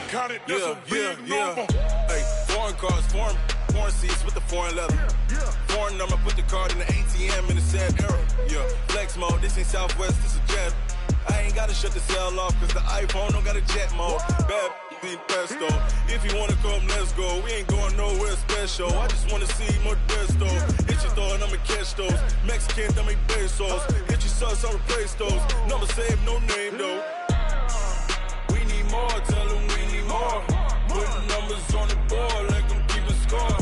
counted, that's a big number. Hey, foreign cars, foreign seats with the foreign leather. Foreign number, put the card in the ATM in the sad era. Yeah, flex mode, this ain't Southwest, this a jet. I ain't gotta shut the cell off, cause the iPhone don't got a jet mode. Bad be pesto. If you wanna come, let's go. We ain't going nowhere special. I just wanna see Modesto. Hit your throw and I'ma catch those. Mexican, dummy pesos. Hit your sauce, I'll replace those. Number saved, no name though. We need more, tell them we need more. Putting numbers on the board, let them keep a score.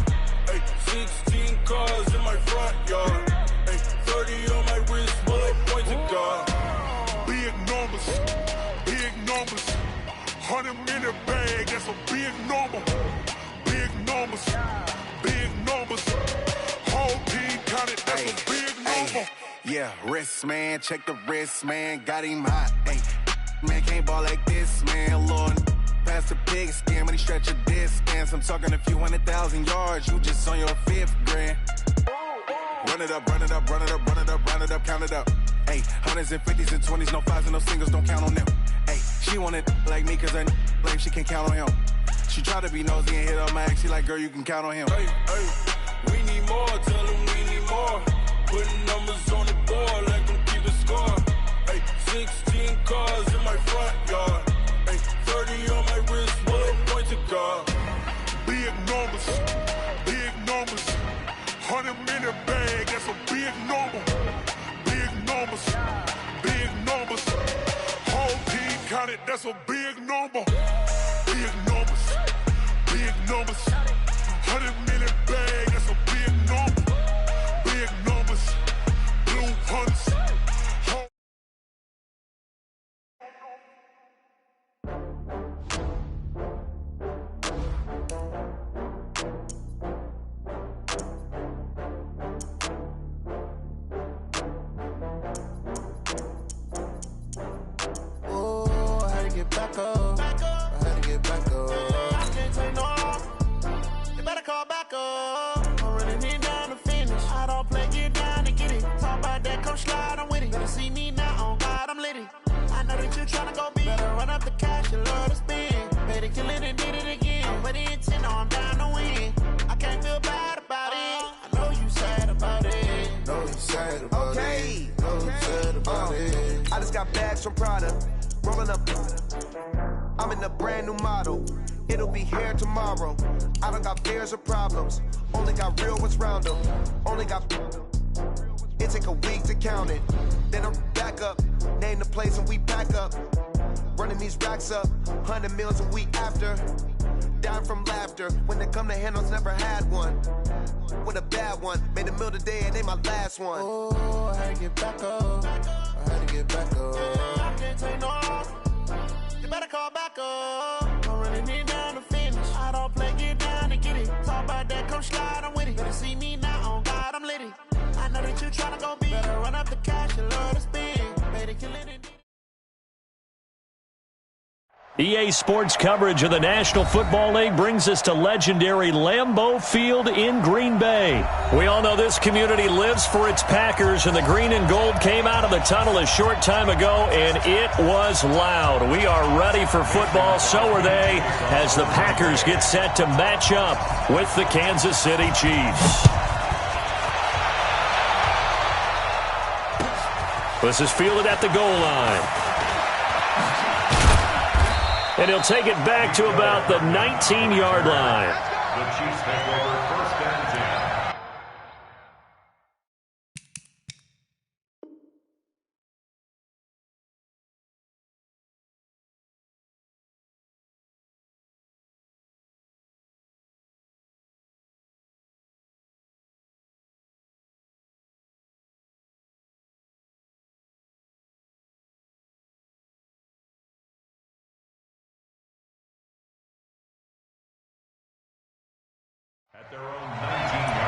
Hey, 16 cars in my front yard. Hey, 30 on my wrist, bullet point to God. Big numbers, big numbers. 100 in the bag, that's a big number. Big numbers, big numbers. Whole team counted, that's a big number. Yeah, wrist, man, check the wrist, man. Got him hot, ayy. Man, can't ball like this, man. Lord, past the pig skin, but he stretch a distance. I'm talking a few 100,000 yards, you just on your 5th grand. Run it up, run it up, run it up, run it up, run it up, count it up. Ayy, 100s and 50s and 20s, no 5s and no singles, don't count on them. Ayy, she want it like me, cause her like she can count on him. She try to be nosy and hit on my ex, she like, girl, you can count on him. Hey, we need more, tell them we need more. Putting numbers on the board, let them keep a score. Hey, 16 cars in my front yard. Hey, 30 on my wrist, bullet point to God. Big numbers, big numbers. 100 in the bag, that's a big number. Big numbers, big numbers. Whole team counted, that's a big number. Big numbers, big numbers. 100 in the bag, that's a big number. Big numbers, blue hunts. Back up. I had to get back up. I can't take no off. You better call back up. I'm running it down to finish. I don't play, get down to get it. Talk about that, come slide, I'm with it. Better see me now, on God, I'm lit it. I know that you tryna go big. Better run up the cash, you love to spend. Better kill it and did it again. I'm with the intent, I'm down to win. I can't feel bad about it. I know you sad about it. Know you sad about it. Know you sad about it. I just got bags from Prada. Rolling up, I'm in a brand new model. It'll be here tomorrow. I don't got fears or problems. Only got real ones round them. Only got. It take a week to count it. Then I'm back up. Name the place and we pack up. Running these racks up. 100 meals a week after. Down from laughter. When they come to handles, never had one. With a bad one. Made a meal today and they my last one. Oh, I had to get back up. I had to get back up. I can't take no off. You better call back up. I'm running it down to finish. I don't play, get down to get it. Talk about that, come slide, I'm with it. Better see me now, on God, I'm lit it. I know that you tryna go big. Better run up the cash, you love to spend. Better kill it and EA Sports coverage of the National Football League brings us to legendary Lambeau Field in Green Bay. We all know this community lives for its Packers, and the green and gold came out of the tunnel a short time ago, and it was loud. We are ready for football, so are they, as the Packers get set to match up with the Kansas City Chiefs. This is fielded at the goal line. And he'll take it back to about the 19-yard line. The Chiefs take over 1st and 10. At their own 19-yard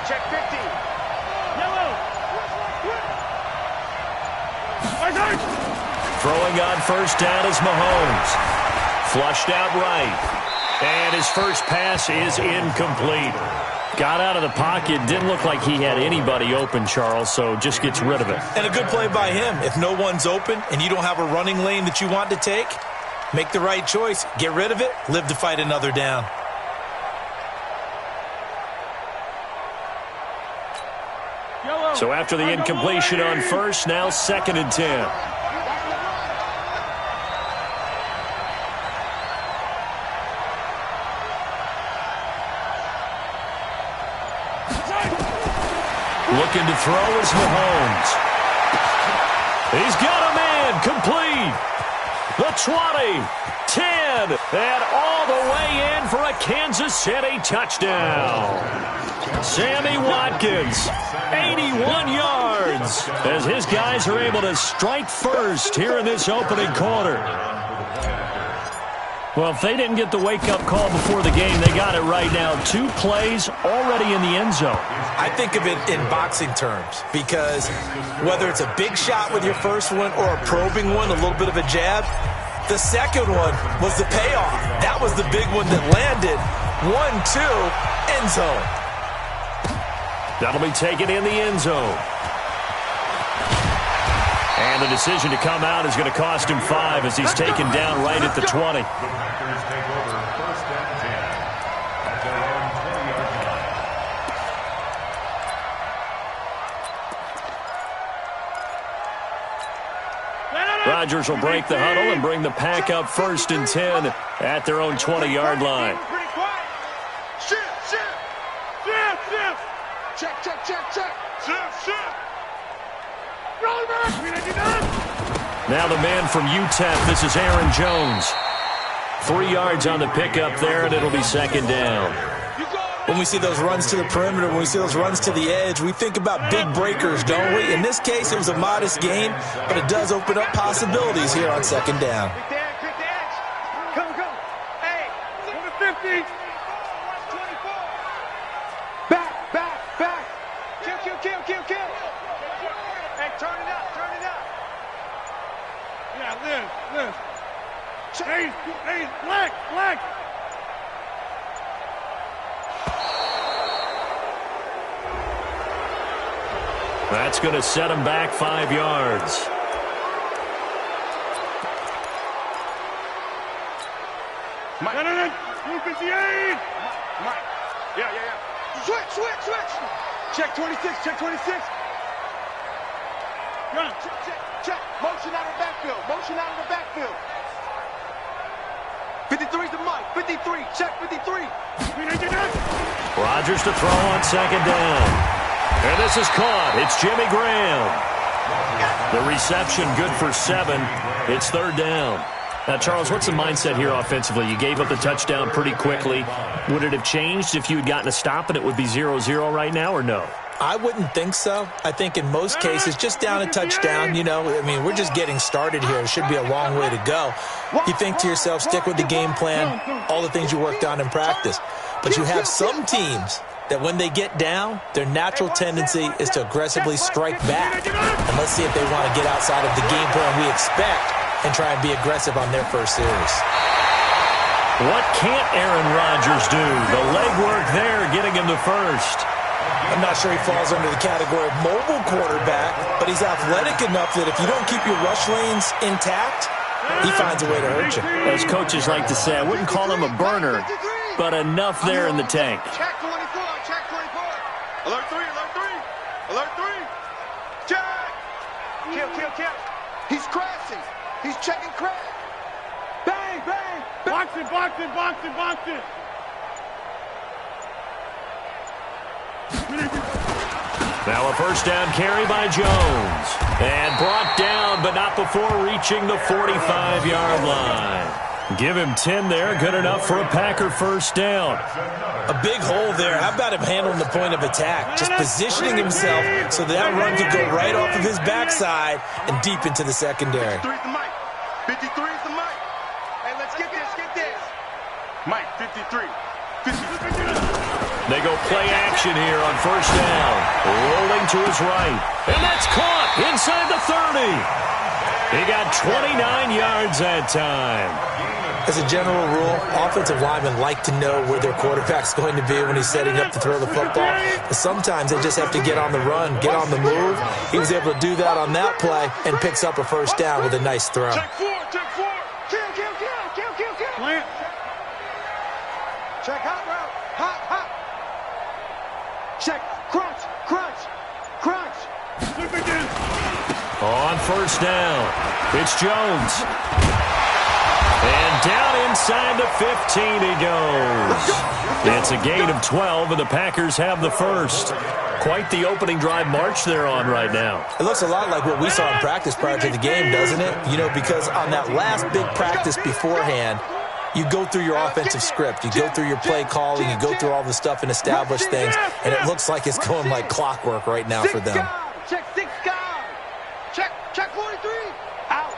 Check 50. Yellow. Throwing on first down is Mahomes. Flushed out right. And his first pass is incomplete. Got out of the pocket. Didn't look like he had anybody open, Charles, so just gets rid of it. And a good play by him. If no one's open and you don't have a running lane that you want to take, make the right choice. Get rid of it. Live to fight another down. So after the incompletion on first, now 2nd and 10. Looking to throw is Mahomes. He's got a man complete. The 20, 10, and all the way in for a Kansas City touchdown. Sammy Watkins, 81 yards, as his guys are able to strike first here in this opening quarter. Well, if they didn't get the wake-up call before the game, they got it right now. 2 plays already in the end zone. I think of it in boxing terms because whether it's a big shot with your first one or a probing one, a little bit of a jab, the second one was the payoff. That was the big one that landed. 1-2, end zone. That'll be taken in the end zone. And the decision to come out is going to cost him 5 as he's taken down right at the 20. Packers take over 1st and 10 at their own 20-yard line. Rodgers will break the huddle and bring the pack up 1st and 10 at their own 20-yard line. Shift. Check. Shift. Roll back. Now the man from UTEP, this is Aaron Jones. 3 yards on the pickup there, and it'll be 2nd down. When we see those runs to the perimeter, when we see those runs to the edge, we think about big breakers, don't we? In this case, it was a modest gain, but it does open up possibilities here on 2nd down. Quick the edge. Come. Hey, go to 50. 24. Back. Kill. Hey, turn it up. Yeah, Liz. Hey, black. That's going to set him back 5 yards. Mike. 258. Mike. Yeah. Switch. Check 26. Run. Check. Motion out of the backfield. 53's the Mike. 53. Check 53. Rodgers to throw on 2nd down. And this is caught. It's Jimmy Graham. The reception good for 7. It's 3rd down. Now, Charles, what's the mindset here offensively? You gave up the touchdown pretty quickly. Would it have changed if you had gotten a stop and it would be 0-0 right now, or no? I wouldn't think so. I think in most cases, just down a touchdown, we're just getting started here. It should be a long way to go. You think to yourself, stick with the game plan, all the things you worked on in practice. But you have some teams that when they get down, their natural tendency is to aggressively strike back. And let's see if they want to get outside of the game plan we expect and try and be aggressive on their first series. What can't Aaron Rodgers do? The legwork there getting him to first. I'm not sure he falls under the category of mobile quarterback, but he's athletic enough that if you don't keep your rush lanes intact, he finds a way to hurt you. As coaches like to say, I wouldn't call him a burner, but enough there in the tank. Check 24. Alert 3. Check. Kill. He's crashing. He's checking crash. Bang. Box it. Now a first down carry by Jones. And brought down, but not before reaching the 45-yard line. Give him 10 there. Good enough for a Packer first down. A big hole there. How about him handling the point of attack? Just positioning himself so that run could go right off of his backside and deep into the secondary. 53 is the Mike. Hey, let's get this. Mike, 53. They go play action here on first down. Rolling to his right. And that's caught inside the 30. He got 29 yards that time. As a general rule, offensive linemen like to know where their quarterback's going to be when he's setting up to throw the football. But sometimes they just have to get on the run, get on the move. He was able to do that on that play and picks up a first down with a nice throw. Check four. Kill. Plant. Check hot route. Hot. Check. Crunch. Flip again. On first down, it's Jones. And down inside the 15 he goes. It's a gain of 12, and the Packers have the first. Quite the opening drive march they're on right now. It looks a lot like what we saw in practice prior to the game, doesn't it? You know, because on that last big practice beforehand, you go through your offensive script. You go through your play calling. You go through all the stuff and establish things. And it looks like it's going like clockwork right now for them. Check 6 guard. Check 43. Out.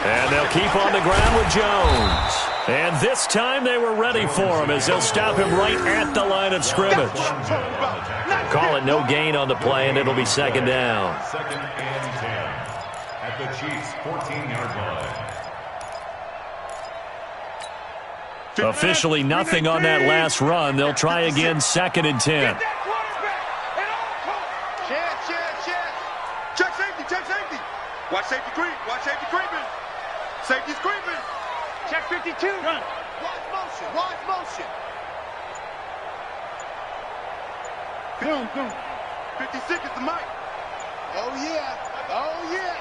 And they'll keep on the ground with Jones. And this time they were ready for him as they'll stop him right at the line of scrimmage. Call it no gain on the play, and it'll be second down. Second and 10 at the Chiefs' 14-yard line. Officially nothing on that last run. They'll try again, second and 10. Check safety. Watch safety creeping. Safety's creeping. Check 52. Run. Watch motion. Film. 56 is the mic. Oh, yeah.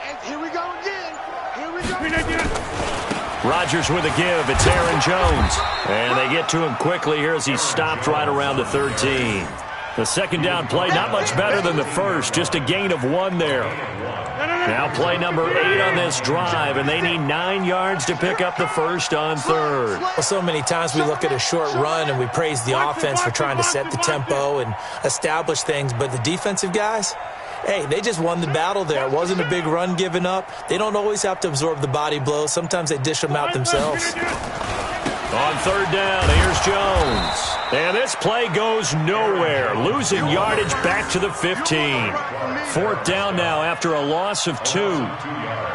And here we go again. Rodgers with a give. It's Aaron Jones. And they get to him quickly here as he's stopped right around the 13. The second down play, not much better than the first. Just a gain of 1 there. Now play number 8 on this drive, and they need 9 yards to pick up the first on third. Well, so many times we look at a short run and we praise the offense for trying to set the tempo and establish things, but the defensive guys, hey, they just won the battle there. It wasn't a big run given up. They don't always have to absorb the body blows. Sometimes they dish them out themselves. On third down, here's Jones. And this play goes nowhere. Losing yardage back to the 15. Fourth down now after a loss of 2.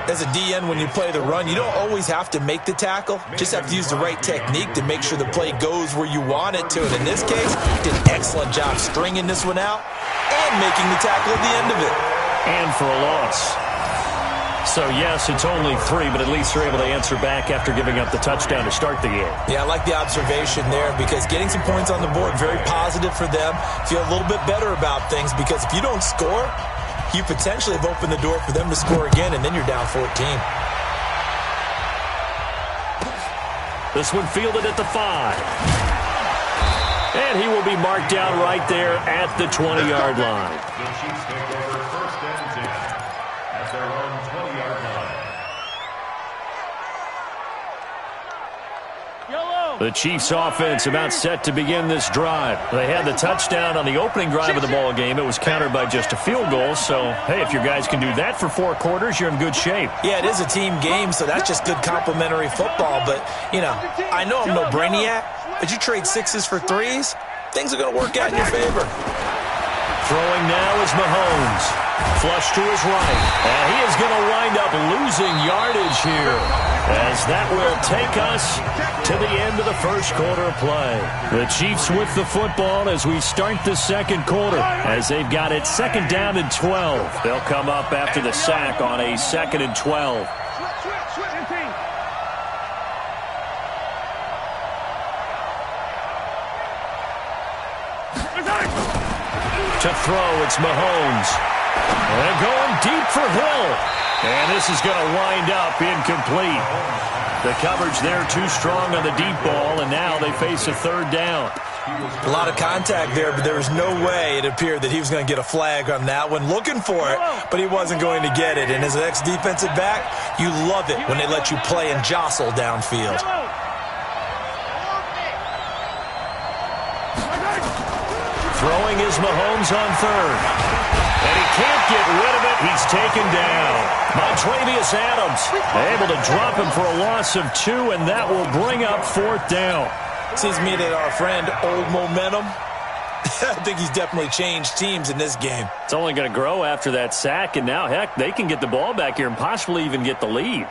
As a DN, when you play the run, you don't always have to make the tackle. Just have to use the right technique to make sure the play goes where you want it to. And in this case, did an excellent job stringing this one out and making the tackle at the end of it. And for a loss. So, yes, it's only 3, but at least they're able to answer back after giving up the touchdown to start the game. Yeah, I like the observation there because getting some points on the board, very positive for them. Feel a little bit better about things because if you don't score, you potentially have opened the door for them to score again, and then you're down 14. This one fielded at the 5. And he will be marked down right there at the 20-yard line. The Chiefs take over first and 10 at their own 20-yard line. The Chiefs offense about set to begin this drive. They had the touchdown on the opening drive of the ball game. It was countered by just a field goal. So, hey, if your guys can do that for 4 quarters, you're in good shape. Yeah, it is a team game, so that's just good complimentary football. But, you know, I know I'm no brainiac, but you trade 6s for 3s, things are going to work out in your favor. Throwing now is Mahomes. Flush to his right. And he is going to wind up losing yardage here, as that will take us to the end of the first quarter of play. The Chiefs with the football as we start the second quarter, as they've got it second down and 12. They'll come up after the sack on a second and 12. To throw, it's Mahomes. And going deep for Hill. And this is going to wind up incomplete. The coverage there too strong on the deep ball, and now they face a third down. A lot of contact there, but there was no way it appeared that he was going to get a flag on that one. Looking for it, but he wasn't going to get it. And as an ex-defensive back, you love it when they let you play and jostle downfield. Throwing is Mahomes on third. And he can't get rid of it. He's taken down. Montravius Adams able to drop him for a loss of 2, and that will bring up fourth down. Seems to me that our friend, Old Momentum, I think he's definitely changed teams in this game. It's only going to grow after that sack, and now, heck, they can get the ball back here and possibly even get the lead.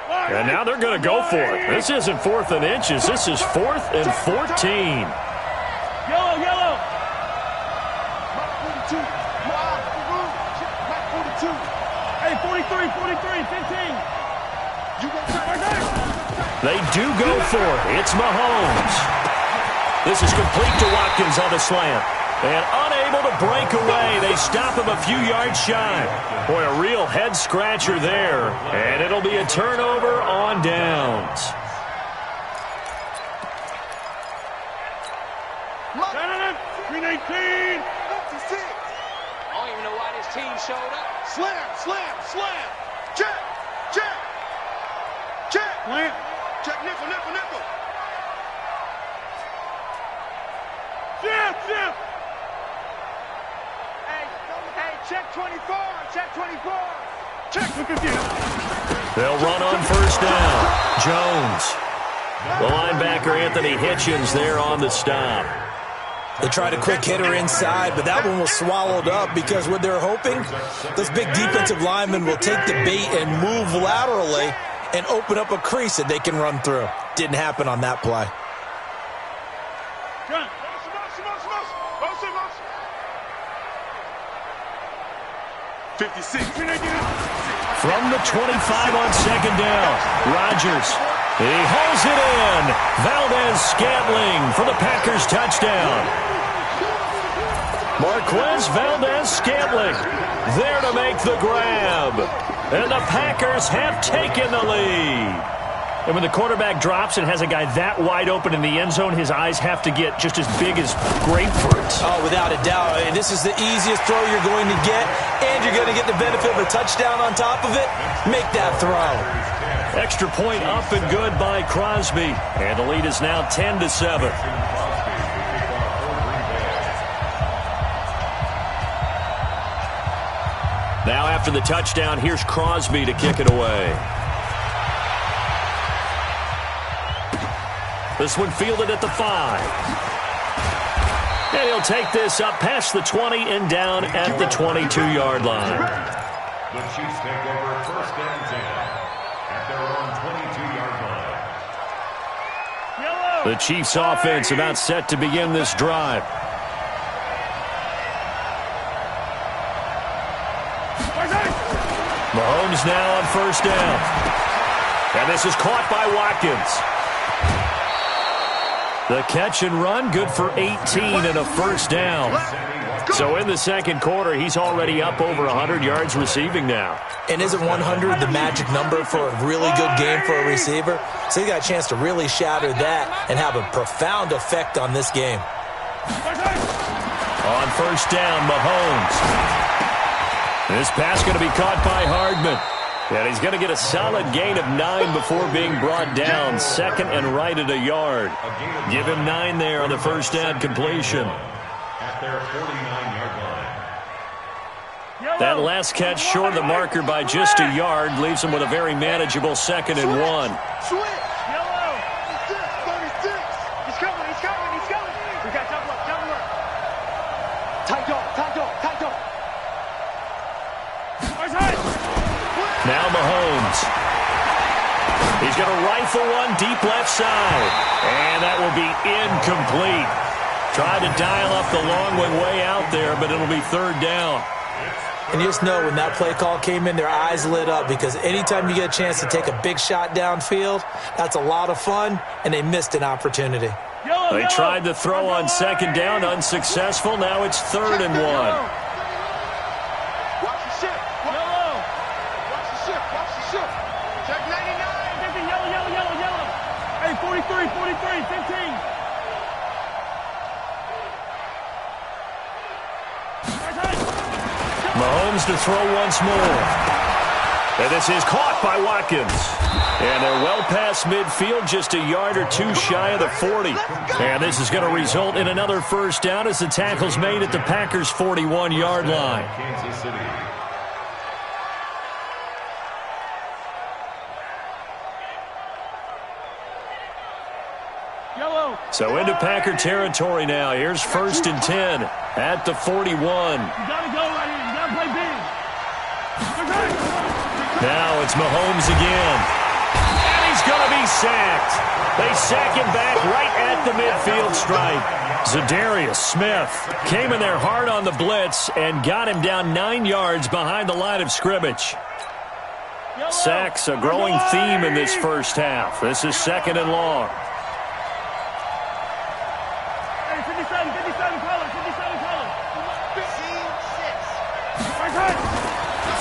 And now they're going to go for it. This isn't 4th and inches. This is 4th and 14. Yellow, yellow. Mark 42. Mark 42. Hey, 43, 43, 15. You got right there. They do go for it. It's Mahomes. This is complete to Watkins on the slant. And unable to break away. They stop him a few yards shy. Boy, a real head-scratcher there. And it'll be a turnover on downs. Green 18. 56. I don't even know why this team showed up. Slam, slam, slam. Check, check. Check. Slam. Check, nickel, nickel, nickel. Chip, chip. Hey, check 24, check 24. Check 50. They'll run on first down. Jones. The linebacker, Anthony Hitchens, there on the stop. They tried a quick hitter inside, but that one was swallowed up because what they're hoping, those big defensive linemen will take the bait and move laterally and open up a crease that they can run through. Didn't happen on that play. 56. From the 25 on second down, Rodgers. He hauls it in. Valdez-Scantling for the Packers touchdown. Marquez Valdez-Scantling there to make the grab. And the Packers have taken the lead. And when the quarterback drops and has a guy that wide open in the end zone, his eyes have to get just as big as grapefruits. Oh, without a doubt. This is the easiest throw you're going to get, and you're going to get the benefit of a touchdown on top of it. Make that throw. Extra point up and good by Crosby. And the lead is now 10-7. Now after the touchdown, here's Crosby to kick it away. This one fielded at the 5. And he'll take this up past the 20 and down at the 22-yard line. The Chiefs take over first and 10 at their own 22-yard line. The Chiefs offense about set to begin this drive. Mahomes now on first down. And this is caught by Watkins. The catch and run, good for 18 and a first down. So in the second quarter, he's already up over 100 yards receiving now. And isn't 100 the magic number for a really good game for a receiver? So he got a chance to really shatter that and have a profound effect on this game. On first down, Mahomes. This pass going to be caught by Hardman. And he's going to get a solid gain of 9 before being brought down. Second and right at a yard. Give him 9 there on the first down completion. At their 49-yard line. That last catch short of the marker by just a yard leaves him with a very manageable second and 1. Switch. Yellow. 36. He's coming, he's coming, he's coming. We got double up, double up. Tight dog, tight dog, tight dog. Now Mahomes. He's going to rifle one deep left side. And that will be incomplete. Tried to dial up the long one way out there, but it'll be third down. And you just know when that play call came in, their eyes lit up because anytime you get a chance to take a big shot downfield, that's a lot of fun, and they missed an opportunity. They tried to throw on second down, unsuccessful. Now it's third and 1. Mahomes to throw once more. And this is caught by Watkins. And they're well past midfield, just a yard or two shy of the 40. And this is going to result in another first down as the tackle's made at the Packers' 41-yard line. Kansas City. Yellow. So into Packer territory now. Here's 1st and 10 at the 41. You gotta go right here. You gotta play big. Now it's Mahomes again. And he's going to be sacked. They sack him back right at the midfield stripe. Zadarius Smith came in there hard on the blitz and got him down 9 yards behind the line of scrimmage. Sacks a growing theme in this first half. This is 2nd and long.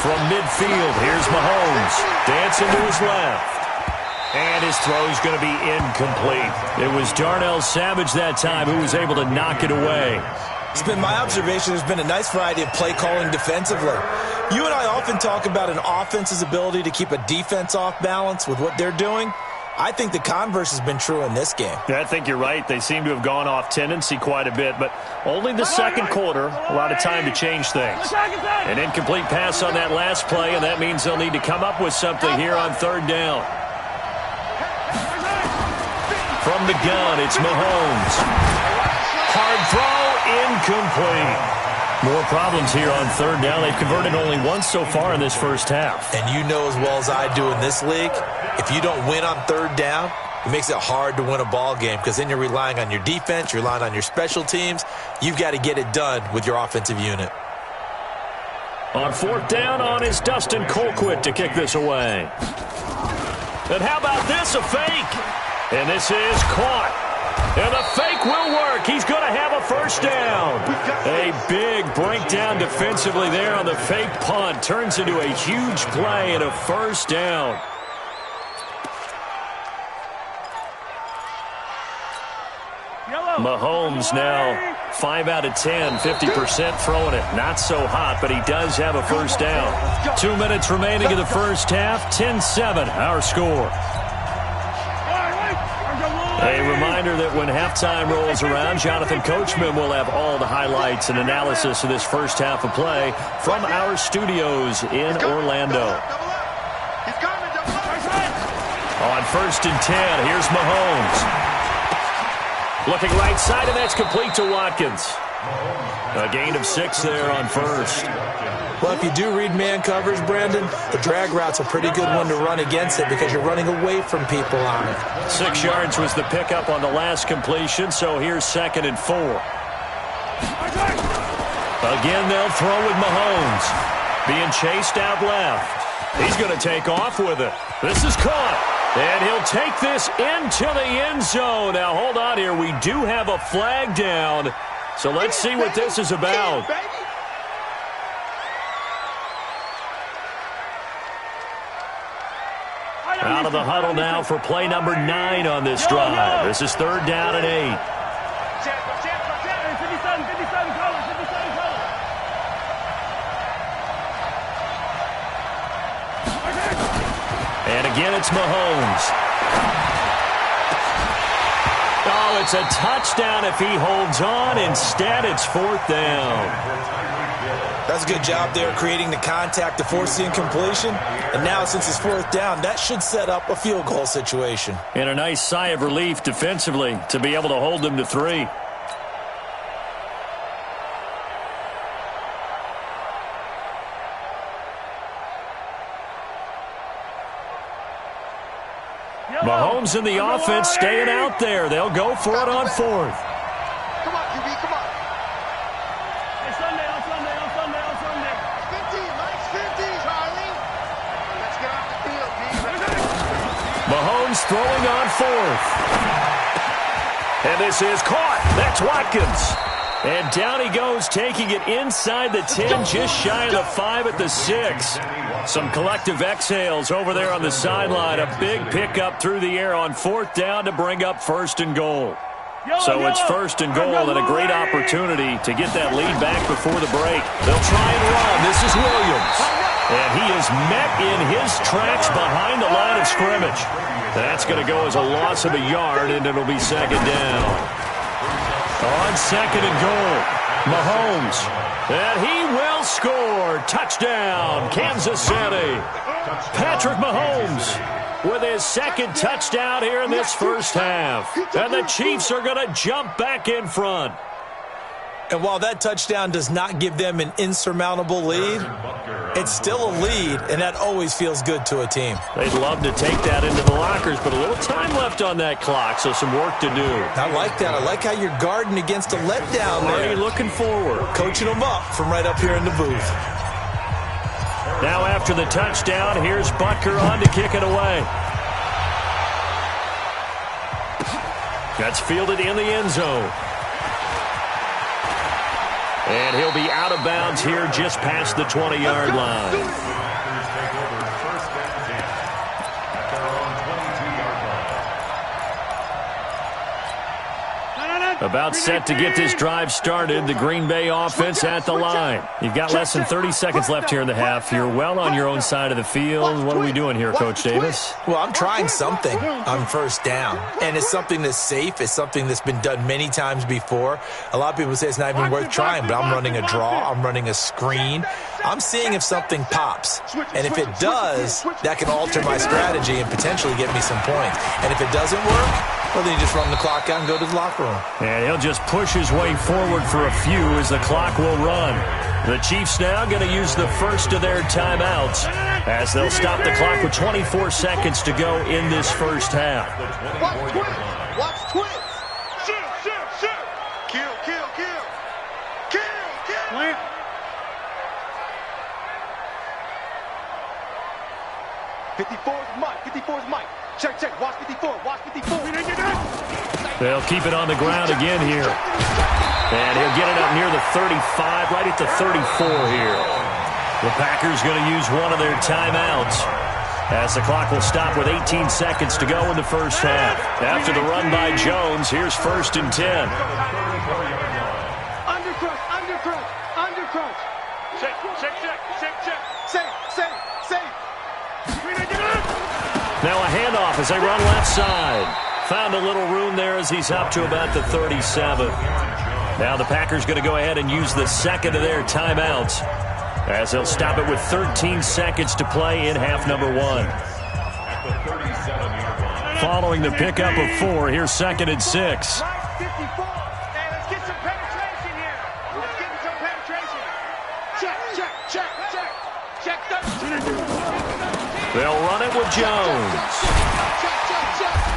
From midfield, here's Mahomes. Dancing to his left. And his throw's going to be incomplete. It was Darnell Savage that time who was able to knock it away. It's been my observation there's been a nice variety of play calling defensively. You and I often talk about an offense's ability to keep a defense off balance with what they're doing. I think the converse has been true in this game. Yeah, I think you're right. They seem to have gone off tendency quite a bit, but only the second quarter, a lot of time to change things. An incomplete pass on that last play, and that means they'll need to come up with something here on 3rd down. From the gun, it's Mahomes. Hard throw, incomplete. More problems here on 3rd down. They've converted only once so far in this first half. And you know as well as I do in this league, if you don't win on 3rd down, it makes it hard to win a ball game because then you're relying on your defense, you're relying on your special teams. You've got to get it done with your offensive unit. On 4th down is Dustin Colquitt to kick this away. And how about this, a fake? And this is caught. And the fake will work. He's going to have a 1st down. A big breakdown defensively there on the fake punt. Turns into a huge play and a 1st down. Mahomes now 5 out of 10, 50% throwing it. Not so hot, but he does have a 1st down. 2 minutes remaining in the first half. 10-7, our score. A reminder that when halftime rolls around, Jonathan Coachman will have all the highlights and analysis of this first half of play from our studios in Orlando. On 1st and 10, here's Mahomes. Looking right side, and that's complete to Watkins. A gain of 6 there on 1st. Well, if you do read man coverage, Brandon, the drag route's a pretty good one to run against it because you're running away from people on it. 6 yards was the pickup on the last completion, so here's 2nd and 4. Again, they'll throw with Mahomes. Being chased out left. He's going to take off with it. This is caught. And he'll take this into the end zone. Now, hold on here. We do have a flag down. So let's see what this is about. Out of the huddle now for play number 9 on this drive. This is 3rd down and 8. And again, it's Mahomes. Oh, it's a touchdown if he holds on. Instead, it's 4th down. That's a good job there creating the contact to force the incompletion. And now, since it's 4th down, that should set up a field goal situation. And a nice sigh of relief defensively to be able to hold them to 3. Mahomes and the offense staying out there. They'll go for it on 4th. Come on, QB, come on. Hey, Sunday, on Sunday. 50, Mike's 50, Charlie. Let's get off the field, B. Mahomes throwing on 4th. And this is caught. That's Watkins. And down he goes, taking it inside the 10, just shy of the 5 at the 6. Some collective exhales over there on the sideline. A big pickup through the air on 4th down to bring up 1st and goal. So it's 1st and goal and a great opportunity to get that lead back before the break. They'll try and run. This is Williams. And he is met in his tracks behind the line of scrimmage. That's going to go as a loss of a yard, and it'll be 2nd down. On 2nd and goal, Mahomes. And he will score. Touchdown, Kansas City. Patrick Mahomes with his second touchdown here in this first half. And the Chiefs are going to jump back in front. And while that touchdown does not give them an insurmountable lead, it's still a lead, and that always feels good to a team. They'd love to take that into the lockers, but a little time left on that clock, so some work to do. I like that. I like how you're guarding against a letdown there. Already looking forward. Coaching them up from right up here in the booth. Now after the touchdown, here's Butker on to kick it away. That's fielded in the end zone. And he'll be out of bounds here just past the 20-yard line. About set to get this drive started, the Green Bay offense at the line. You've got less than 30 seconds left here in the half. You're well on your own side of the field. What are we doing here, Coach Davis? Well, I'm trying something on first down, and it's something that's safe. It's something that's been done many times before. A lot of people say it's not even worth trying, but I'm running a draw. I'm running a screen. I'm seeing if something pops, and if it does, that can alter my strategy and potentially get me some points. And if it doesn't work, well, then you just run the clock out and go to the locker room. And he'll just push his way forward for a few as the clock will run. The Chiefs now going to use the first of their timeouts as they'll stop the clock with 24 seconds to go in this first half. Watch twins. Watch twins. Shoot, shoot, shoot. Kill, kill, kill. Kill, kill. Plant. .54's Mike. Check, check. Watch 54. Watch 54. They'll keep it on the ground again here. And he'll get it up near the 35, right at the 34 here. The Packers going to use one of their timeouts as the clock will stop with 18 seconds to go in the first half. After the run by Jones, here's 1st and 10. Undercrunch, undercrunch, undercrunch. Check, check, check, check, check. Safe. Now a handoff as they run left side. Found a little room there as he's up to about the 37. Now the Packers going to go ahead and use the second of their timeouts as they'll stop it with 13 seconds to play in half number 1. Following the pickup of 4, here's 2nd and 6. They'll run it with Jones.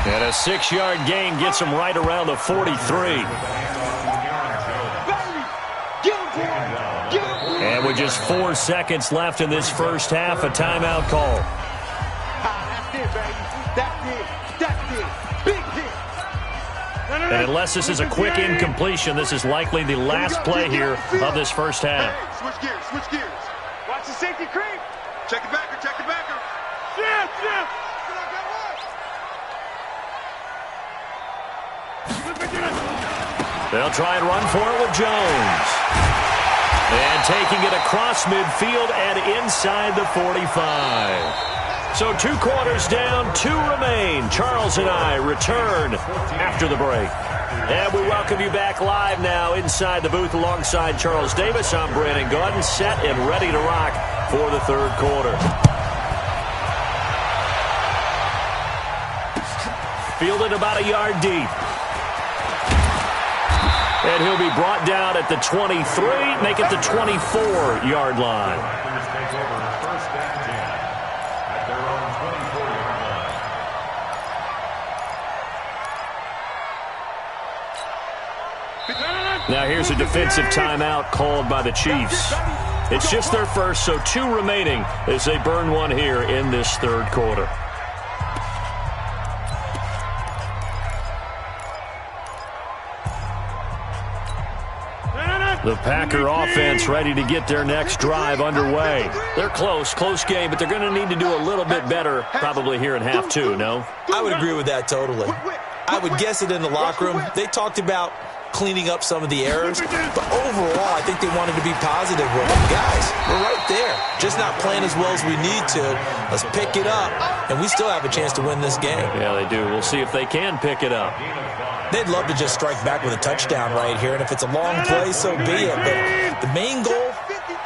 And a 6-yard gain gets him right around the 43. And with just 4 seconds left in this first half, a timeout call. And unless this is a quick incompletion, this is likely the last play here of this first half. Switch gears, switch gears. Watch the safety creep. Check the backer, check the backer. Shift. They'll try and run for it with Jones. And taking it across midfield and inside the 45. So 2 quarters down, 2 remain. Charles and I return after the break. And we welcome you back live now inside the booth alongside Charles Davis. I'm Brandon Gordon, set and ready to rock for the 3rd quarter. Fielded about a yard deep. And he'll be brought down at the 23, make it the 24-yard line. Now here's a defensive timeout called by the Chiefs. It's just their first, so 2 remaining as they burn one here in this 3rd quarter. The Packer offense ready to get their next drive underway. They're close game, but they're going to need to do a little bit better probably here in half 2, no? I would agree with that totally. I would guess it in the locker room. They talked about cleaning up some of the errors, but overall, I think they wanted to be positive with them. Guys, we're right there. Just not playing as well as we need to. Let's pick it up, and we still have a chance to win this game. Yeah, they do. We'll see if they can pick it up. They'd love to just strike back with a touchdown right here, and if it's a long play, so be it. But the main goal,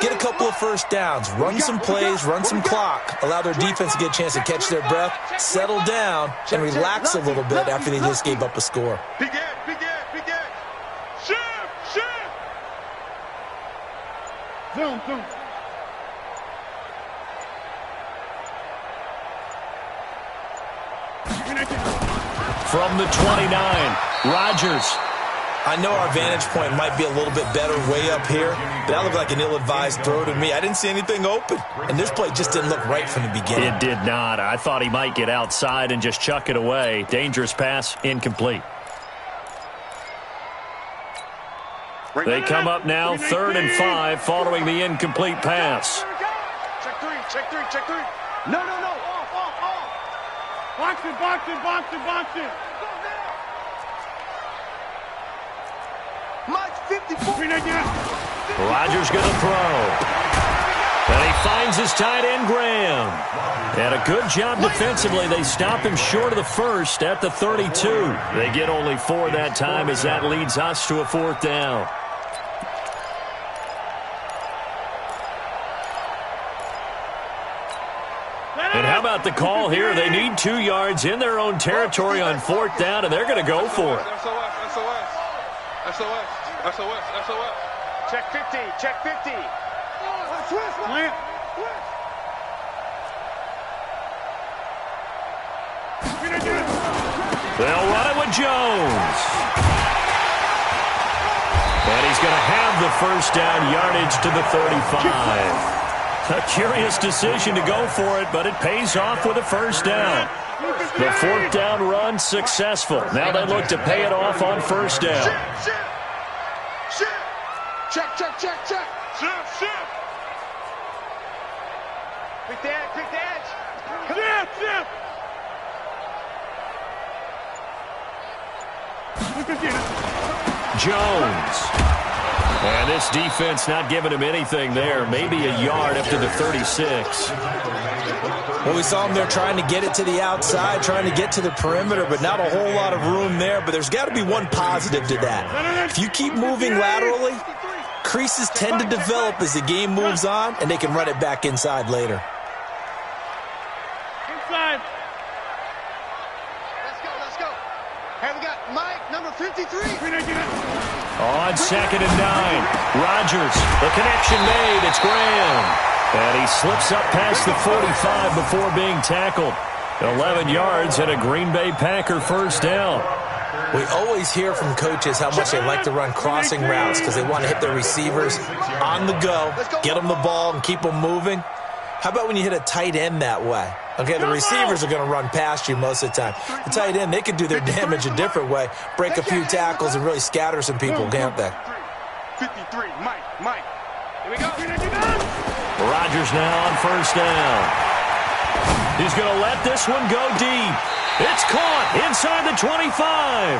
get a couple of first downs, run some plays, run some clock, allow their defense to get a chance to catch their breath, settle down, and relax a little bit after they just gave up a score. Big edge, big edge, big edge. Shift, shift. Zoom, zoom. From the 29, Rodgers. I know our vantage point might be a little bit better way up here, but that looked like an ill-advised throw to me. I didn't see anything open, and this play just didn't look right from the beginning. It did not. I thought he might get outside and just chuck it away. Dangerous pass, incomplete. They come up now 3rd and 5 following the incomplete pass. Check three, check three, check three. No, no, no, off, off, off. Box it, box it, box it, box it. Mike's 54. Rodgers going to throw. And he finds his tight end, Graham. And a good job defensively. They stop him short of the first at the 32. They get only 4 that time as that leads us to a 4th down. And how about the call here? They need 2 yards in their own territory on 4th down, and they're going to go for it. SOS, SOS, SOS. Check 50, check 50. Plant. They'll run it with Jones. And he's going to have the first down yardage to the 35. A curious decision to go for it, but it pays off with a first down. The 4th down run successful. Now they look to pay it off on first down. Check, check, check, check. Shift, shift. Quick the edge, quick the edge. Shift, shift. Jones. And this defense not giving him anything there. Maybe a yard up to the 36. Well, we saw them there trying to get it to the outside, trying to get to the perimeter, but not a whole lot of room there. But there's got to be one positive to that. If you keep moving laterally, creases tend to develop as the game moves on, and they can run it back inside later. Inside. Let's go. Hey, we got Mike, number 53. On 2nd and 9, Rodgers, the connection made, it's Graham. And he slips up past the 45 before being tackled. 11 yards and a Green Bay Packer first down. We always hear from coaches how much they like to run crossing routes because they want to hit their receivers on the go, get them the ball, and keep them moving. How about when you hit a tight end that way? Okay, the receivers are going to run past you most of the time. The tight end, they can do their damage a different way, break a few tackles, and really scatter some people, can't they? 53, Mike. Here we go. Rodgers now on first down. He's going to let this one go deep. It's caught inside the 25.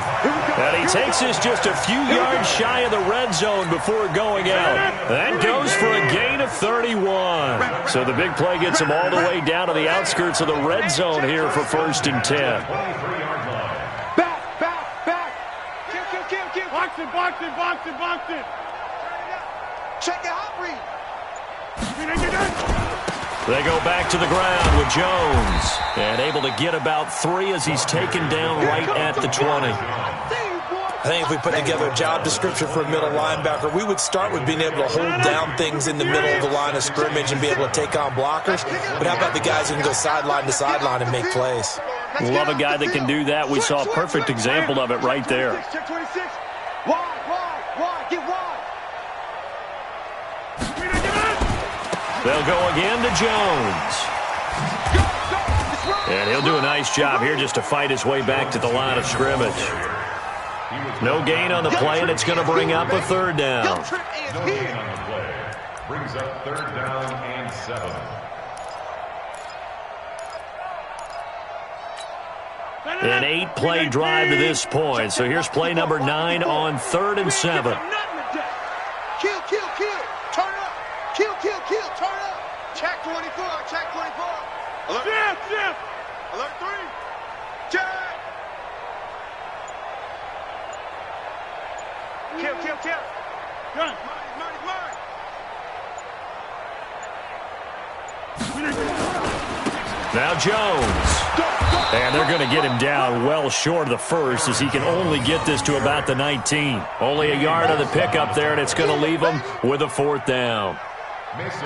And he takes this just a few yards shy of the red zone before going out. That goes for a gain of 31. So the big play gets him all the way down to the outskirts of the red zone here for 1st and 10. Back. Kill. Box it. Check it out, Reed. They go back to the ground with Jones. And able to get about 3 as he's taken down right at the 20. I think if we put together a job description for a middle linebacker, we would start with being able to hold down things in the middle of the line of scrimmage and be able to take on blockers. But how about the guys who can go sideline to sideline and make plays? Love a guy that can do that. We saw a perfect example of it right there. Check 26. Wide. Get wide. They'll go again to Jones. And he'll do a nice job here just to fight his way back to the line of scrimmage. No gain on the play, and it's going to bring up a 3rd down. Brings up 3rd down and 7. An 8-play drive to this point. So here's play number 9 on 3rd and 7. Kill. Turn up. Kill. Turn up. Check 24. Alert. Shift. Alert 3. Check. Kill. Gun. Marty. Now Jones. And they're going to get him down well short of the first, as he can only get this to about the 19. Only a yard of the pickup there, and it's going to leave him with a 4th down.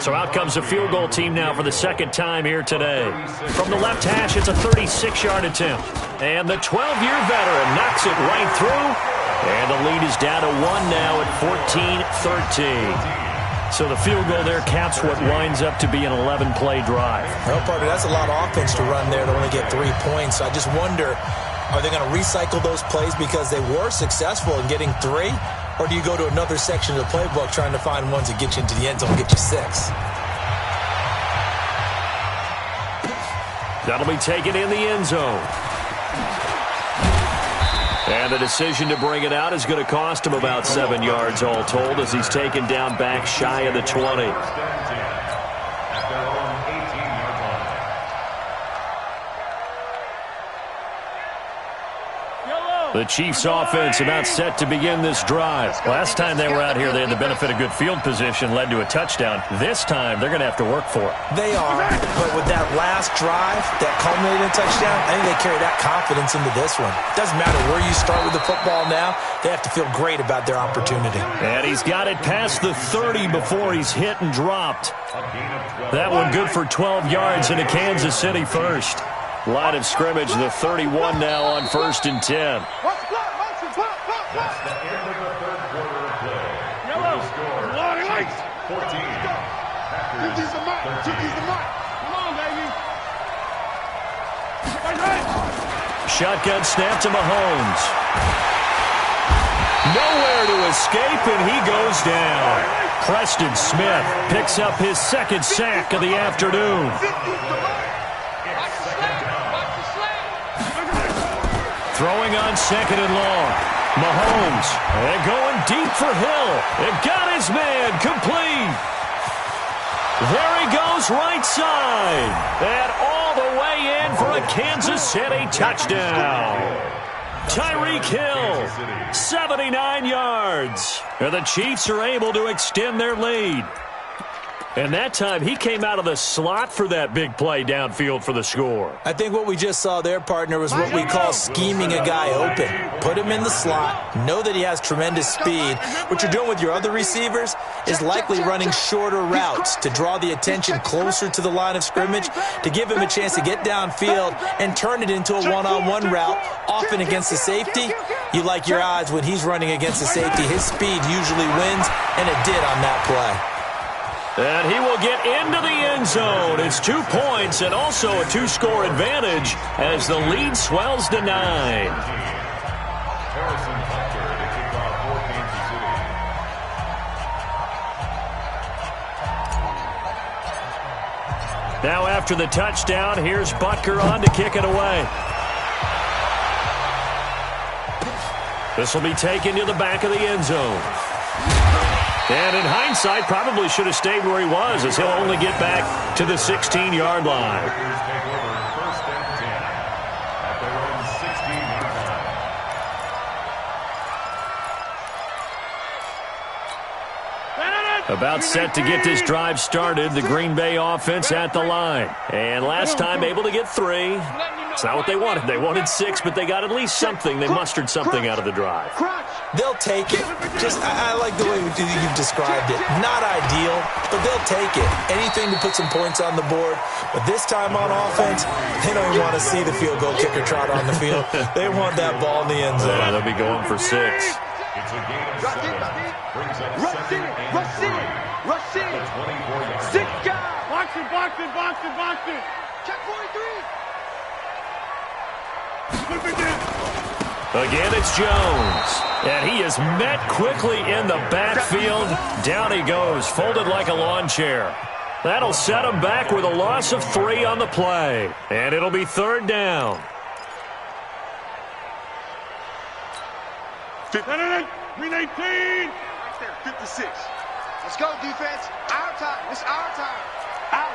So out comes the field goal team now for the second time here today. From the left hash, it's a 36-yard attempt. And the 12-year veteran knocks it right through. And the lead is down to 1 now at 14-13. So the field goal there caps what winds up to be an 11-play drive. Well, partner, that's a lot of offense to run there to only get 3 points. So I just wonder, are they going to recycle those plays because they were successful in getting 3? Or do you go to another section of the playbook trying to find ones that get you into the end zone and get you 6? That'll be taken in the end zone. And the decision to bring it out is going to cost him about 7 yards all told, as he's taken down back shy of the 20. The Chiefs offense about set to begin this drive. Last time they were out here, they had the benefit of good field position, led to a touchdown. This time, they're going to have to work for it. They are, but with that last drive that culminated in a touchdown, I think they carry that confidence into this one. Doesn't matter where you start with the football now, they have to feel great about their opportunity. And he's got it past the 30 before he's hit and dropped. That one good for 12 yards into Kansas City first. Line of scrimmage, the 31 now on 1st and 10. That's the end of the third quarter of play. Yellow. Score, 14. Packers, 13. Come on, baby. Shotgun snap to Mahomes. Nowhere to escape, and he goes down. Preston Smith picks up his 2nd sack of the afternoon. Throwing on 2nd and long. Mahomes, and going deep for Hill. It got his man complete. There he goes right side. And all the way in for a Kansas City touchdown. Tyreek Hill, 79 yards. And the Chiefs are able to extend their lead. And that time, he came out of the slot for that big play downfield for the score. I think what we just saw there, partner, was what we call scheming a guy open. Put him in the slot, know that he has tremendous speed. What you're doing with your other receivers is likely running shorter routes to draw the attention closer to the line of scrimmage, to give him a chance to get downfield and turn it into a one-on-one route, often against the safety. You like your odds when he's running against the safety. His speed usually wins, and it did on that play. And he will get into the end zone. It's 2 points and also a 2-score advantage as the lead swells to 9. Harrison Butker to kick off for Kansas City. Now after the touchdown, here's Butker on to kick it away. This will be taken to the back of the end zone. And in hindsight, probably should have stayed where he was, as he'll only get back to the 16-yard line. Packers take over 1st and 10 at their own 16-yard line. About set to get this drive started, the Green Bay offense at the line. And last time able to get 3. It's not what they wanted. They wanted 6, but they got at least something. They mustered something out of the drive. They'll take it. I like the way you've described it. Not ideal, but they'll take it. Anything to put some points on the board. But this time on offense, they don't even want to see the field goal kicker trot on the field. They want that ball in the end zone. Yeah, they'll be going for 6. It's a gain of 7. Brings up 2nd and 3. Rush in. 24-yard 6 guys. Box it. Check 43. Again, it's Jones. And he is met quickly in the backfield. Down he goes, folded like a lawn chair. That'll set him back with a loss of 3 on the play. And it'll be 3rd down. 318. Right there, 56. Let's go, defense. Our time. It's our time. Out.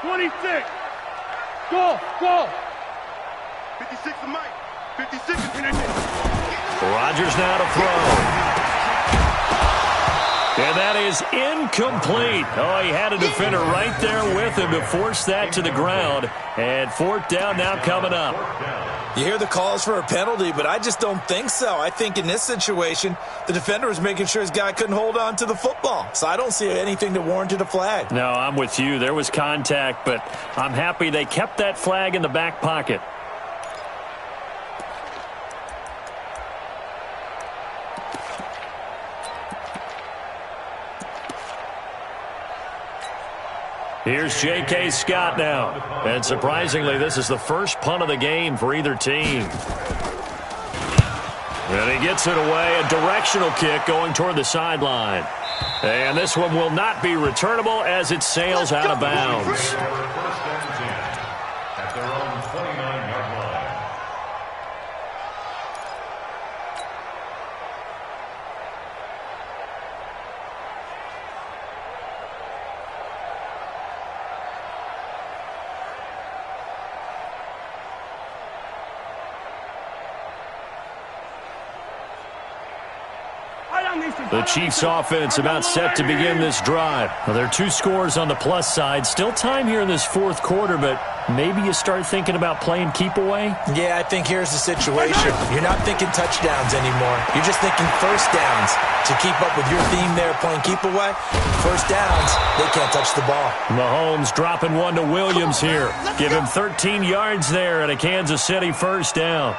26. Go. 56 to Mike. 56 to Rodgers now to throw. And that is incomplete. Oh, he had a defender right there with him to force that to the ground. And fourth down now coming up. You hear the calls for a penalty, but I just don't think so. I think in this situation, the defender was making sure his guy couldn't hold on to the football. So I don't see anything that warranted a flag. No, I'm with you. There was contact, but I'm happy they kept that flag in the back pocket. Here's J.K. Scott now. And surprisingly, this is the first punt of the game for either team. And he gets it away. A directional kick going toward the sideline. And this one will not be returnable as it sails out of bounds. At their own 29-yard line. The Chiefs offense about set to begin this drive. Well, there are two scores on the plus side. Still time here in this fourth quarter, but maybe you start thinking about playing keep away? Yeah, I think here's the situation. You're not thinking touchdowns anymore. You're just thinking first downs. To keep up with your theme there, playing keep away, first downs, they can't touch the ball. Mahomes dropping one to Williams here. Give him 13 yards there and a Kansas City first down.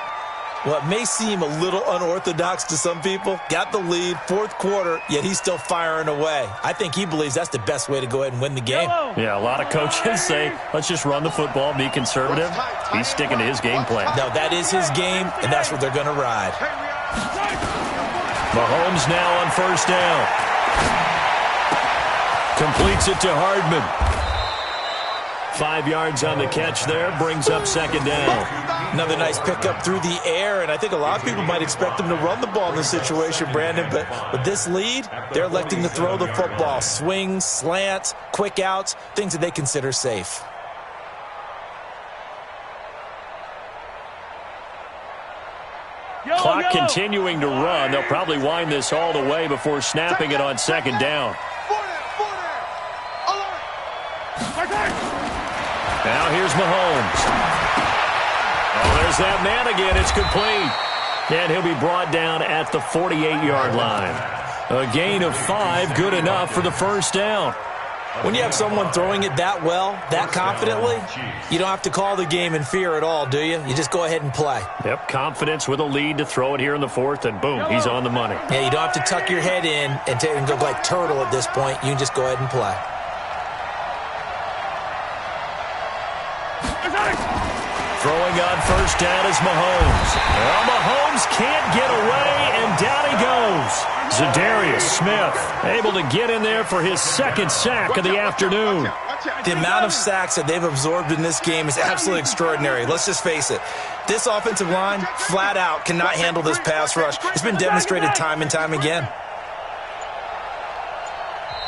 Well, it may seem a little unorthodox to some people. Got the lead, fourth quarter, yet he's still firing away. I think he believes that's the best way to go ahead and win the game. Yeah, a lot of coaches say, let's just run the football, be conservative. He's sticking to his game plan. No, that is his game, and that's what they're going to ride. Mahomes now on first down. Completes it to Hardman. 5 yards on the catch there, brings up second down. Another nice pickup through the air, and I think a lot of people might expect them to run the ball in this situation, Brandon, but with this lead, they're electing to throw the football. Swings, slants, quick outs, things that they consider safe. Clock continuing to run. They'll probably wind this all the way before snapping it on second down. Now here's Mahomes. Oh, there's that man again. It's complete. And he'll be brought down at the 48-yard line. A gain of 5, good enough for the first down. When you have someone throwing it that well, that confidently, you don't have to call the game in fear at all, do you? You just go ahead and play. Yep, confidence with a lead to throw it here in the fourth, and boom, he's on the money. Yeah, you don't have to tuck your head in and go like turtle at this point. You can just go ahead and play. Throwing on first down is Mahomes. Well, Mahomes can't get away, and down he goes. Zadarius Smith able to get in there for his second sack of the afternoon. The amount of sacks that they've absorbed in this game is absolutely extraordinary. Let's just face it. This offensive line, flat out, cannot handle this pass rush. It's been demonstrated time and time again.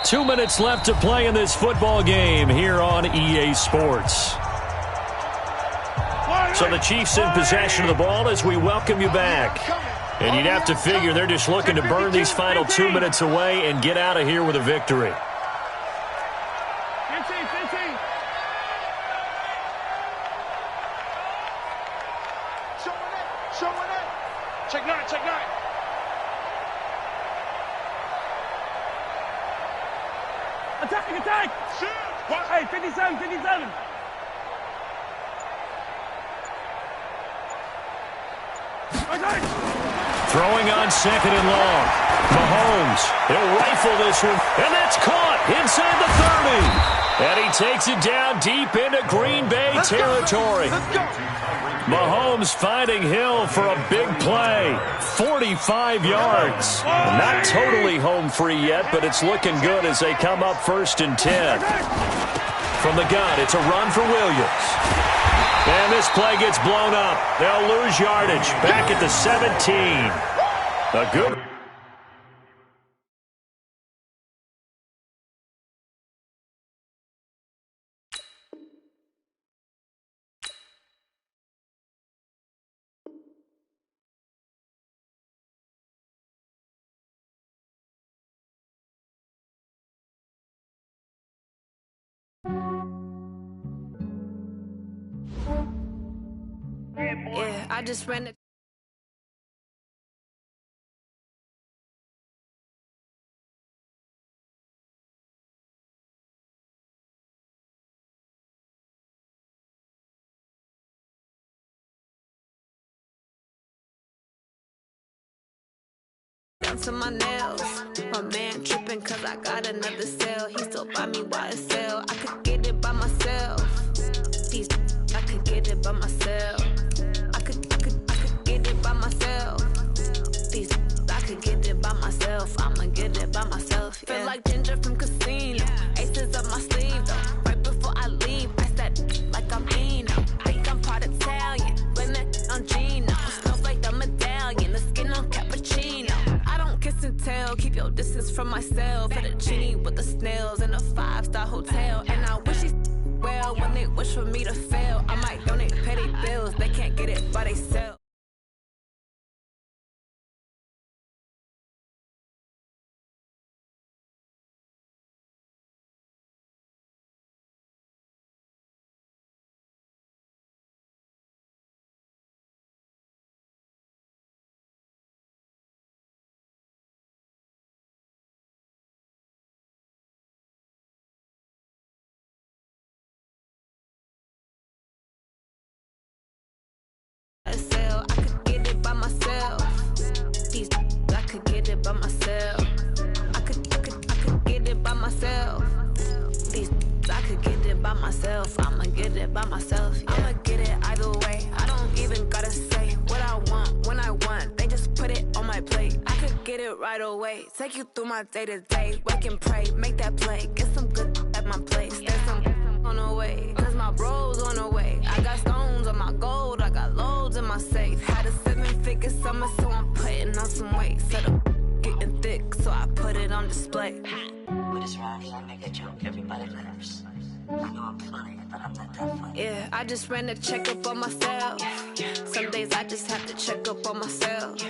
2 minutes left to play in this football game here on EA Sports. So the Chiefs in possession of the ball as we welcome you back. And you'd have to figure they're just looking to burn these final 2 minutes away and get out of here with a victory. Check nine. Attack! Hey, 57. Throwing on second and long. Mahomes, he'll rifle this one, and that's caught inside the 30. And he takes it down deep into Green Bay territory. Mahomes finding Hill for a big play. 45 yards. Not totally home free yet, but it's looking good as they come up 1st and 10. From the gun, it's a run for Williams. And this play gets blown up. They'll lose yardage. Back at the 17. A good I just ran it. Down to my nails. My man tripping cause I got another sale. He still buy me YSL. I could get it by myself. These I could get it by myself. I could get it by myself. These I could get it by myself. I'ma get it by myself. Yeah. Feel like Ginger from Casino. Aces up my sleeve though. Right before I leave, I said like I'm Eno. Think I'm part Italian. Blame it on Gino. Smells like the medallion. The skin on cappuccino. Kiss and tell, keep your distance from myself. At a genie with the snails in a 5-star hotel. And I wish he well when they wish for me to fail. I might donate petty bills, they can't get it by themselves. I could get it by myself. These I could get it by myself. I could get it by myself. These I could get it by myself. I'ma get it by myself. Yeah. I'ma get it either way. I don't even gotta say what I want when I want. They just put it on my plate. I could get it right away. Take you through my day to day. Wake and pray, make that play. Get some good at my place. There's some on the way, cause my bros on the way. I got stones on my gold, I got loads in my safe. Had a 7-figure summer, so I'm putting on some weight. Set up getting thick, so I put it on display. With this round here, I make a joke, everybody laughs. I know I'm funny, but I'm not that funny. Yeah, I just ran a checkup on myself. Some days I just have to check up on myself.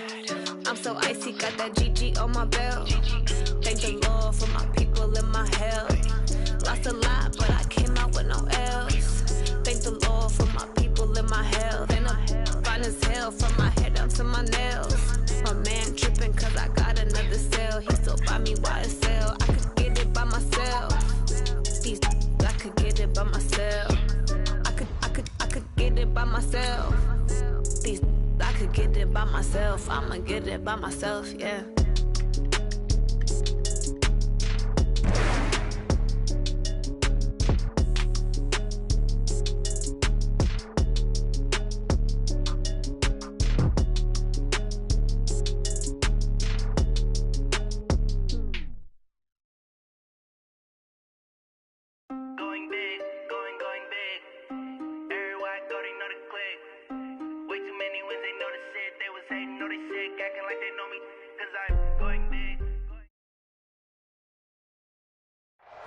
I'm so icy, got that GG on my belt. Thank the Lord for my people in my health. Lost a lot, but I came out with no else. Thank the Lord for my people in my health. And I'm fine as hell from my head down to my nails. My man tripping cause I got another sale. He still buy me YSL. I could get it by myself. These I could get it by myself. I could get it by myself. These I could get it by myself. I'ma get it by myself, yeah.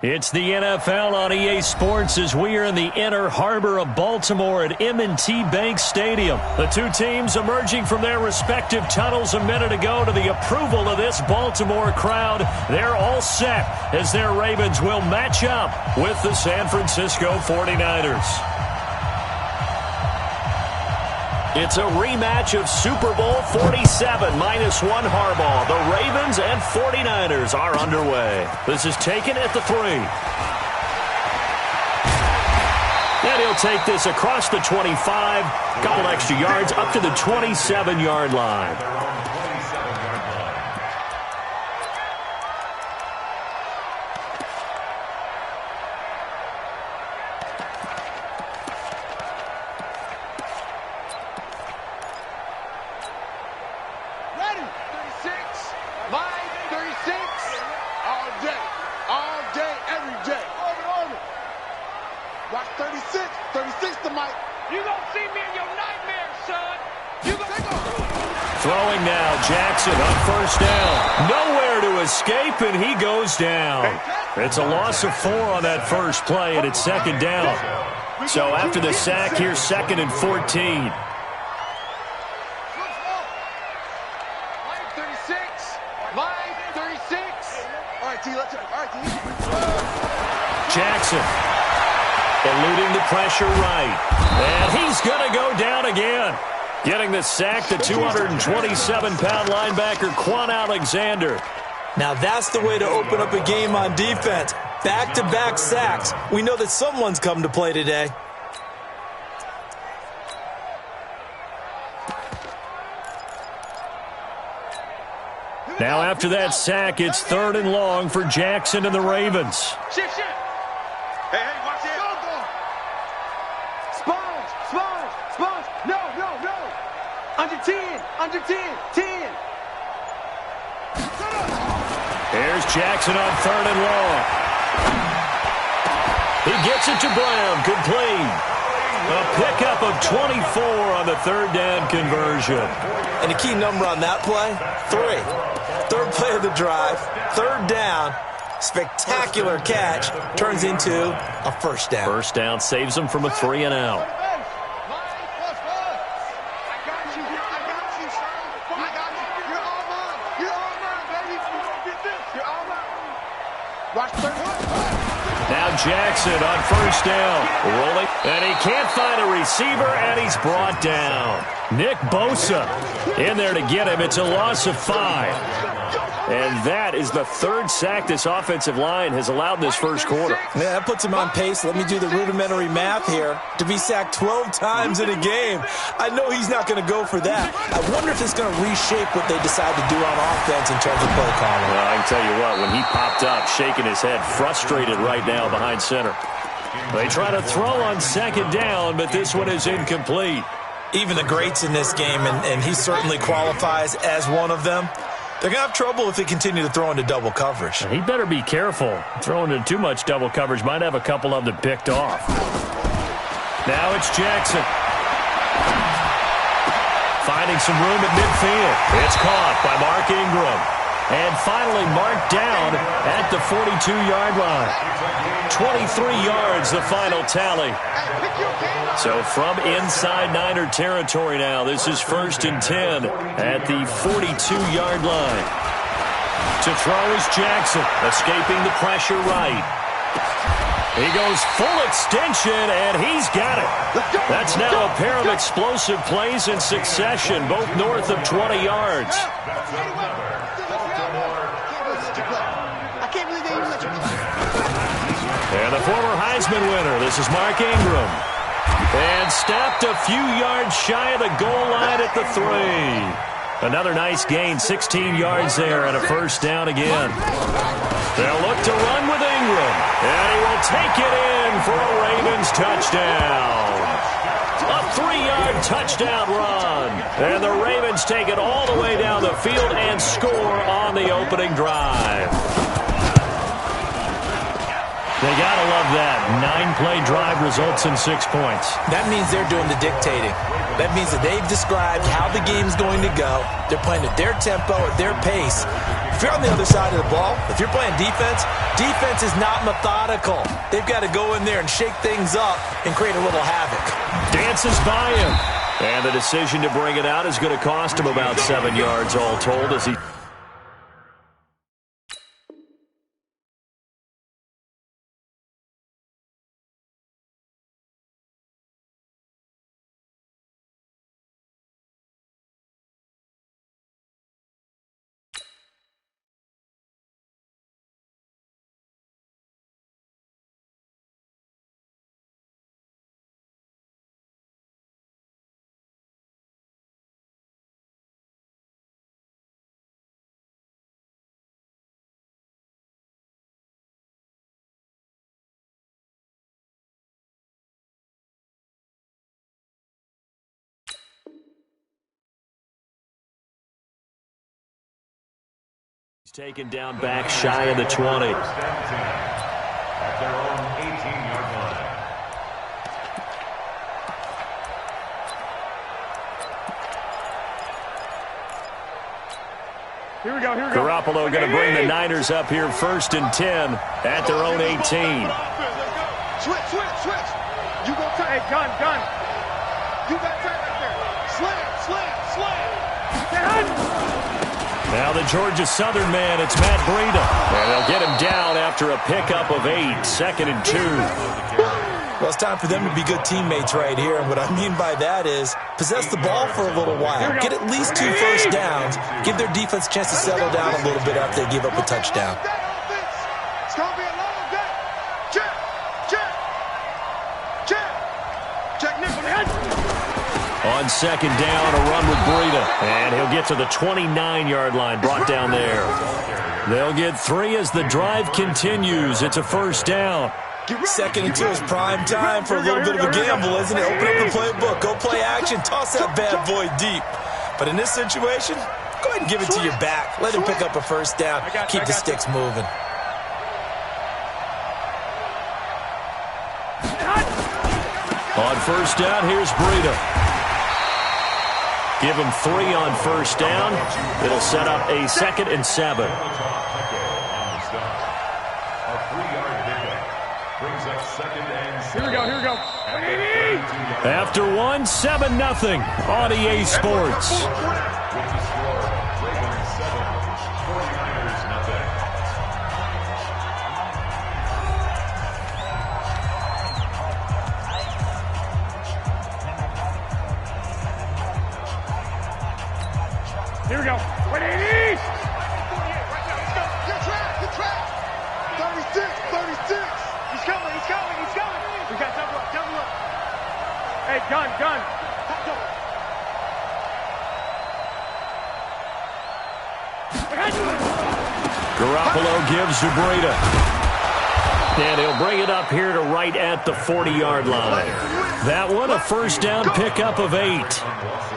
It's the NFL on EA Sports as we are in the inner harbor of Baltimore at M&T Bank Stadium. The two teams emerging from their respective tunnels a minute ago to the approval of this Baltimore crowd. They're all set as their Ravens will match up with the San Francisco 49ers. It's a rematch of Super Bowl 47 -1 Harbaugh. The Ravens and 49ers are underway. This is taken at the 3. And he'll take this across the 25. Couple extra yards up to the 27-yard line. Throwing now, Jackson on first down. Nowhere to escape, and he goes down. It's a loss of 4 on that first play, and it's second down. So after the sack, here's 2nd and 14. Jackson eluding the pressure right. And he's going to go down again. Getting the sack, the 227-pound linebacker, Quan Alexander. Now that's the way to open up a game on defense. Back-to-back sacks. We know that someone's come to play today. Now after that sack, it's 3rd and long for Jackson and the Ravens. Shit. Hey, watch it. Sponge. No. Under 10. 10. Here's Jackson on 3rd and long. He gets it to Brown, complete. A pickup of 24 on the 3rd down conversion. And the key number on that play, 3. 3rd play of the drive, 3rd down, spectacular catch, turns into a 1st down. 1st down saves him from a 3 and out. Now Jackson on 1st down, rolling, and he can't find a receiver, and he's brought down. Nick Bosa in there to get him. It's a loss of 5. And that is the 3rd sack this offensive line has allowed in this first quarter. Yeah, that puts him on pace. Let me do the rudimentary math here. To be sacked 12 times in a game, I know he's not going to go for that. I wonder if it's going to reshape what they decide to do on offense in terms of play calling. Well, I can tell you what, when he popped up, shaking his head, frustrated right now behind center. They try to throw on 2nd down, but this one is incomplete. Even the greats in this game, and he certainly qualifies as one of them, they're going to have trouble if they continue to throw into double coverage. He better be careful. Throwing into too much double coverage might have a couple of them picked off. Now it's Jackson. Finding some room at midfield. It's caught by Mark Ingram. And finally marked down at the 42-yard line. 23 yards, the final tally. So from inside Niner territory now, this is 1st and 10 at the 42-yard line. To throw is Jackson, escaping the pressure right. He goes full extension, and he's got it. That's now a pair of explosive plays in succession, both north of 20 yards. And the former Heisman winner, this is Mark Ingram. And stopped a few yards shy of the goal line at the 3. Another nice gain, 16 yards there, and a 1st down again. They'll look to run with Ingram, and he will take it in for a Ravens touchdown. A 3-yard touchdown run. And the Ravens take it all the way down the field and score on the opening drive. They got to love that. 9-play drive results in 6 points. That means they're doing the dictating. That means that they've described how the game's going to go. They're playing at their tempo, at their pace. If you're on the other side of the ball, if you're playing defense, defense is not methodical. They've got to go in there and shake things up and create a little havoc. Dances by him. And the decision to bring it out is going to cost him about 7 yards all told as he... Taken down back shy of the 20. At their own 18-yard line. Here we go. Garoppolo going to bring the Niners up here 1st and 10 at their own 18. Switch. You go tight. Hey, gun. You got tight right there. Slam. Now the Georgia Southern man, it's Matt Breida. And they'll get him down after a pickup of 8, 2nd and 2. Well, it's time for them to be good teammates right here. And what I mean by that is possess the ball for a little while. Get at least 2 first downs. Give their defense a chance to settle down a little bit after they give up a touchdown. It's going to be a long day. Check. On second down, a run with Breida. And he'll get to the 29-yard line, brought down there. They'll get 3 as the drive continues. It's a first down. Second and 2 is prime time for a little bit of a gamble, isn't it? Open up the playbook, go play action, toss that bad boy deep. But in this situation, go ahead and give it to your back. Let him pick up a first down. Keep the sticks moving. On first down, here's Breida. Give him 3 on first down. It'll set up a 2nd and 7. Here we go. After 1, 7-0 on EA Sports. Here we go. 180! Good track. 36. He's coming. We got double up. Hey, gun. Garoppolo gives to Breida. And he'll bring it up here to right at the 40-yard line. That one, a first down pickup of 8.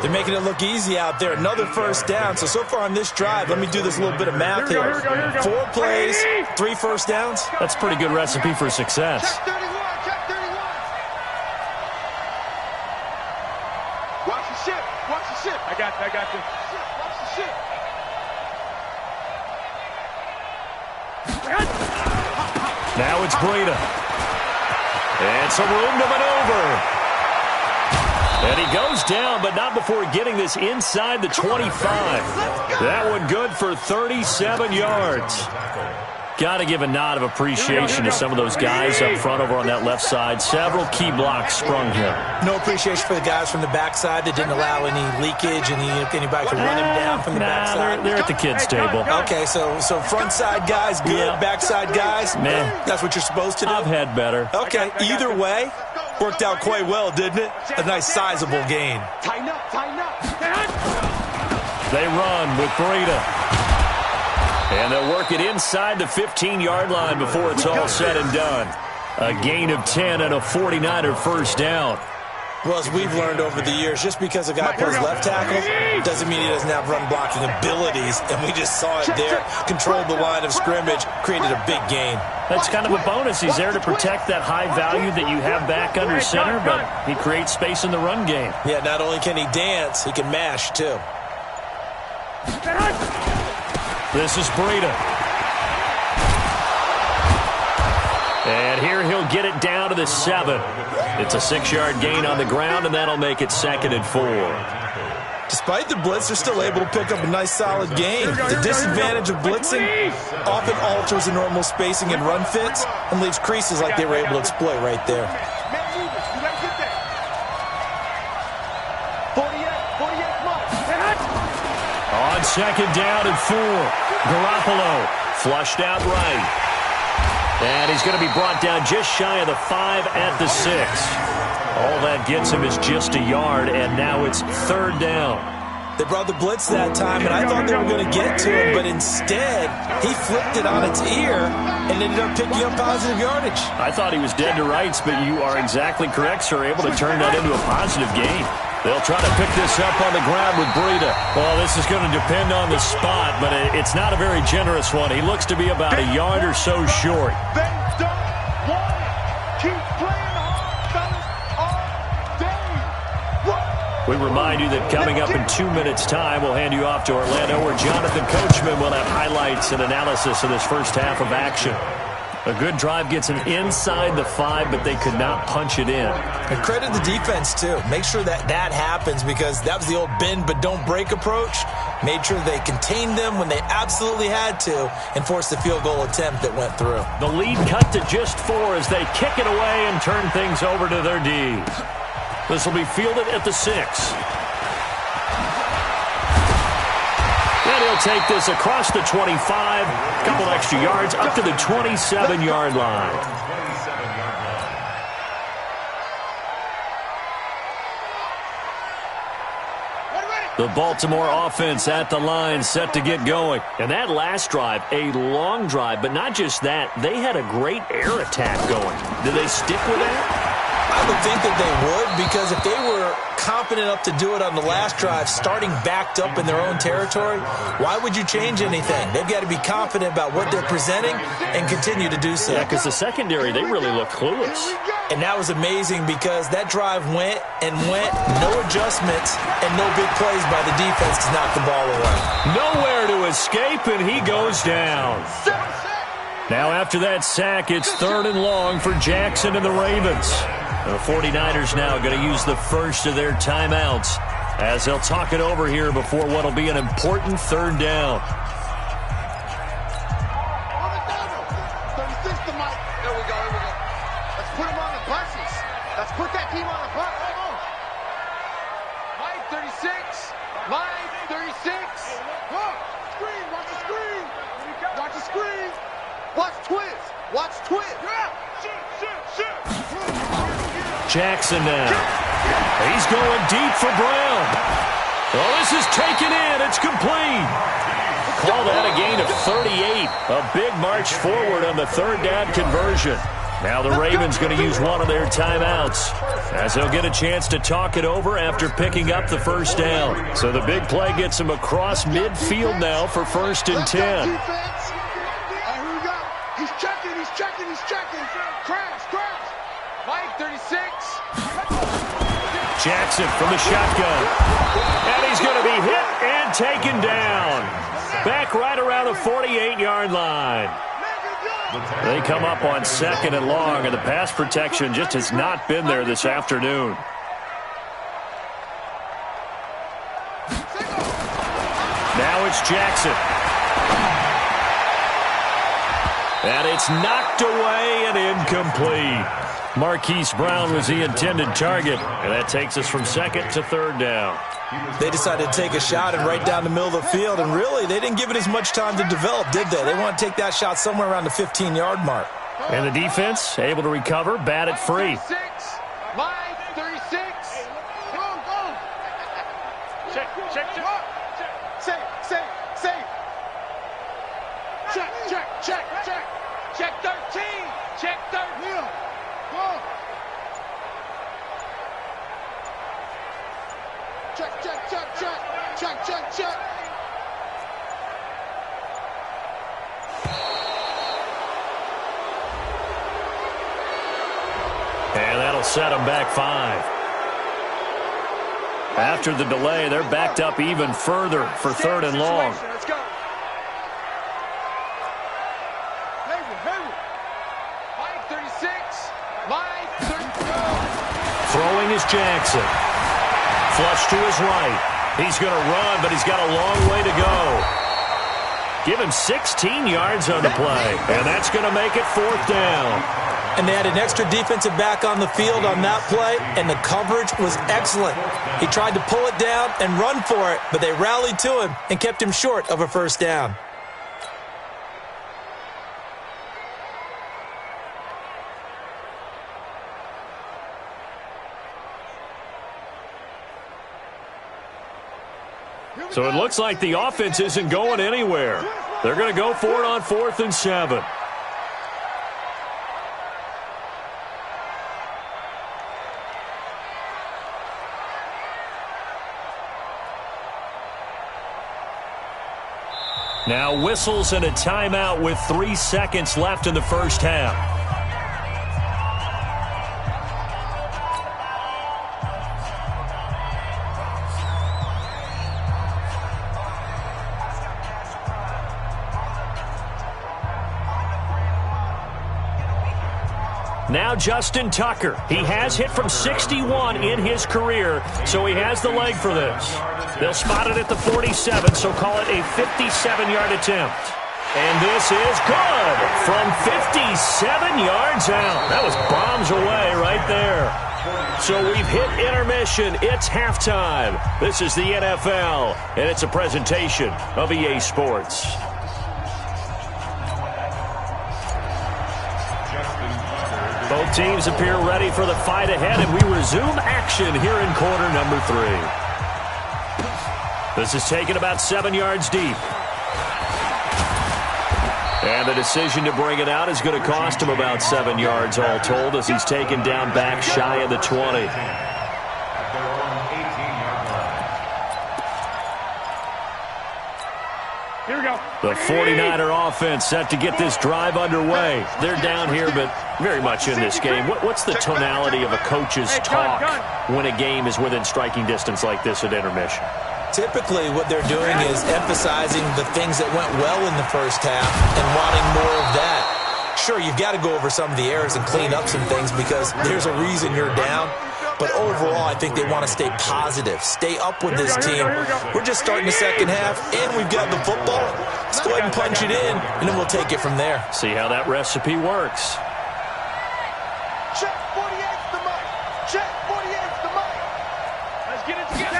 They're making it look easy out there. Another first down. So far on this drive, let me do this little bit of math here. 4 plays, 3 first downs. That's a pretty good recipe for success. Check 31. Watch the ship. I got you. Watch the ship. Now it's Breida. And some room to maneuver. And he goes down, but not before getting this inside the 25. That one good for 37 yards. Got to give a nod of appreciation to some of those guys up front over on that left side. Several key blocks sprung here. No appreciation for the guys from the backside that didn't allow any leakage and anybody could run him down from the backside. They're at the kids' table. Okay, so front side guys good, backside guys, man, that's what you're supposed to do? I've had better. Okay, either way, worked out quite well, didn't it? A nice sizable gain. Tighten up. They run with Breida. And they'll work it inside the 15-yard line before it's all said and done. A gain of 10 and a 49er first down. Well, as we've learned over the years, just because a guy plays left tackle doesn't mean he doesn't have run-blocking abilities, and we just saw it there. Controlled the line of scrimmage, created a big gain. That's kind of a bonus. He's there to protect that high value that you have back under center, but he creates space in the run game. Yeah, not only can he dance, he can mash, too. This is Breida. And here he'll get it down to the 7. It's a 6-yard gain on the ground, and that'll make it 2nd and 4. Despite the blitz, they're still able to pick up a nice solid gain. The disadvantage of blitzing often alters the normal spacing and run fits and leaves creases like they were able to exploit right there. On second down and 4, Garoppolo flushed out right. And he's going to be brought down just shy of the 5 at the 6. All that gets him is just a yard, and now it's 3rd down. They brought the blitz that time, and I thought they were going to get to him, but instead, he flipped it on its ear and ended up picking up positive yardage. I thought he was dead to rights, but you are exactly correct, sir. Able to turn that into a positive gain. They'll try to pick this up on the ground with Breida. Well, this is going to depend on the spot, but it's not a very generous one. He looks to be about a yard or so short. They don't want it. Keep playing hard, fellas, all day. We remind you that coming up in 2 minutes' time, we'll hand you off to Orlando, where Jonathan Coachman will have highlights and analysis of this first half of action. A good drive gets him inside the 5, but they could not punch it in. And credit the defense, too. Make sure that happens, because that was the old bend but don't break approach. Made sure they contained them when they absolutely had to and forced the field goal attempt that went through. The lead cut to just 4 as they kick it away and turn things over to their Ds. This will be fielded at the 6. And he'll take this across the 25, a couple extra yards, up to the 27-yard line. The Baltimore offense at the line, set to get going. And that last drive, a long drive, but not just that. They had a great air attack going. Did they stick with that? I would think that they would, because if they were confident enough to do it on the last drive, starting backed up in their own territory, why would you change anything? They've got to be confident about what they're presenting and continue to do so. Yeah, because the secondary, they really look clueless. And that was amazing because that drive went and went, no adjustments, and no big plays by the defense to knock the ball away. Nowhere to escape, and he goes down. Now after that sack, it's 3rd and long for Jackson and the Ravens. The 49ers now going to use the first of their timeouts as they'll talk it over here before what will be an important 3rd down. Here we go. Let's put them on the buses. Let's put that team on the bus. Mike 36. Mike 36. Screen. Watch the screen. Watch the screen. Watch twist. Watch twist. Jackson now. He's going deep for Brown. Well, this is taken in. It's complete. Call that a gain of 38. A big march forward on the 3rd down conversion. Now the Ravens going to use one of their timeouts as they'll get a chance to talk it over after picking up the 1st down. So the big play gets them across midfield now for 1st and 10. He's checking. Crash. Mike 36. Jackson from the shotgun. And he's going to be hit and taken down. Back right around the 48-yard line. They come up on 2nd and long, and the pass protection just has not been there this afternoon. Now it's Jackson. And it's knocked away and incomplete. Marquise Brown was the intended target, and that takes us from 2nd to 3rd down. They decided to take a shot and right down the middle of the field, and really, they didn't give it as much time to develop, did they? They want to take that shot somewhere around the 15-yard mark. And the defense able to recover, bat it free. Mike 36. Go. Check. Say. Check 13. Check 13. Go. Check. And that'll set them back 5. After the delay, they're backed up even further for 3rd and long. Let's go. Mike 36. Mike 32. Throwing is Jackson. Flush to his right. He's going to run, but he's got a long way to go. Give him 16 yards on the play, and that's going to make it 4th down. And they had an extra defensive back on the field on that play, and the coverage was excellent. He tried to pull it down and run for it, but they rallied to him and kept him short of a 1st down. So it looks like the offense isn't going anywhere. They're going to go for it on 4th and 7. Now whistles and a timeout with 3 seconds left in the 1st half. Now Justin Tucker. He has hit from 61 in his career, so he has the leg for this. They'll spot it at the 47, so call it a 57-yard attempt. And this is good from 57 yards out. That was bombs away right there. So we've hit intermission. It's halftime. This is the NFL, and it's a presentation of EA Sports. Both teams appear ready for the fight ahead, and we resume action here in quarter number 3. This is taken about 7 yards deep. And the decision to bring it out is going to cost him about 7 yards all told as he's taken down back shy of the 20. Here we go. The 49er offense set to get this drive underway. They're down here, but very much in this game. What's the tonality of a coach's talk when a game is within striking distance like this at intermission? Typically, what they're doing is emphasizing the things that went well in the first half and wanting more of that. Sure, you've got to go over some of the errors and clean up some things because there's a reason you're down. But overall, I think they want to stay positive, stay up with this team. We're just starting the second half, and we've got the football. Let's go ahead and punch it in, and then we'll take it from there. See how that recipe works. Check 48's the mic. Check 48's the mic. Let's get it together.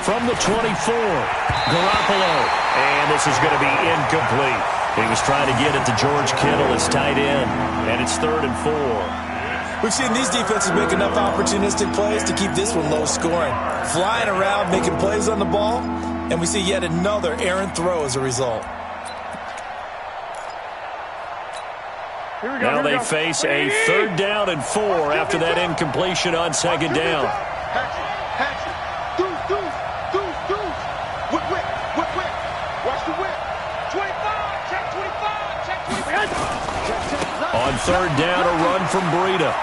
From the 24, Garoppolo. And this is going to be incomplete. He was trying to get it to George Kittle as tight end, and it's 3rd and 4. We've seen these defenses make enough opportunistic plays to keep this one low scoring. Flying around, making plays on the ball, and we see yet another errant throw as a result. Now they face a 3rd down and 4 after that incompletion on 2nd down. Hatchet. Deuce. Whip. Watch the whip. 25. Check 25. On 3rd down, a run from Breida.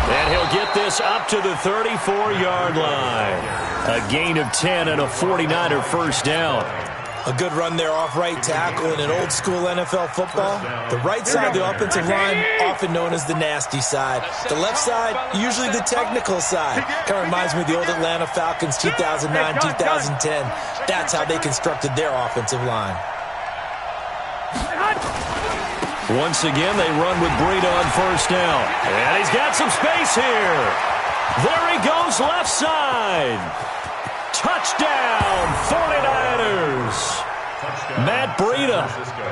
And he'll get this up to the 34-yard line. A gain of 10 and a 49er first down. A good run there off right tackle in an old-school NFL football. The right side of the offensive line, often known as the nasty side. The left side, usually the technical side. Kind of reminds me of the old Atlanta Falcons 2009, 2010. That's how they constructed their offensive line. Once again, they run with Breida on 1st down. And he's got some space here. There he goes left side. Touchdown, 49ers. Matt Breida,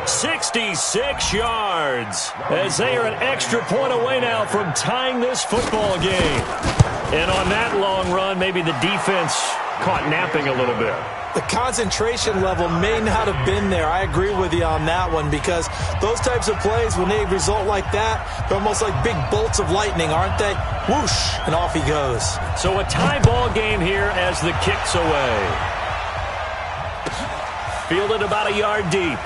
66 yards, as they are an extra point away now from tying this football game. And on that long run, maybe the defense caught napping a little bit. The concentration level may not have been there. I agree with you on that one because those types of plays, when they result like that, they're almost like big bolts of lightning, aren't they? Whoosh, and off he goes. So a tie ball game here as the kick's away. Fielded about a yard deep.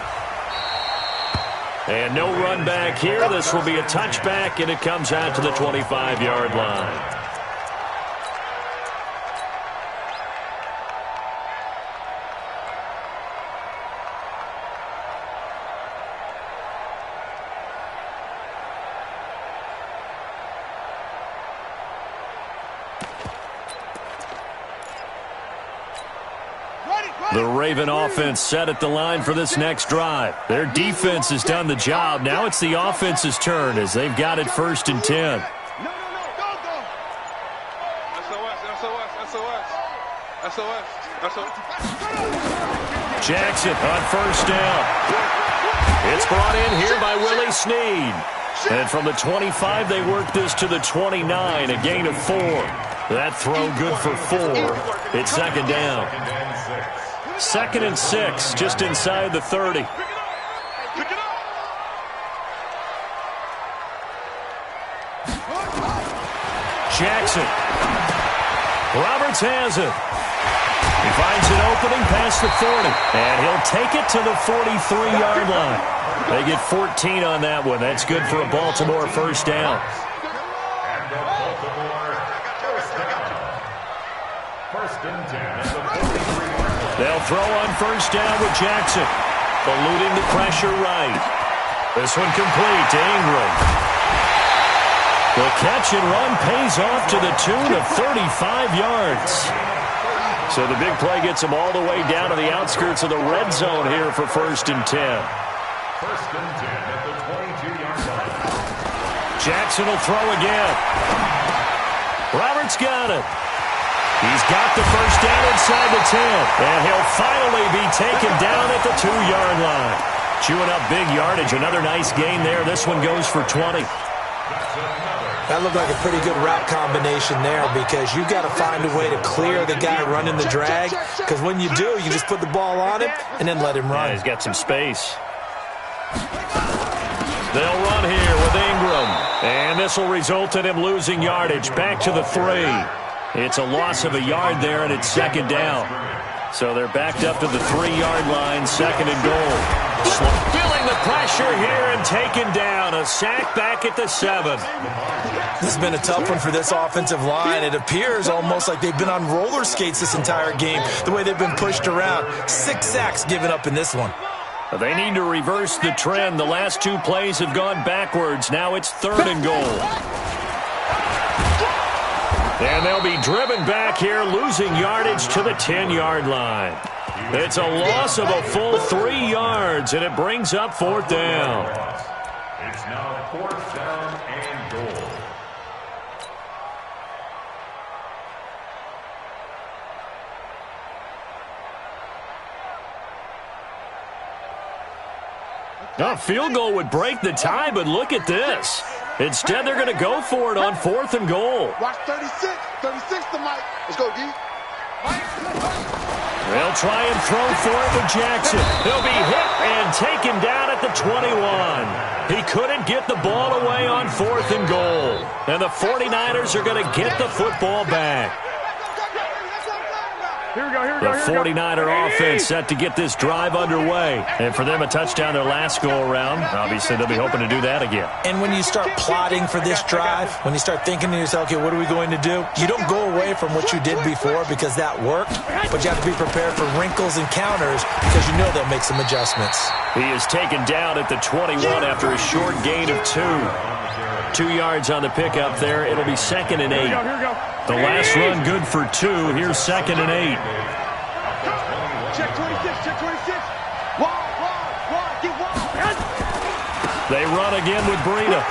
And no run back here. This will be a touchback, and it comes out to the 25-yard line. The Raven offense set at the line for this next drive. Their defense has done the job. Now it's the offense's turn as they've got it 1st and 10. Go. SOS. Jackson on 1st down. It's brought in here by Willie Snead. And from the 25, they work this to the 29, a gain of 4. That throw good for 4. It's 2nd down. 2nd and 6, just inside the 30. Jackson. Roberts has it. He finds an opening past the 40, and he'll take it to the 43-yard line. They get 14 on that one. That's good for a Baltimore 1st down. They'll throw on 1st down with Jackson. Eluding the pressure right. This one complete to Ingram. The catch and run pays off to the tune of 35 yards. So the big play gets them all the way down to the outskirts of the red zone here for 1st and 10. 1st and 10 at the 22-yard line. Jackson will throw again. Roberts got it. He's got the first down inside the 10. And he'll finally be taken down at the 2-yard line. Chewing up big yardage. Another nice gain there. This one goes for 20. That looked like a pretty good route combination there because you've got to find a way to clear the guy running the drag, because when you do, you just put the ball on him and then let him run. Yeah, he's got some space. They'll run here with Ingram, and this will result in him losing yardage back to the 3. It's a loss of a yard there, and it's 2nd down. So they're backed up to the 3-yard line, 2nd and goal. Feeling the pressure here and taken down. A sack back at the 7. This has been a tough one for this offensive line. It appears almost like they've been on roller skates this entire game, the way they've been pushed around. 6 sacks given up in this one. They need to reverse the trend. The last 2 plays have gone backwards. Now it's 3rd and goal. And they'll be driven back here, losing yardage to the 10-yard line. It's a loss of a full 3 yards, and it brings up 4th down. It's now 4th down and goal. A field goal would break the tie, but look at this. Instead, they're going to go for it on 4th and goal. Watch 36. 36 to Mike. Let's go, D. They'll try and throw for it with Jackson. He'll be hit and taken down at the 21. He couldn't get the ball away on 4th and goal. And the 49ers are going to get the football back. The 49er offense set to get this drive underway. And for them, a touchdown their last go-around. Obviously, they'll be hoping to do that again. And when you start plotting for this drive, when you start thinking to yourself, okay, what are we going to do? You don't go away from what you did before because that worked, but you have to be prepared for wrinkles and counters because you know they'll make some adjustments. He is taken down at the 21 after a short gain of 2. 2 yards on the pickup there. It'll be 2nd and 8. The last run good for 2. Here's 2nd and 8. Check 26. Check 26. Wide. Get wide. They run again with Breida.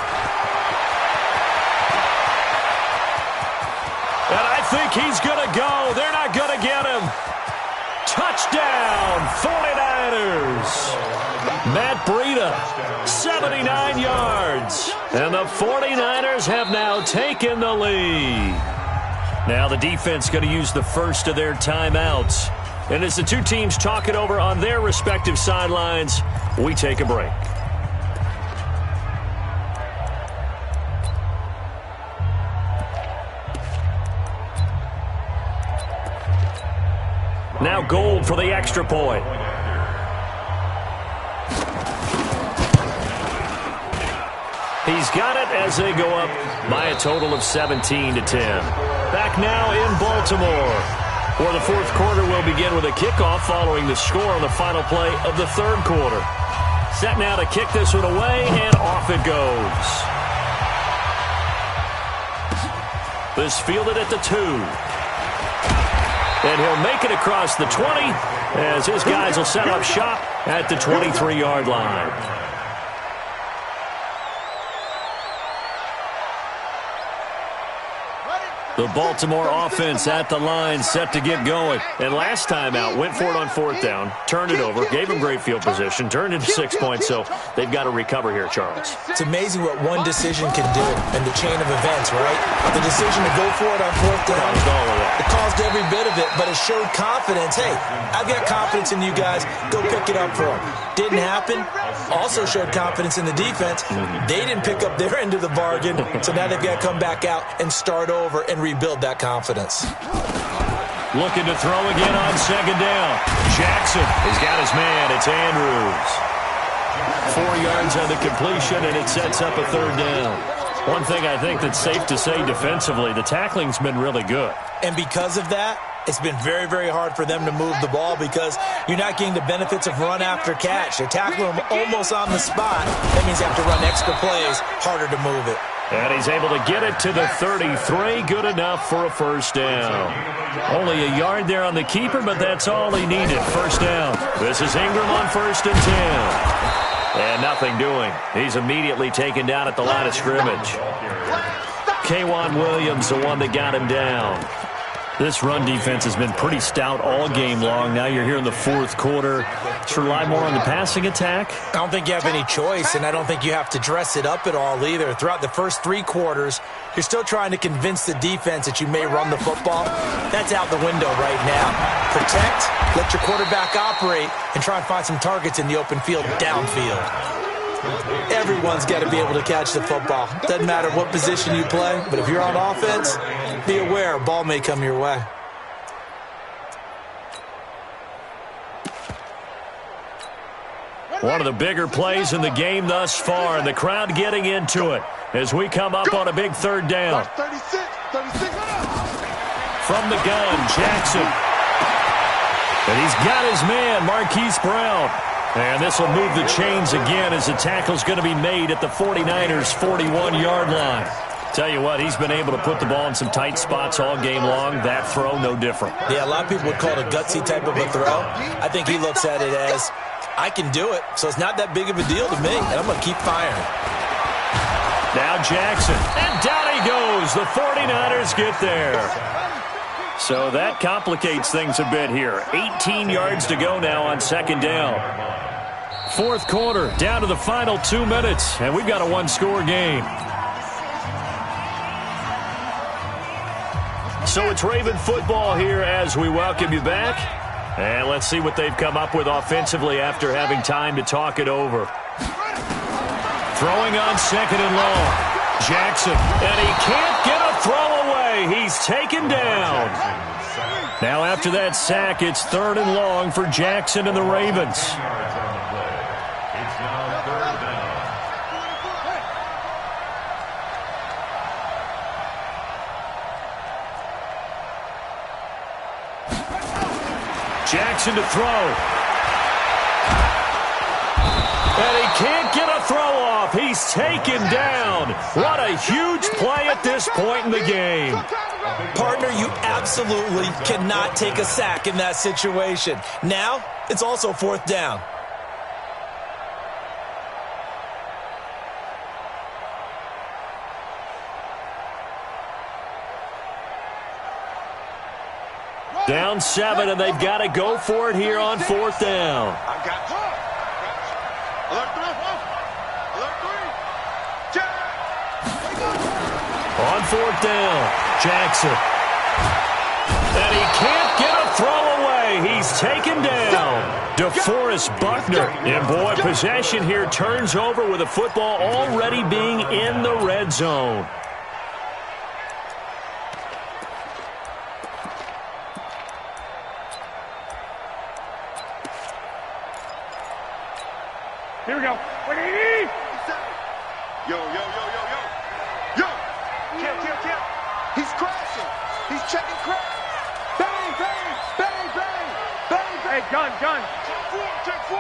And I think he's going to go. They're not going to get him. Touchdown, 49ers. Matt Breida, 79 yards. And the 49ers have now taken the lead. Now the defense going to use the first of their timeouts. And as the 2 teams talk it over on their respective sidelines, we take a break. Now Gold for the extra point. He's got it as they go up by a total of 17-10. Back now in Baltimore, where the 4th quarter will begin with a kickoff following the score on the final play of the 3rd quarter. Set now to kick this one away, and off it goes. This fielded at the 2. And he'll make it across the 20 as his guys will set up shop at the 23-yard line. The Baltimore offense at the line, set to get going. And last time out, went for it on 4th down, turned it over, gave them great field position, turned into 6 points, so they've got to recover here, Charles. It's amazing what one decision can do in the chain of events, right? The decision to go for it on 4th down, it caused every bit of it, but it showed confidence. Hey, I've got confidence in you guys. Go pick it up for them. Didn't happen. Also showed confidence in the defense. They didn't pick up their end of the bargain, so now they've got to come back out and start over and rebuild that confidence. Looking to throw again on 2nd down. Jackson has got his man. It's Andrews. 4 yards on the completion, and it sets up a 3rd down. One thing I think that's safe to say defensively, the tackling's been really good. And because of that, it's been very, very hard for them to move the ball because you're not getting the benefits of run after catch. You're tackling them almost on the spot. That means you have to run extra plays, harder to move it. And he's able to get it to the 33. Good enough for a first down. Only a yard there on the keeper, but that's all he needed. First down. This is Ingram on 1st and 10. And nothing doing. He's immediately taken down at the line of scrimmage. K'Wan Williams, the one that got him down. This run defense has been pretty stout all game long. Now you're here in the 4th quarter. Should rely more on the passing attack? I don't think you have any choice, and I don't think you have to dress it up at all either. Throughout the first 3 quarters, you're still trying to convince the defense that you may run the football. That's out the window right now. Protect, let your quarterback operate, and try and find some targets in the open field downfield. Everyone's got to be able to catch the football. Doesn't matter what position you play, but if you're on offense, be aware a ball may come your way. One of the bigger plays in the game thus far, and the crowd getting into it as we come up on a big 3rd down. 36. From the gun, Jackson. And he's got his man, Marquise Brown. And this will move the chains again as the tackle's going to be made at the 49ers' 41-yard line. Tell you what, he's been able to put the ball in some tight spots all game long. That throw, no different. Yeah, a lot of people would call it a gutsy type of a throw. I think he looks at it as, I can do it, so it's not that big of a deal to me, and I'm going to keep firing. Now Jackson, and down he goes. The 49ers get there. So that complicates things a bit here. 18 yards to go now on 2nd down. 4th quarter, down to the final 2 minutes, and we've got a 1-score game. So it's Raven football here as we welcome you back. And let's see what they've come up with offensively after having time to talk it over. Throwing on 2nd and long. Jackson, and he can't get a throw away. He's taken down. Now after that sack, it's 3rd and long for Jackson and the Ravens. Jackson to throw. And he can't get a throw off. He's taken down. What a huge play at this point in the game. Partner, you absolutely cannot take a sack in that situation. Now, it's also 4th down. Down 7, and they've got to go for it here on 4th down. I got you. Alert 3. On 4th down, Jackson. And he can't get a throw away. He's taken down. DeForest Buckner. And boy, possession here turns over with the football already being in the red zone. Here we go. Yo. Yo. Kill. He's crashing. He's checking crash. Bang. Hey, gun. Check 4.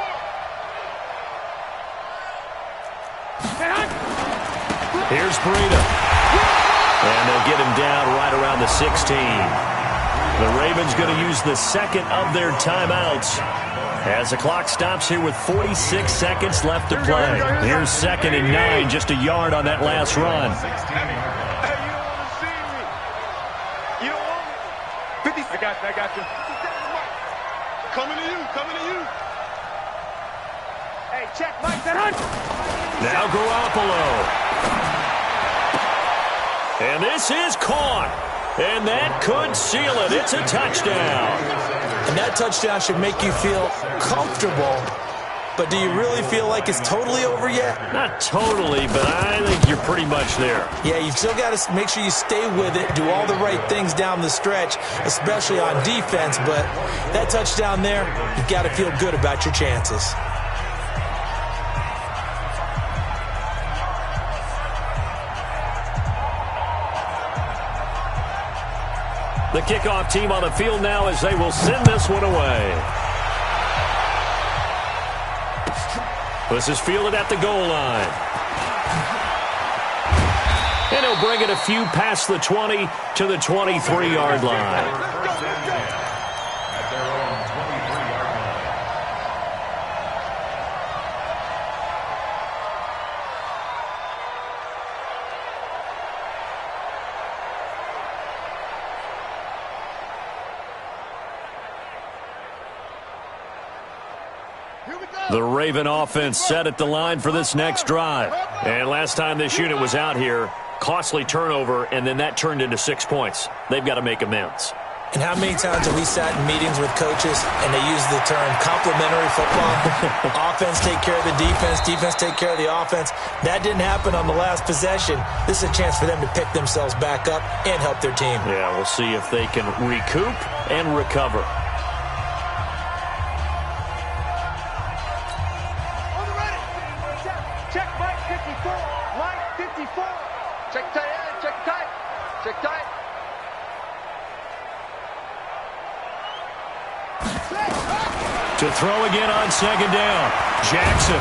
Here's Breida. And they'll get him down right around the 16. The Ravens going to use the 2nd of their timeouts as the clock stops here with 46 seconds left to play. Here's 2nd and 9, just a yard on that last run. Hey, you don't want to see me. You don't want me. 50. I got you. Coming to you. Hey, check, Mike, that hunt. Now Garoppolo. And this is caught. And that could seal it. It's a touchdown. And that touchdown should make you feel comfortable. But do you really feel like it's totally over yet? Not totally, but I think you're pretty much there. Yeah, you've still got to make sure you stay with it, do all the right things down the stretch, especially on defense. But that touchdown there, you've got to feel good about your chances. The kickoff team on the field now as they will send this one away. This is fielded at the goal line. And he'll bring it a few past the 20 to the 23-yard line. The Raven offense set at the line for this next drive. And last time this unit was out here, costly turnover, and then that turned into 6 points. They've got to make amends. And how many times have we sat in meetings with coaches and they use the term complementary football? Offense take care of the defense, defense take care of the offense. That didn't happen on the last possession. This is a chance for them to pick themselves back up and help their team. Yeah, we'll see if they can recoup and recover. Check Mike 54. Mike 54. Check tight end. Check tight. Check tight. To throw again on second down. Jackson.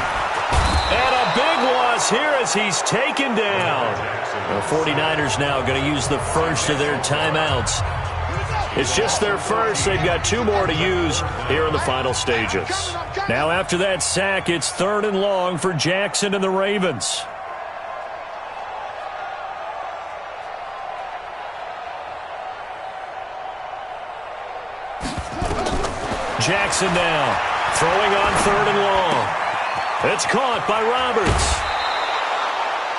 And a big loss here as he's taken down. The 49ers now going to use the first of their timeouts. It's just their first. They've got 2 more to use here in the final stages. Now after that sack, it's 3rd and long for Jackson and the Ravens. Jackson now throwing on 3rd and long. It's caught by Roberts.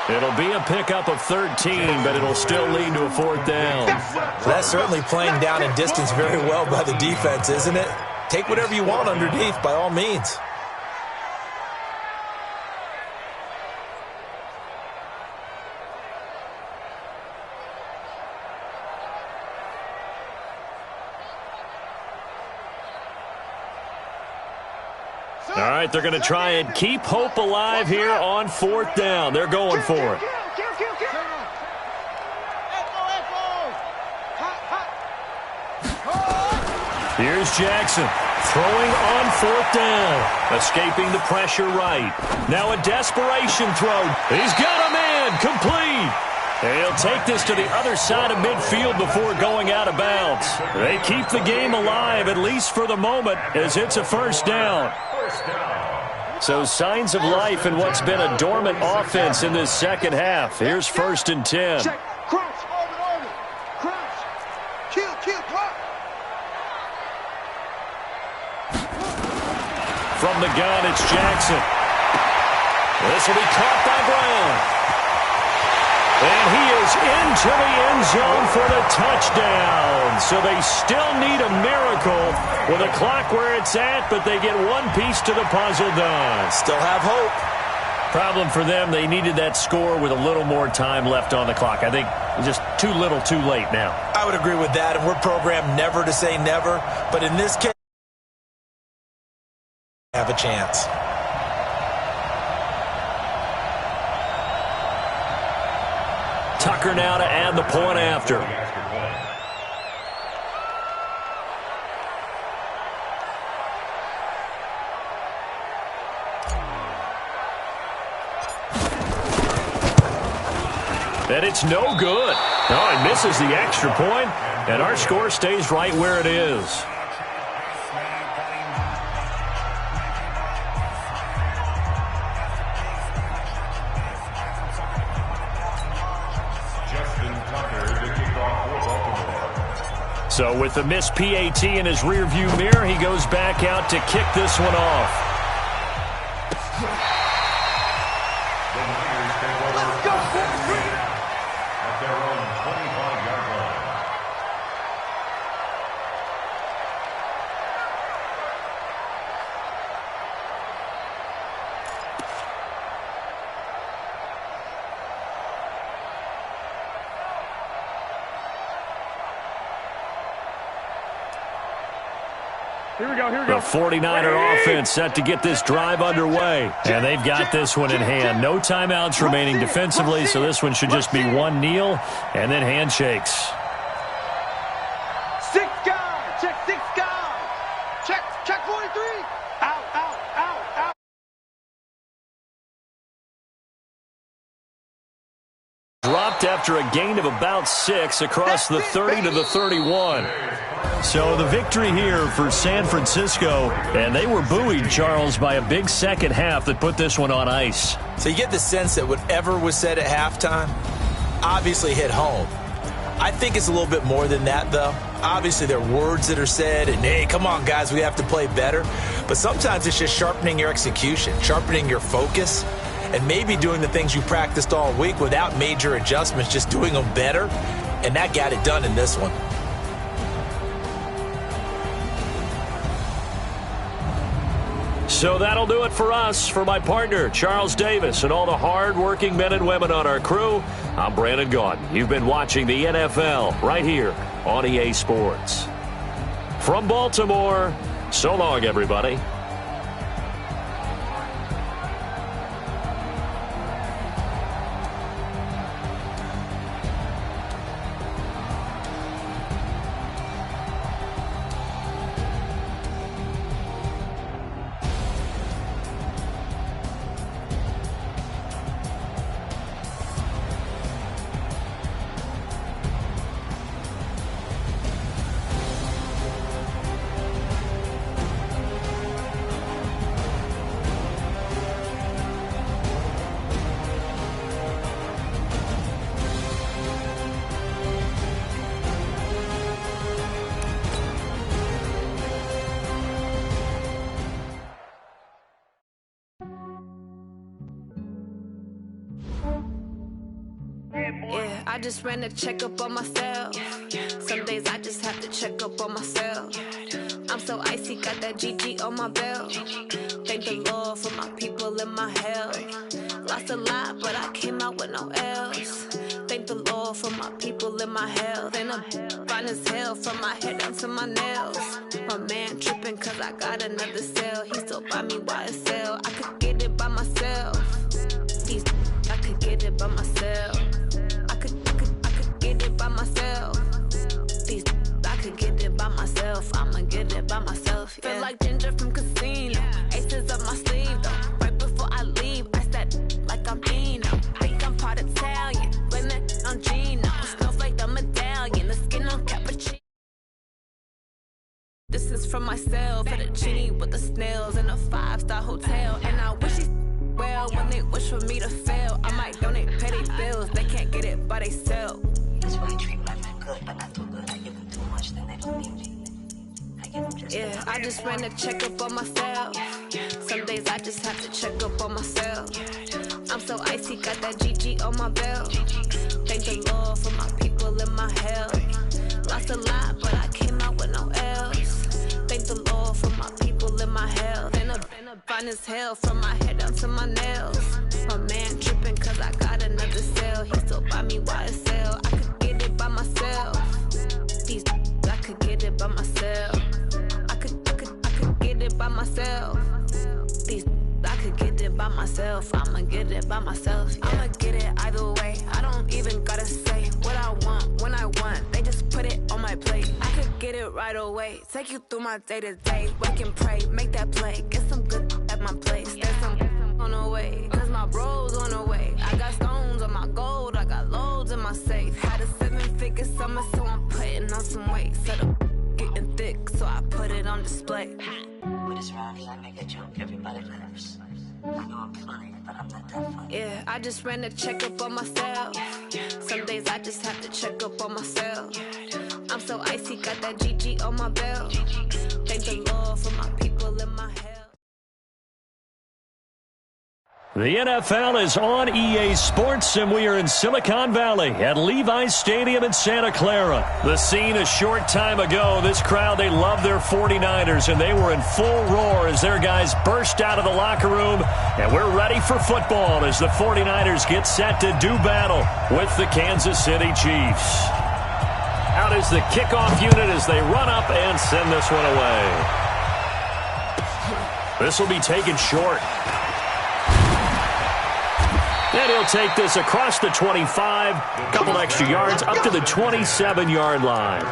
It'll be a pickup of 13, but it'll still lead to a 4th down. That's certainly playing down in distance very well by the defense, isn't it? Take whatever you want underneath, by all means. All right, they're going to try and keep hope alive here on 4th down. They're going for it. Here's Jackson throwing on 4th down, escaping the pressure right. Now a desperation throw. He's got a man, complete. He'll take this to the other side of midfield before going out of bounds. They keep the game alive, at least for the moment, as it's a 1st down. So signs of life in what's been a dormant offense in this second half. Here's 1st and 10. Check. Crouch. Orbit. Crouch. Kill. Crouch. From the gun, it's Jackson. This will be caught by Brown. And he is into the end zone for the touchdown. So they still need a miracle with the clock where it's at, but they get one piece to the puzzle done. Still have hope. Problem for them, they needed that score with a little more time left on the clock. I think just too little too late now. I would agree with that, and we're programmed never to say never. But in this case, have a chance. Tucker now to add the point after. And it's no good. Oh, he misses the extra point, and our score stays right where it is. So with the missed PAT in his rearview mirror, he goes back out to kick this one off. Let's go, at their own 25-yard line. Here we go. The 49er offense set to get this drive underway. And they've got this one in hand. No timeouts remaining defensively, so this one should just be one kneel and then handshakes. 6 guys. Check 6 guys. Check 43. Out. left after a gain of about 6 across the 30 to the 31. So the victory here for San Francisco, and they were buoyed, Charles, by a big second half that put this one on ice. So you get the sense that whatever was said at halftime obviously hit home. I think it's a little bit more than that, though. Obviously, there are words that are said, and, hey, come on, guys, we have to play better. But sometimes it's just sharpening your execution, sharpening your focus, and maybe doing the things you practiced all week without major adjustments, just doing them better. And that got it done in this one. So that'll do it for us. For my partner, Charles Davis, and all the hard-working men and women on our crew, I'm Brandon Gaudin. You've been watching the NFL right here on EA Sports. From Baltimore, so long, everybody. Yeah, I just ran a checkup on myself. Some days I just have to check up on myself. I'm so icy, got that GG on my belt. Thank the Lord for my people and my health. Lost a lot, but I came out with no L's. Thank the Lord for my people and my health. And I'm fine as hell from my head down to my nails. My man tripping cause I got another cell. He still buy me YSL. I could get it by myself. I could get it by myself. I could get it by myself. I could get it by myself. I'ma get it by myself. Yeah. Feel like Ginger from Casino. Aces up my sleeve though. Right before I leave, I said like I'm Eno. Think I'm part Italian. Blame it on Gino. Snowflake the medallion. The skin on cappuccino. This is from myself. For the genie with the snails in a 5-star hotel. And I wish he well when they wish for me to fail. I might donate petty bills. They can't get it by they sell. That's why I treat women good, but not too good. I give them too much, then they don't need me. I give them just yeah, I just ran a checkup on myself. Some days I just have to check up on myself. I'm so icy, got that GG on my belt. Thank the Lord for my people and my health. Lost a lot, but I came out with no L's. Thank the Lord for my people and my health. And I'm fine as hell from my head down to my nails. My man tripping cause I got another cell. He still buy me YSL. I could get it by myself. I could get it by myself. I could get it by myself. I could get it by myself. I'ma get it by myself. Yeah. I'ma get it either way. I don't even gotta say what I want when I want. They just put it on my plate. I could get it right away. Take you through my day to day. Wake and pray, make that play. Get some good at my place. There's some on the way. Cause my bro's on the way. I got stones on my gold. I got loads in my safe. Had a 7-figure summer, so I'm putting on some weight. Set up getting thick, so I put it on display. With this round here, I make a joke, everybody laughs. I know I'm funny, but I'm not that funny. Yeah, I just ran a checkup on myself. Some days I just have to check up on myself. I'm so icy, got that GG on my belt. Thank the Lord for my people and my health. The NFL is on EA Sports, and we are in Silicon Valley at Levi's Stadium in Santa Clara. The scene a short time ago, this crowd, they love their 49ers, and they were in full roar as their guys burst out of the locker room, and we're ready for football as the 49ers get set to do battle with the Kansas City Chiefs. Out is the kickoff unit as they run up and send this one away. This will be taken short. And he'll take this across the 25, a couple extra yards, up to the 27-yard line.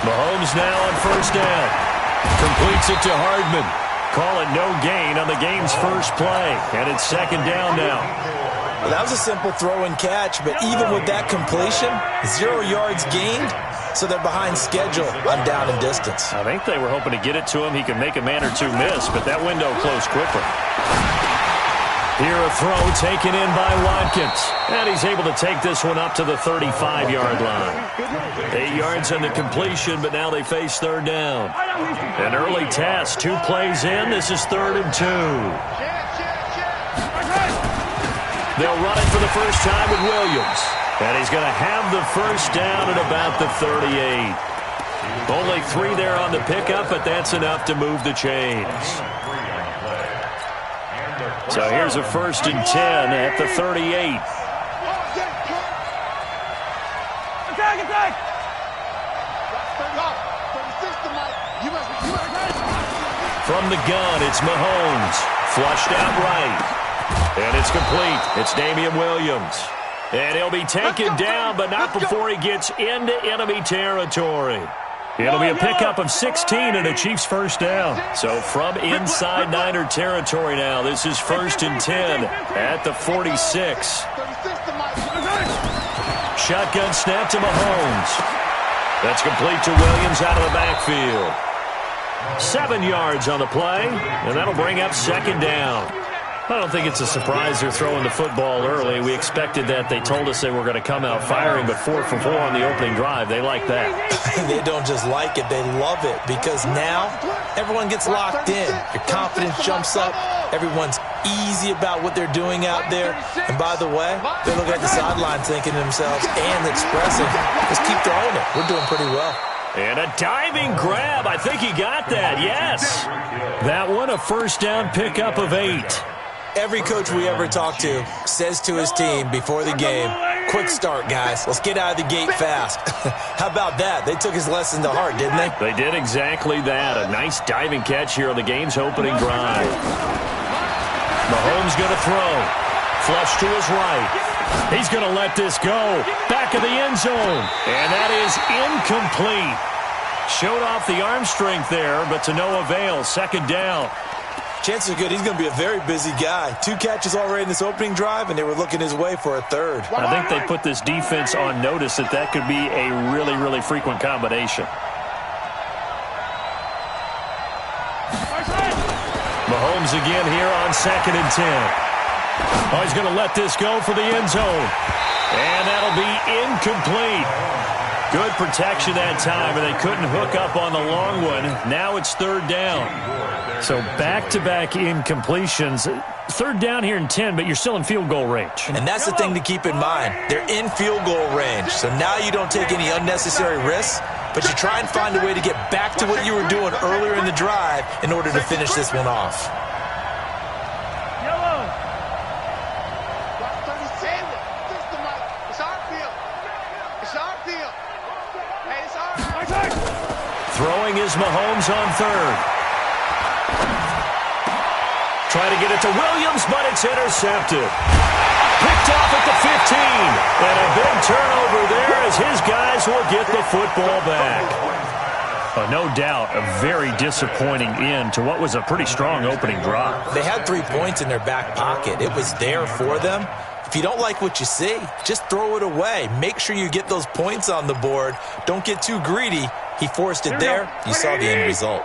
Mahomes now on first down. Completes it to Hardman. Call it no gain on the game's first play. And it's second down now. Well, that was a simple throw and catch, but even with that completion, 0 yards gained, so they're behind schedule on down and distance. I think they were hoping to get it to him. He could make a man or two miss, but that window closed quickly. Here a throw taken in by Watkins. And he's able to take this one up to the 35-yard line. 8 yards on the completion, but now they face third down. An early test, 2 plays in. This is 3rd and 2. They'll run it for the first time with Williams. And he's going to have the first down at about the 38. Only 3 there on the pickup, but that's enough to move the chains. So here's a 1st and 10 at the 38. From the gun, it's Mahomes. Flushed out right. And it's complete. It's Damian Williams. And he'll be taken down, but not before he gets into enemy territory. It'll be a pickup of 16 and a Chiefs first down. So from inside Niner territory now, this is 1st and 10 at the 46. Shotgun snap to Mahomes. That's complete to Williams out of the backfield. 7 yards on the play, and that'll bring up second down. I don't think it's a surprise they're throwing the football early. We expected that. They told us they were going to come out firing, but 4 for 4 on the opening drive. They like that. They don't just like it, they love it, because now everyone gets locked in. Your confidence jumps up. Everyone's easy about what they're doing out there. And by the way, they look at the sideline thinking to themselves and expressing, just keep throwing it. We're doing pretty well. And a diving grab. I think he got that. Yes. That one, a first down pickup of 8. Every coach we ever talk to says to his team before the game, quick start, guys. Let's get out of the gate fast. How about that? They took his lesson to heart, didn't they? They did exactly that. A nice diving catch here on the game's opening drive. Mahomes going to throw. Flush to his right. He's going to let this go. Back of the end zone. And that is incomplete. Showed off the arm strength there, but to no avail. Second down. Chances are good he's going to be a very busy guy. 2 catches already in this opening drive, and they were looking his way for a 3rd. I think they put this defense on notice that could be a really, really frequent combination. Mahomes again here on 2nd and 10. Oh, he's going to let this go for the end zone. And that'll be incomplete. Good protection that time, and they couldn't hook up on the long one. Now it's 3rd down. So back-to-back incompletions. 3rd down here in 10, but you're still in field goal range. And that's the thing to keep in mind. They're in field goal range. So now you don't take any unnecessary risks, but you try and find a way to get back to what you were doing earlier in the drive in order to finish this one off. Throwing is Mahomes on 3rd. Try to get it to Williams, but it's intercepted. Picked off at the 15. And a big turnover there as his guys will get the football back. No doubt a very disappointing end to what was a pretty strong opening drive. They had 3 points in their back pocket. It was there for them. If you don't like what you see, just throw it away. Make sure you get those points on the board. Don't get too greedy. He forced it there. You saw the end result.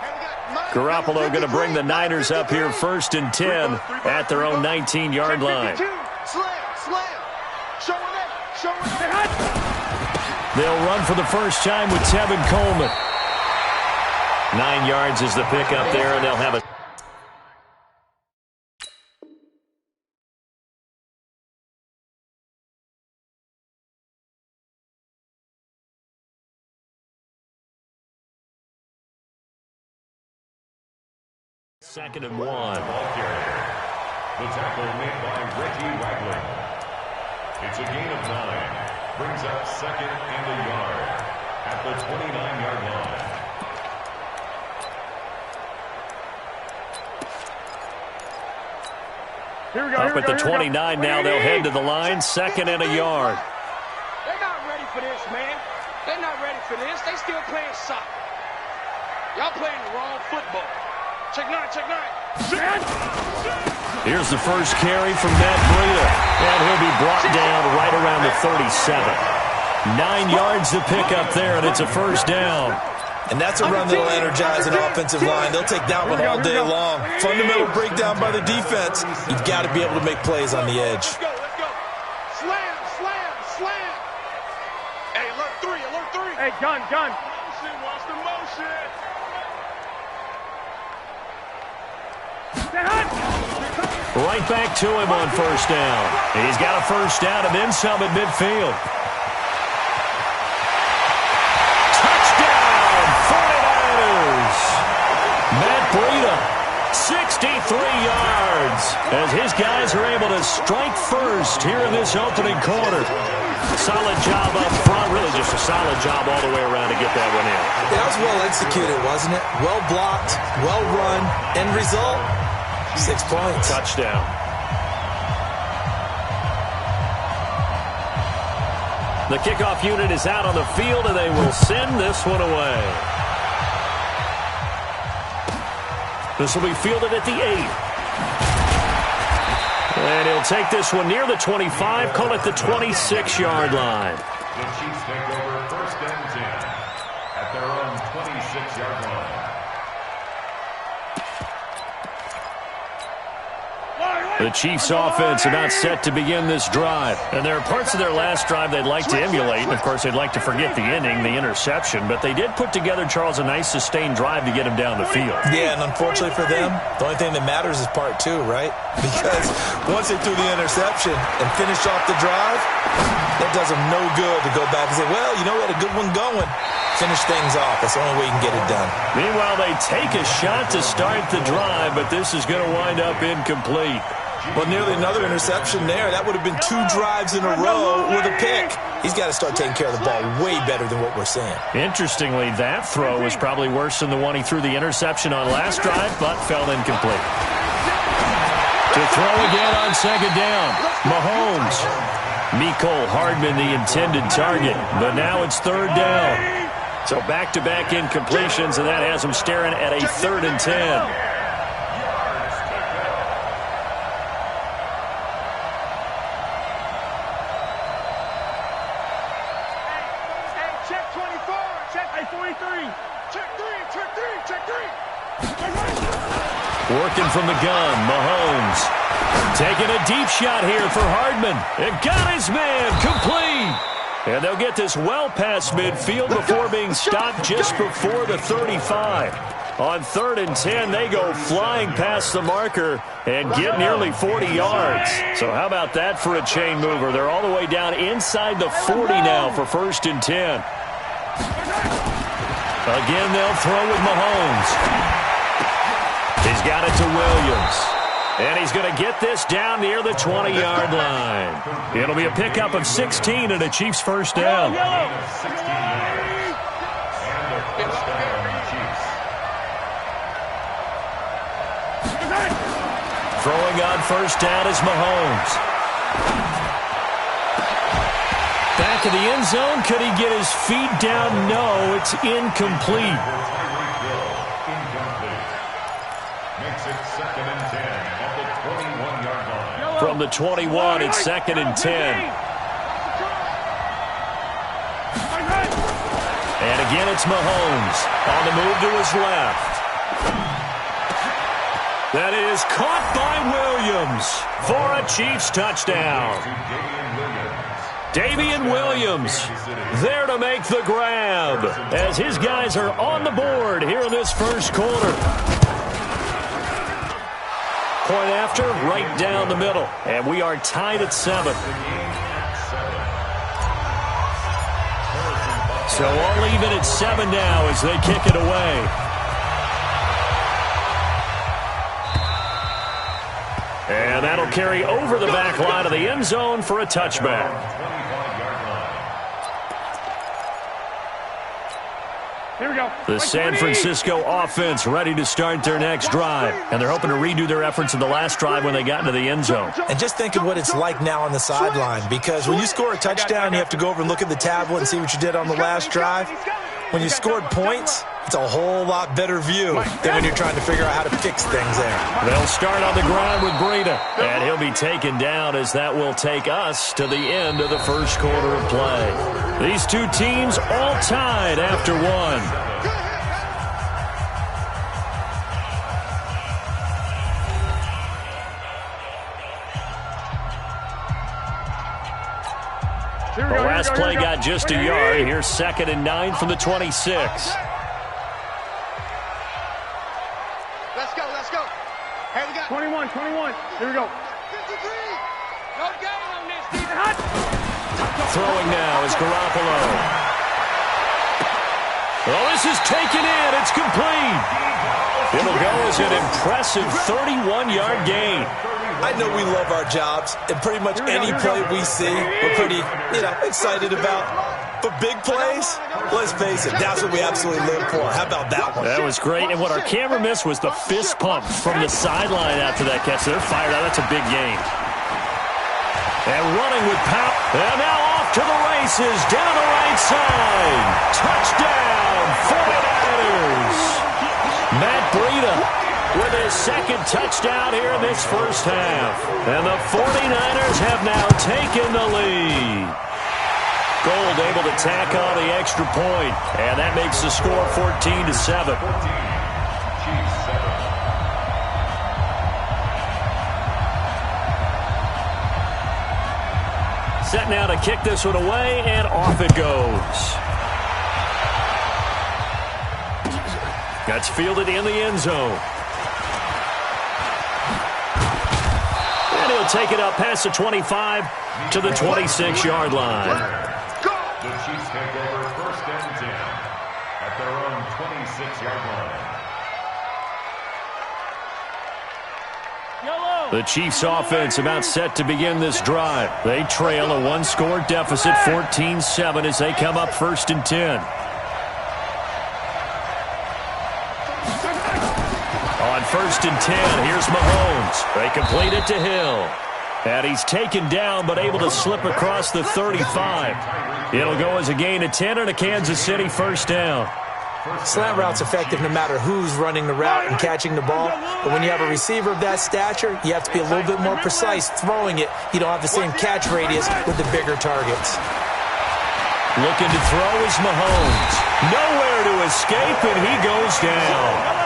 Garoppolo going to bring the Niners up here 1st and 10 at their own 19-yard line. They'll run for the first time with Tevin Coleman. 9 yards is the pickup there, and they'll have it. Second and 1. The tackle made by Reggie Wagler. It's a gain of 9. Brings up 2nd and a yard at the 29-yard line. Here we go, up at the 29 now, they'll head to the line. 2nd and a yard. They're not ready for this, man. They're not ready for this. They still playing soccer. Y'all playing the wrong football. Check nine, check nine. Here's the first carry from Matt Breida, and he'll be brought down right around the 37. 9 yards to pick up there, and it's a first down. And that's a run that'll energize an offensive line. They'll take that one all day long. Fundamental breakdown by the defense. You've got to be able to make plays on the edge. Let's go, let's go. Slam, slam, slam. Hey, alert three, alert three. Hey, gun. Motion, watch the motion. Right back to him on first down. He's got a first down and then some at midfield. Touchdown, 49ers. Matt Breida, 63 yards, as his guys are able to strike first here in this opening quarter. Solid job up front, really just a solid job all the way around to get that one in. That was well executed, wasn't it? Well blocked, well run. End result, 6 points. Touchdown. The kickoff unit is out on the field, and they will send this one away. This will be fielded at the 8. And he'll take this one near the 25, call it the 26-yard line. The Chiefs take over first and 10 at their own 26-yard line. The Chiefs' offense about set to begin this drive. And there are parts of their last drive they'd like to emulate. And, of course, they'd like to forget the ending, the interception. But they did put together, Charles, a nice sustained drive to get him down the field. Yeah, and unfortunately for them, the only thing that matters is part 2, right? Because once they threw the interception and finished off the drive, that does them no good to go back and say, well, you know, we had a good one going. Finish things off. That's the only way you can get it done. Meanwhile, they take a shot to start the drive, but this is going to wind up incomplete. Well, nearly another interception there. That would have been 2 drives in a row with a pick. He's got to start taking care of the ball way better than what we're seeing. Interestingly, that throw was probably worse than the one he threw the interception on last drive, but fell incomplete. To throw again on second down, Mahomes. Mecole Hardman, the intended target, but now it's third down. So back-to-back incompletions, and that has him staring at a 3rd and 10. Working from the gun, Mahomes. Taking a deep shot here for Hardman. And got his man complete. And they'll get this well past midfield before being stopped just before the 35. On 3rd and 10, they go flying past the marker and get nearly 40 yards. So how about that for a chain mover? They're all the way down inside the 40 now for 1st and 10. Again, they'll throw with Mahomes. He's got it to Williams. And he's going to get this down near the 20-yard line. It'll be a pickup of 16 and a Chiefs first down. Throwing on first down is Mahomes. Back of the end zone. Could he get his feet down? No, it's incomplete. From the 21, it's 2nd and 10. And again, it's Mahomes on the move to his left. That is caught by Williams for a Chiefs touchdown. Damian Williams there to make the grab as his guys are on the board here in this first quarter. Point after, right down the middle. And we are tied at 7. So all even at 7 now as they kick it away. And that'll carry over the back line of the end zone for a touchback. Here we go. The San Francisco offense ready to start their next drive. And they're hoping to redo their efforts in the last drive when they got into the end zone. And just think of what it's like now on the sideline, because when you score a touchdown, you have to go over and look at the tablet and see what you did on the last drive. When you scored points, it's a whole lot better view than when you're trying to figure out how to fix things there. They'll start on the ground with Breida, and he'll be taken down as that will take us to the end of the first quarter of play. These two teams all tied after one. The last play got just a yard. Here's 2nd and 9 from the 26. Let's go, let's go. Hey, we got 21. Here we go. 53. No game on this, Stephen Hunt. Throwing now is Garoppolo. Oh, this is taken in. It's complete. It'll go as an impressive 31-yard gain. I know we love our jobs, and pretty much any play we see, we're pretty, excited about. But big plays, let's face it, that's what we absolutely live for. How about that one? That was great, and what our camera missed was the fist pump from the sideline after that catch. They're fired out. That's a big gain. And running with power. And now off to the races, down the right side. Touchdown, 49ers. Matt Breida with his second touchdown here in this first half. And the 49ers have now taken the lead. Gold able to tack on the extra point, and that makes the score 14-7. Set now to kick this one away, and off it goes. That's fielded in the end zone. And he'll take it up past the 25 to the 26-yard line. The Chiefs take over 1st and 10 at their own 26-yard line. The Chiefs offense about set to begin this drive. They trail a one-score deficit, 14-7, as they come up 1st and 10. On 1st and 10, here's Mahomes. They complete it to Hill. And he's taken down, but able to slip across the 35. It'll go as a gain of 10 and a Kansas City first down. Slant route's effective no matter who's running the route and catching the ball. But when you have a receiver of that stature, you have to be a little bit more precise throwing it. You don't have the same catch radius with the bigger targets. Looking to throw is Mahomes. Nowhere to escape, and he goes down.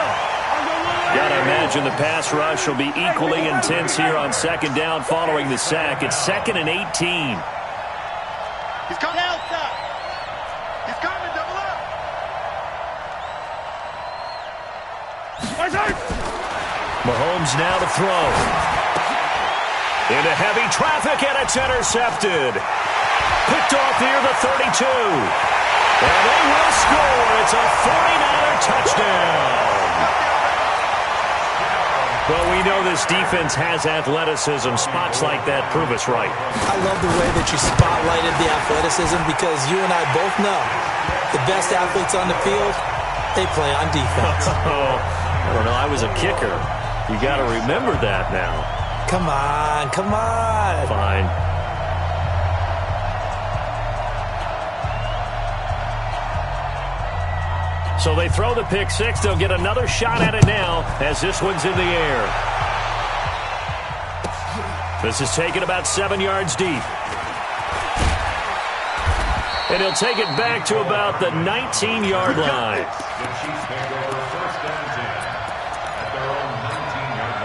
Gotta imagine the pass rush will be equally intense here on 2nd down following the sack. It's 2nd and 18. He's coming outside. He's coming, double up. Mahomes now to throw. Into heavy traffic, and it's intercepted. Picked off near the 32. And they will score. It's a 49er touchdown. Well, we know this defense has athleticism. Spots like that prove us right. I love the way that you spotlighted the athleticism, because you and I both know the best athletes on the field, they play on defense. I don't know. I was a kicker. You got to remember that now. Come on, come on. Fine. So they throw the pick six. They'll get another shot at it now as this one's in the air. This is taken about 7 yards deep. And he'll take it back to about the 19-yard line. The Chiefs take over 1st and 10 at their own 19-yard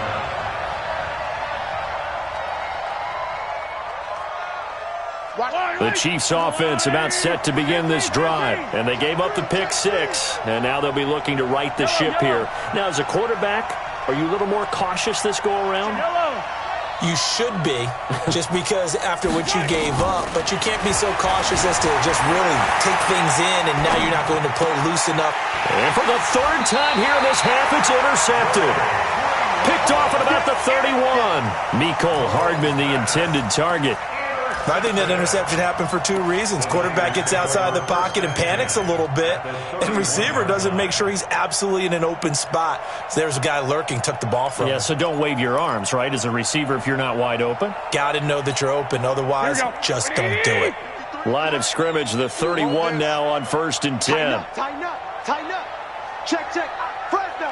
line. The Chiefs offense about set to begin this drive, and they gave up the pick six, and now they'll be looking to right the ship here. Now, as a quarterback, are you a little more cautious this go around? You should be, just because after what you gave up, but you can't be so cautious as to just really take things in, and now you're not going to play loose enough. And for the 3rd time here in this half, it's intercepted. Picked off at about the 31. Mecole Hardman, the intended target. I think that interception happened for two reasons. Quarterback gets outside the pocket and panics a little bit, and receiver doesn't make sure he's absolutely in an open spot. So there's a guy lurking, took the ball from him. Yeah, so don't wave your arms, right, as a receiver if you're not wide open? Got to know that you're open. Otherwise, just don't do it. Line of scrimmage, the 31 now on 1st and 10. Tighten up. Check. Fresno.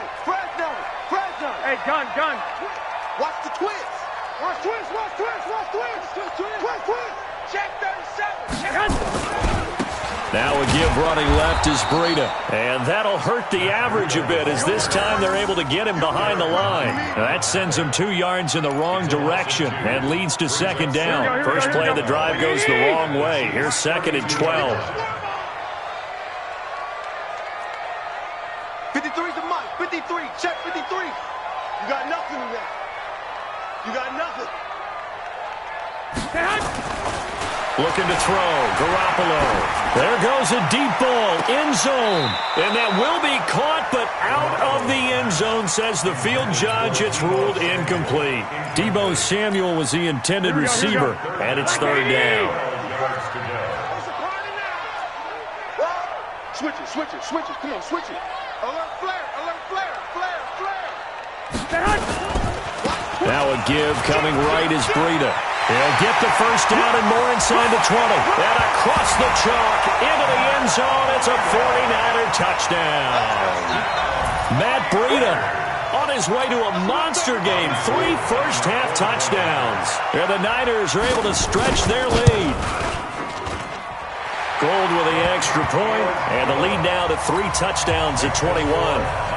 Hey, gun. Watch the twist. Watch twist. Check 37. Now a give running left is Breida. And that'll hurt the average a bit as this time they're able to get him behind the line. Now that sends him 2 yards in the wrong direction and leads to 2nd down. First play of the drive goes the wrong way. Here's 2nd and 12. 53's a month. 53. Check 53. You got nothing in there. You got nothing. Looking to throw. Garoppolo. There goes a deep ball. End zone. And that will be caught, but out of the end zone, says the field judge. It's ruled incomplete. Deebo Samuel was the intended receiver, and it's 3rd down. Switch it. Come on, switch it. Alert flare. Now a give coming right is Breida. He'll get the first down and more inside the 20. And across the chalk into the end zone. It's a 49er touchdown. Matt Breida on his way to a monster game. 3 first-half touchdowns. And the Niners are able to stretch their lead. Gold with the extra point, and the lead now to 3 touchdowns at 21.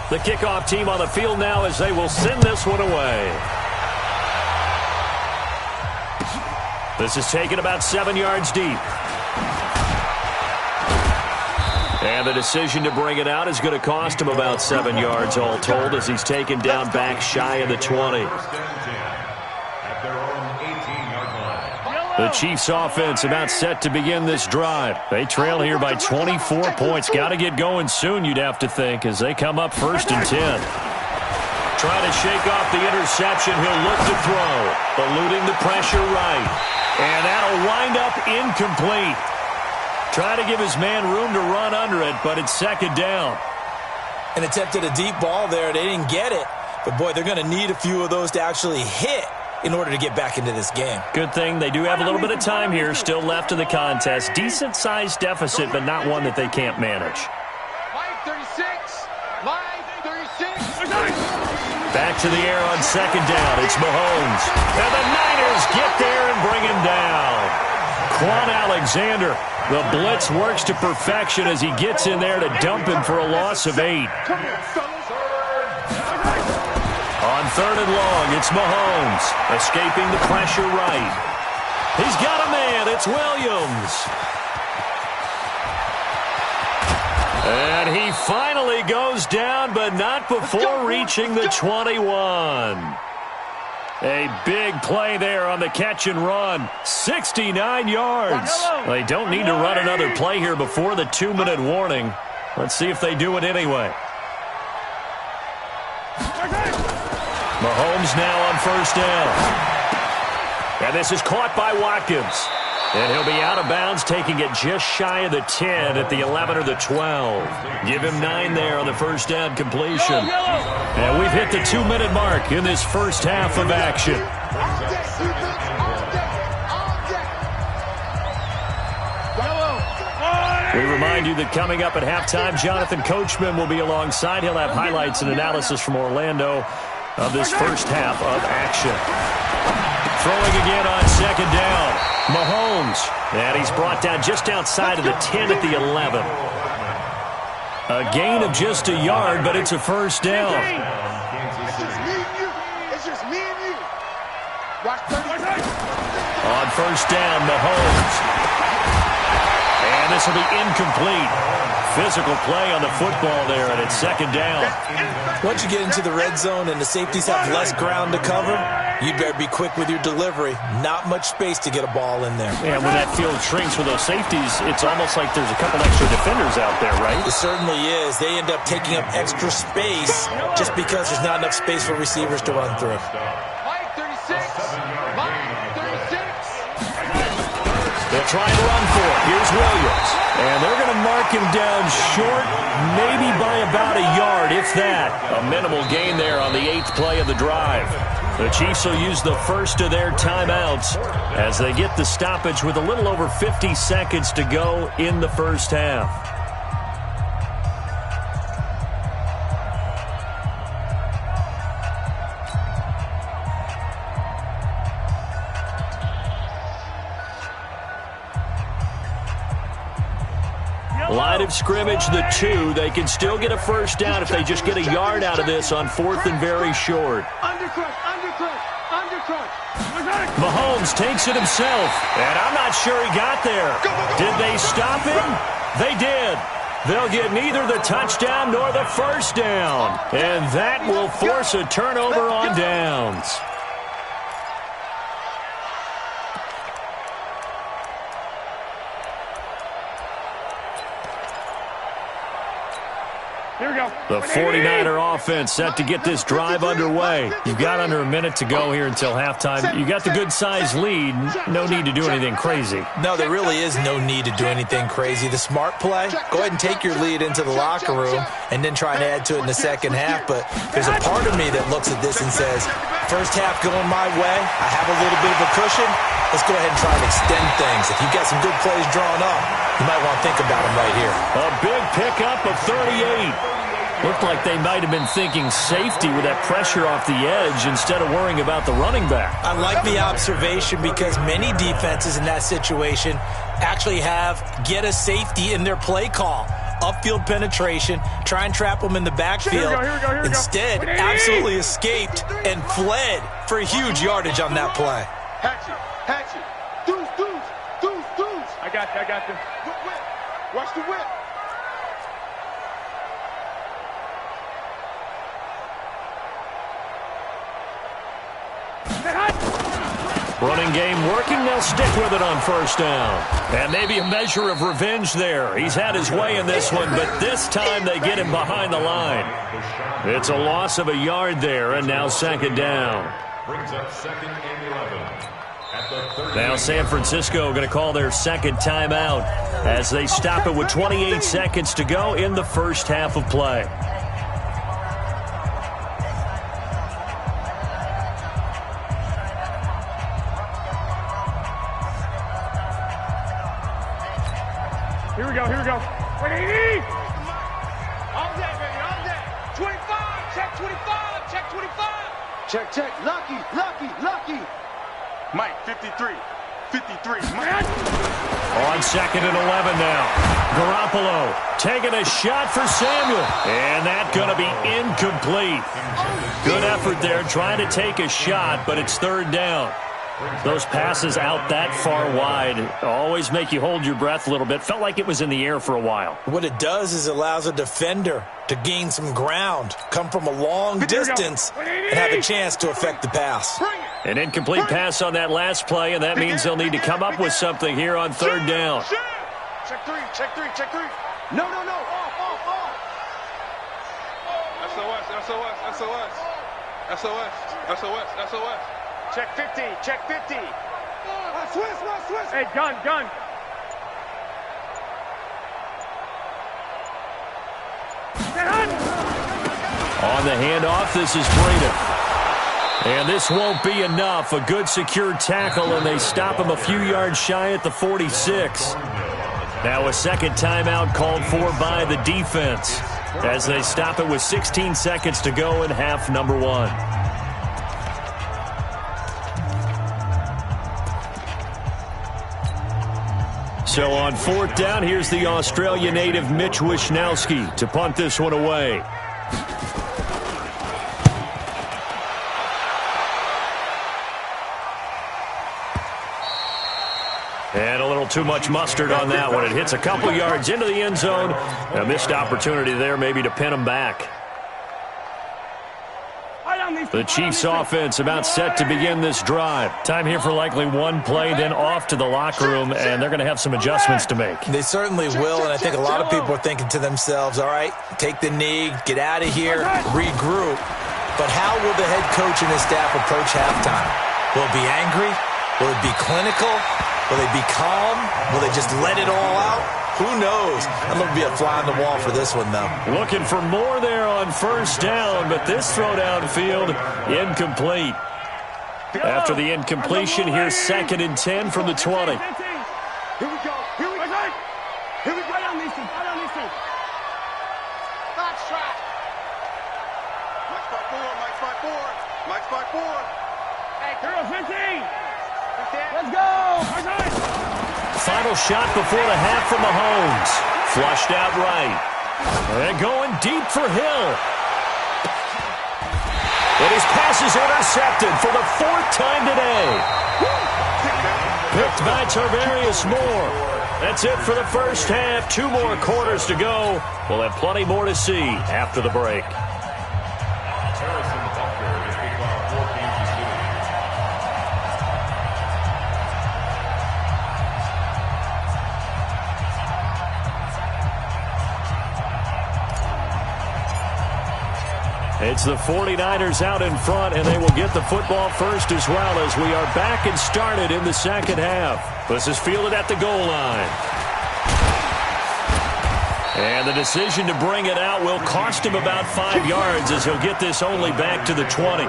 The kickoff team on the field now as they will send this one away. This is taken about 7 yards deep. And the decision to bring it out is going to cost him about 7 yards all told as he's taken down back shy of the 20. The Chiefs offense about set to begin this drive. They trail here by 24 points. Got to get going soon, you'd have to think, as they come up 1st and 10. Trying to shake off the interception. He'll look to throw. Eluding the pressure right. And that'll wind up incomplete. Trying to give his man room to run under it, but it's 2nd down. And attempted a deep ball there. They didn't get it. But, boy, they're going to need a few of those to actually hit in order to get back into this game. Good thing they do have a little bit of time here still left in the contest. Decent-sized deficit, but not one that they can't manage. Line 36. Back to the air on 2nd down. It's Mahomes. And the Niners get there and bring him down. Quan Alexander. The blitz works to perfection as he gets in there to dump him for a loss of 8. On 3rd and long, it's Mahomes. Escaping the pressure right. He's got a man. It's Williams. And he finally goes down, but not before reaching the 21. A big play there on the catch and run. 69 yards. They don't need to run another play here before the 2-minute warning. Let's see if they do it anyway. Mahomes now on 1st down. And this is caught by Watkins. And he'll be out of bounds, taking it just shy of the 10 at the 11 or the 12. Give him 9 there on the 1st down completion. And we've hit the 2-minute mark in this first half of action. We remind you that coming up at halftime, Jonathan Coachman will be alongside. He'll have highlights and analysis from Orlando of this first half of action. Throwing again on 2nd down. Mahomes. And he's brought down just outside of the 10 at the 11. A gain of just a yard, but it's a 1st down. It's just me and you. On 1st down, Mahomes. And this will be incomplete. Physical play on the football there, and it's 2nd down. Once you get into the red zone and the safeties have less ground to cover, you better be quick with your delivery. Not much space to get a ball in there. And when that field shrinks with those safeties, it's almost like there's a couple extra defenders out there, right? It certainly is. They end up taking up extra space just because there's not enough space for receivers to run through. Mike 36. Mike 36. They'll try and run for it. Here's Williams. And they're going to mark him down short, maybe by about a yard, if that. A minimal gain there on the 8th play of the drive. The Chiefs will use the first of their timeouts as they get the stoppage with a little over 50 seconds to go in the first half. Line of scrimmage, the 2. They can still get a first down if they just get a yard out of this on 4th and very short. Undercut. Mahomes takes it himself, and I'm not sure he got there. Did they stop him? They did. They'll get neither the touchdown nor the first down, and that will force a turnover on downs. The 49er offense set to get this drive underway. You've got under a minute to go here until halftime. You got the good-sized lead. No need to do anything crazy. No, there really is no need to do anything crazy. The smart play, go ahead and take your lead into the locker room and then try and add to it in the second half. But there's a part of me that looks at this and says, first half going my way, I have a little bit of a cushion. Let's go ahead and try and extend things. If you've got some good plays drawn up, you might want to think about them right here. A big pickup of 38. Looked like they might have been thinking safety with that pressure off the edge instead of worrying about the running back. I like the observation because many defenses in that situation actually get a safety in their play call. Upfield penetration, try and trap them in the backfield. Here we go. Instead, absolutely escaped and fled for a huge yardage on that play. Hatchet. Deuce. I got you. Whip. Watch the whip. Running game working, they'll stick with it on first down. And maybe a measure of revenge there. He's had his way in this one, but this time they get him behind the line. It's a loss of a yard there, and now second down. Brings up 2nd and 11. Now San Francisco going to call their second timeout as they stop it with 28 seconds to go in the first half of play. Here we go. 180. All day, baby, all day. 25. Check 25. Check 25. Check. Lucky. Mike, 53. Mike. On 2nd and 11 now. Garoppolo taking a shot for Samuel. And that's going to be incomplete. Good effort there trying to take a shot, but it's third down. Those passes out that far wide always make you hold your breath a little bit. Felt like it was in the air for a while. What it does is it allows a defender to gain some ground, come from a long distance, and have a chance to affect the pass. An incomplete pass on that last play, and that means they'll need to come up with something here on third down. Check three. No. Off. SOS. Check 50. Swiss. Hey, gun. On the handoff, this is Breda. And this won't be enough. A good secure tackle, and they stop him a few yards shy at the 46. Now a second timeout called for by the defense as they stop it with 16 seconds to go in half number 1. So on fourth down, here's the Australia native Mitch Wishnowsky to punt this one away. And a little too much mustard on that one. It hits a couple yards into the end zone. A missed opportunity there maybe to pin them back. Eye on these The Chiefs offense about set to begin this drive. Time here for likely one play, then off to the locker room, and they're going to have some adjustments to make. They certainly will, and I think a lot of people are thinking to themselves, all right, take the knee, get out of here, regroup. But how will the head coach and his staff approach halftime? Will it be angry? Will it be clinical? Will they be calm? Will they just let it all out? Who knows? I'm going to be a fly on the wall for this one, though. Looking for more there on first down, but this throw downfield, incomplete. After the incompletion, here's 2nd and 10 from the 20. Here we go. Here we go. Here we go. Right on these two. Right on these two. Box track. Mike's by 4. Mike's by 4. Mike's by 4. Hey, girl, 15. Let's go. Final shot before the half from Mahomes. Flushed out right. And going deep for Hill. And his pass is intercepted for the 4th time today. Picked by Tarvarius Moore. That's it for the first half. 2 more quarters to go. We'll have plenty more to see after the break. It's the 49ers out in front, and they will get the football first as well as we are back and started in the second half. This is fielded at the goal line. And the decision to bring it out will cost him about 5 yards as he'll get this only back to the 20.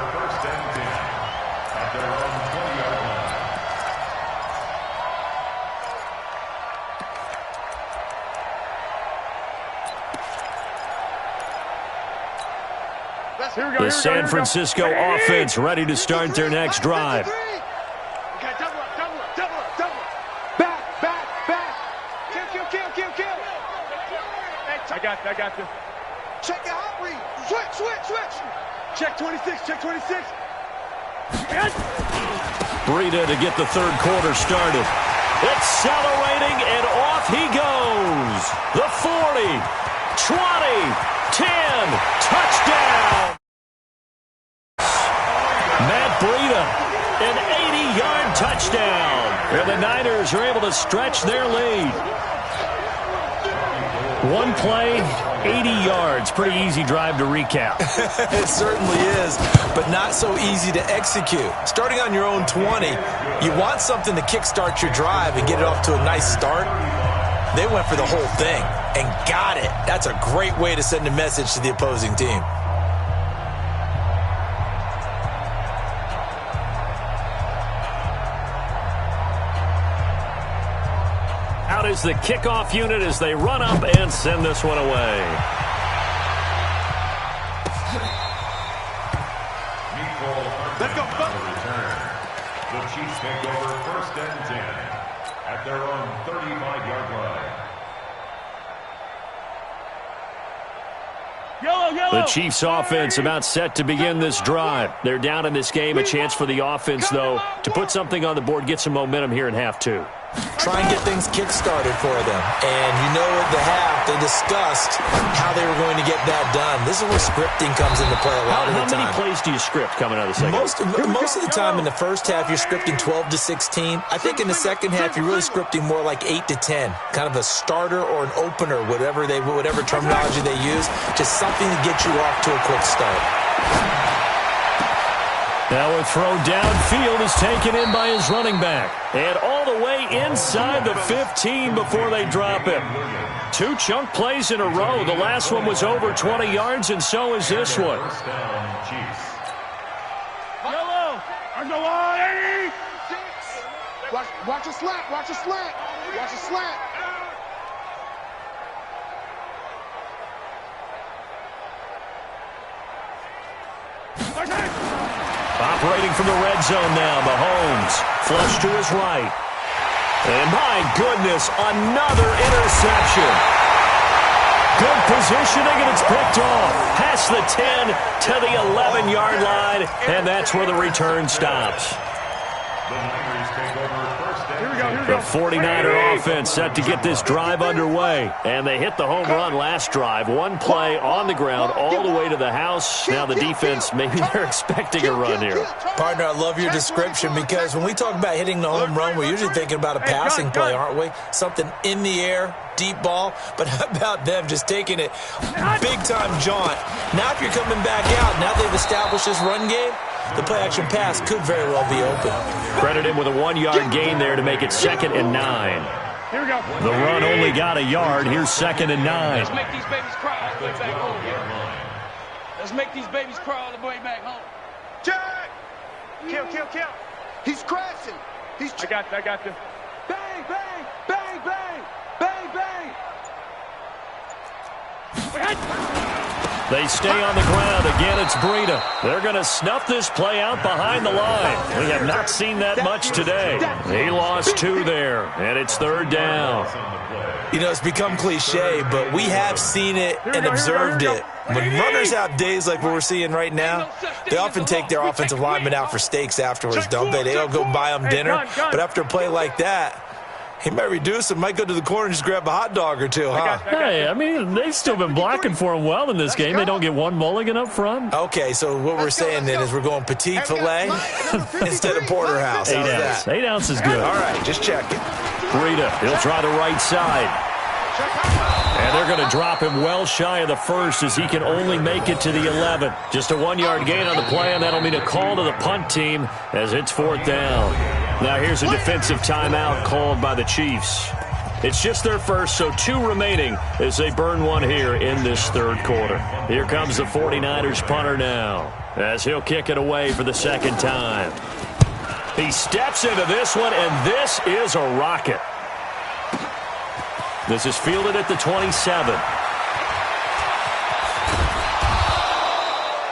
The San Francisco offense ready to start their next drive. Okay, double up. Back. Kill. I got you. Check your hot read. Switch. Check 26. Breida to get the third quarter started. Accelerating, and off he goes. The 40, 20, 10, touchdown. Matt Breida, an 80-yard touchdown. And the Niners are able to stretch their lead. One play, 80 yards. Pretty easy drive to recap. It certainly is, but not so easy to execute. Starting on your own 20, you want something to kickstart your drive and get it off to a nice start. They went for the whole thing and got it. That's a great way to send a message to the opposing team. Out is the kickoff unit as they run up and send this one away. Let's go. The Chiefs take over 1st and 10 at their own 35-yard line. The Chiefs offense about set to begin this drive. They're down in this game. A chance for the offense, though, to put something on the board, get some momentum here in half 2. Try and get things kick-started for them. And you know at the half, they discussed how they were going to get that done. This is where scripting comes into play a lot of the time. How many plays do you script coming out of the second half? Most of the time in the first half, you're scripting 12 to 16. I think in the second half, you're really scripting more like 8 to 10. Kind of a starter or an opener, whatever terminology they use. Just something to get you off to a quick start. Now a throw downfield is taken in by his running back. And all the way inside the 15 before they drop him. 2 chunk plays in a row. The last one was over 20 yards, and so is this one. Yellow. On the line, 86. Watch a slant. Watch a slant. Operating from the red zone now, Mahomes. Flush to his right. And my goodness, another interception. Good positioning, and it's picked off. Past the 10 to the 11-yard line, and that's where the return stops. The Niners take over first down. Here we go, here we The go. 49er offense set to get this drive underway. And they hit the home run last drive. One play on the ground all the way to the house. Now the defense, maybe they're expecting a run here. Partner, I love your description because when we talk about hitting the home run, we're usually thinking about a passing play, aren't we? Something in the air, deep ball. But how about them just taking it big-time jaunt? Now if you're coming back out, now they've established this run game, the play-action pass could very well be open. Credit him with a 1-yard gain there to make it 2nd and 9. Here we go. The run only got a yard. Here's 2nd and 9. Let's make these babies cry all the way back home. Let's make these babies cry all the way back home. Jack! Kill, kill, kill. He's crashing. I got you. Bang, bang, bang, bang, bang, bang. They stay on the ground. Again, it's Breida. They're going to snuff this play out behind the line. We have not seen that much today. He lost 2 there, and it's 3rd down. You know, it's become cliche, but we have seen it and observed it. When runners have days like what we're seeing right now, they often take their offensive linemen out for steaks afterwards, don't they? They don't go buy them dinner. But after a play like that, he might reduce him, might go to the corner and just grab a hot dog or two, huh? Hey, I mean, they've still been blocking for him well in this game. They don't get one mulligan up front. Okay, so what we're saying then is we're going petite filet instead of porterhouse. 8 ounce. 8 ounce is good. All right, just checking. Breida, he'll try the right side. And they're going to drop him well shy of the 1st as he can only make it to the 11. Just a 1-yard gain on the play, and that'll mean a call to the punt team as it's 4th down. Now here's a defensive timeout called by the Chiefs. It's just their first, so 2 remaining as they burn one here in this 3rd quarter. Here comes the 49ers punter now as he'll kick it away for the 2nd time. He steps into this one, and this is a rocket. This is fielded at the 27.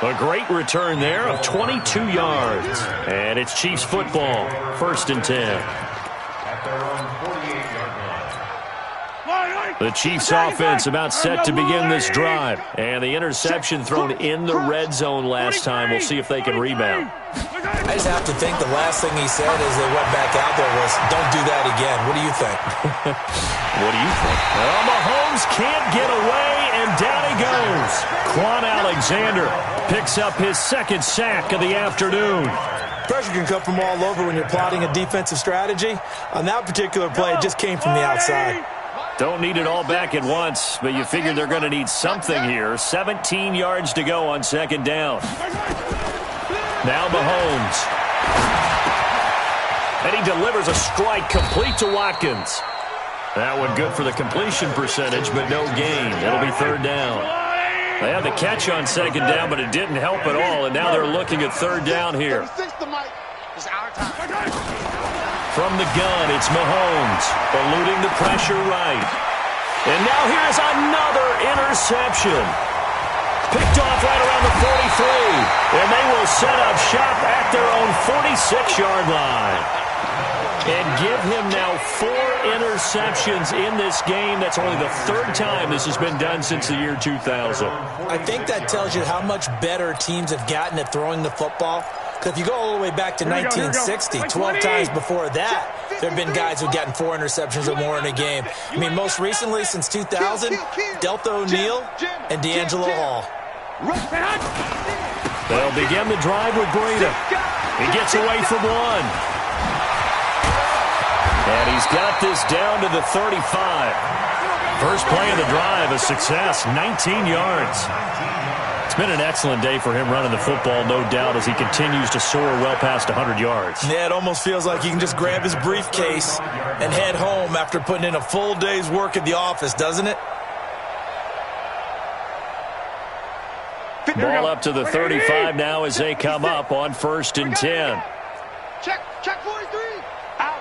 A great return there of 22 yards. And it's Chiefs football, 1st and 10. At their own 48-yard line. The Chiefs offense about set to begin this drive. And the interception thrown in the red zone last time. We'll see if they can rebound. I just have to think the last thing he said as they went back out there was, don't do that again. What do you think? What do you think? Well, Mahomes can't get away, and down he goes. Quan Alexander picks up his 2nd sack of the afternoon. Pressure can come from all over when you're plotting a defensive strategy. On that particular play, it just came from the outside. Don't need it all back at once, but you figure they're going to need something here. 17 yards to go on 2nd down. Now Mahomes. And he delivers a strike complete to Watkins. That one good for the completion percentage, but no gain. It'll be 3rd down. They had the catch on 2nd down, but it didn't help at all, and now they're looking at 3rd down here. From the gun, it's Mahomes, eluding the pressure right. And now here's another interception. Picked off right around the 43, and they will set up shop at their own 46-yard line. And give him now 4 interceptions in this game. That's only the 3rd time this has been done since the year 2000. I think that tells you how much better teams have gotten at throwing the football. Because if you go all the way back to 1960, 12 times before that, there have been guys who've gotten 4 interceptions or more in a game. I mean, most recently, since 2000, Delta O'Neal and D'Angelo Hall. They'll begin the drive with Breida. He gets away from one. And he's got this down to the 35. First play of the drive, a success, 19 yards. It's been an excellent day for him running the football, no doubt, as he continues to soar well past 100 yards. Yeah, it almost feels like he can just grab his briefcase and head home after putting in a full day's work at the office, doesn't it? Ball up to the 35 now as they come up on 1st and 10. Check 43. Out.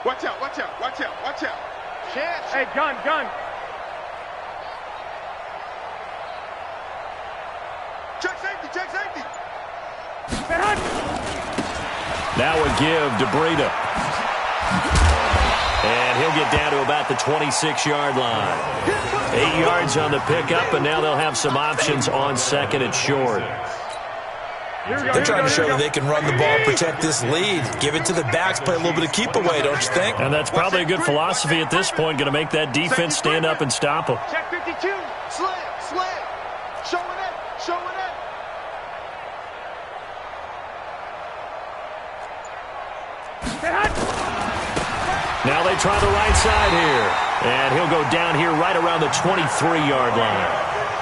Watch out. Chance. Hey, gun. Check safety. Now a give to Breida. And he'll get down to about the 26-yard line. 8 yards on the pickup, and now they'll have some options on 2nd and short. They're trying to show that they can run the ball, protect this lead, give it to the backs, play a little bit of keep away, don't you think? And that's probably a good philosophy at this point, going to make that defense stand up and stop them. Check 52. Slam. Showing it. Now they try the right side here. And he'll go down here right around the 23-yard line.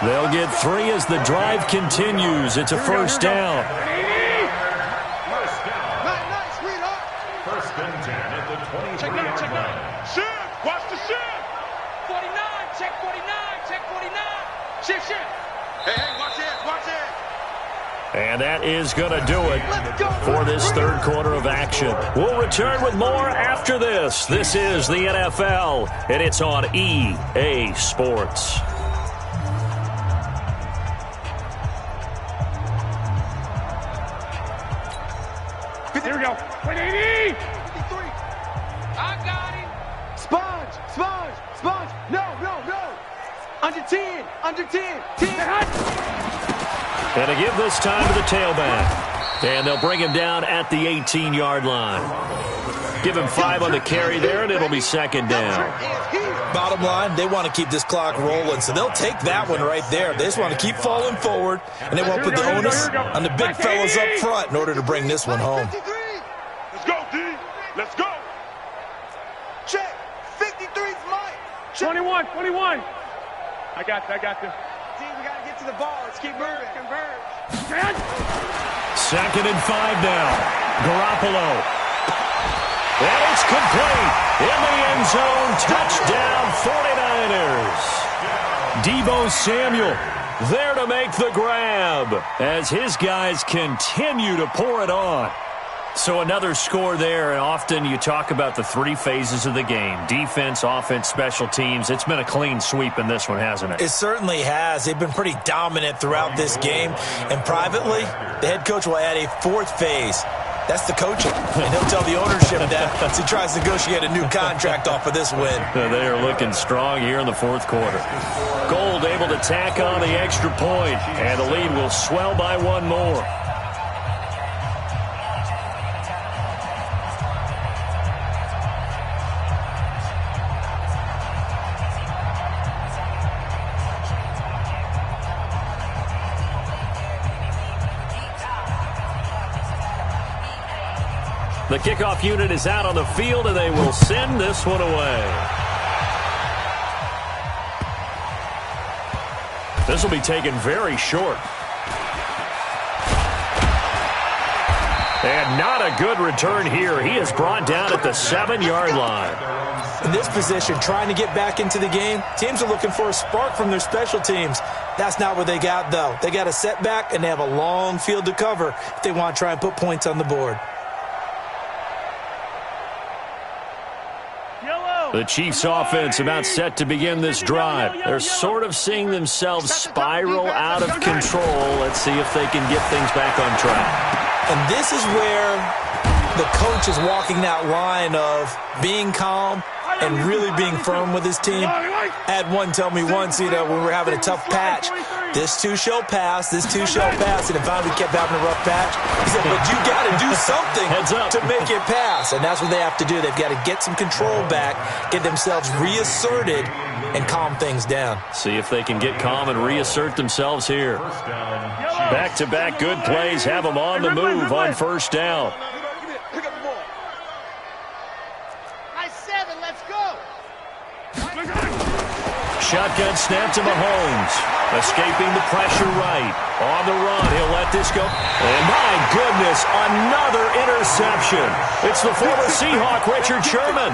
They'll get 3 as the drive continues. It's a first down. Nice, sweetheart. First and 10 at the 23-yard Check line. 9. Shift. Watch the shift. 49. Check 49. Shift. Hey, watch it. And that is going to do it for this third quarter of action. We'll return with more after this. This is the NFL, and it's on EA Sports. Here we go. 180. 53. I got him. Sponge. No. Under 10. 10. And to give this time to the tailback. And they'll bring him down at the 18-yard line. Give him 5 on the carry there, and it'll be second down. Bottom line, they want to keep this clock rolling, so they'll take that one right there. They just want to keep falling forward, and they won't put the onus on the big fellas up front in order to bring this one home. Let's go, D. Let's go. Check. 53's Mike. 21. I got you. D, we got to get to the ball. Let's keep moving. Converge. Second and 5 now. Garoppolo. And it's complete. In the end zone. Touchdown 49ers. Deebo Samuel there to make the grab as his guys continue to pour it on. So another score there, and often you talk about the 3 phases of the game. Defense, offense, special teams. It's been a clean sweep in this one, hasn't it? It certainly has. They've been pretty dominant throughout this game. And privately, the head coach will add a 4th phase. That's the coaching. And he'll tell the ownership that as he tries to negotiate a new contract off of this win. They are looking strong here in the 4th quarter. Gold able to tack on the extra point, and the lead will swell by 1 more. The kickoff unit is out on the field, and they will send this one away. This will be taken very short. And not a good return here. He is brought down at the 7-yard line. In this position, trying to get back into the game, teams are looking for a spark from their special teams. That's not what they got, though. They got a setback, and they have a long field to cover if they want to try and put points on the board. The Chiefs' offense about set to begin this drive. They're sort of seeing themselves spiral out of control. Let's see if they can get things back on track. And this is where the coach is walking that line of being calm and really being firm with his team. I had one tell me once, when we were having a tough patch, this too shall pass, and it finally kept having a rough patch. He said, but you got to do something to make it pass, and that's what they have to do. They've got to get some control back, get themselves reasserted, and calm things down. See if they can get calm and reassert themselves here. Back-to-back good plays have them on the move on first down. Shotgun snap to Mahomes. Escaping the pressure right. On the run, he'll let this go. And my goodness, another interception. It's the former Seahawk, Richard Sherman.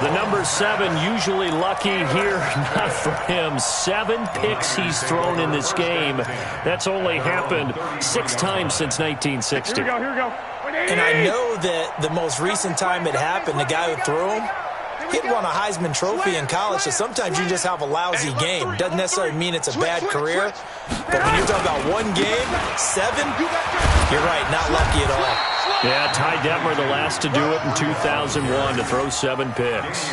The number 7 usually lucky here. Not for him. 7 picks he's thrown in this game. That's only happened 6 times since 1960. Here we go. And I know that the most recent time it happened, the guy who threw him, he'd won a Heisman Trophy in college, so sometimes you just have a lousy game. Doesn't necessarily mean it's a bad career, but when you're talking about 1 game, 7, you're right, not lucky at all. Yeah, Ty Detmer, the last to do it in 2001, to throw 7 picks.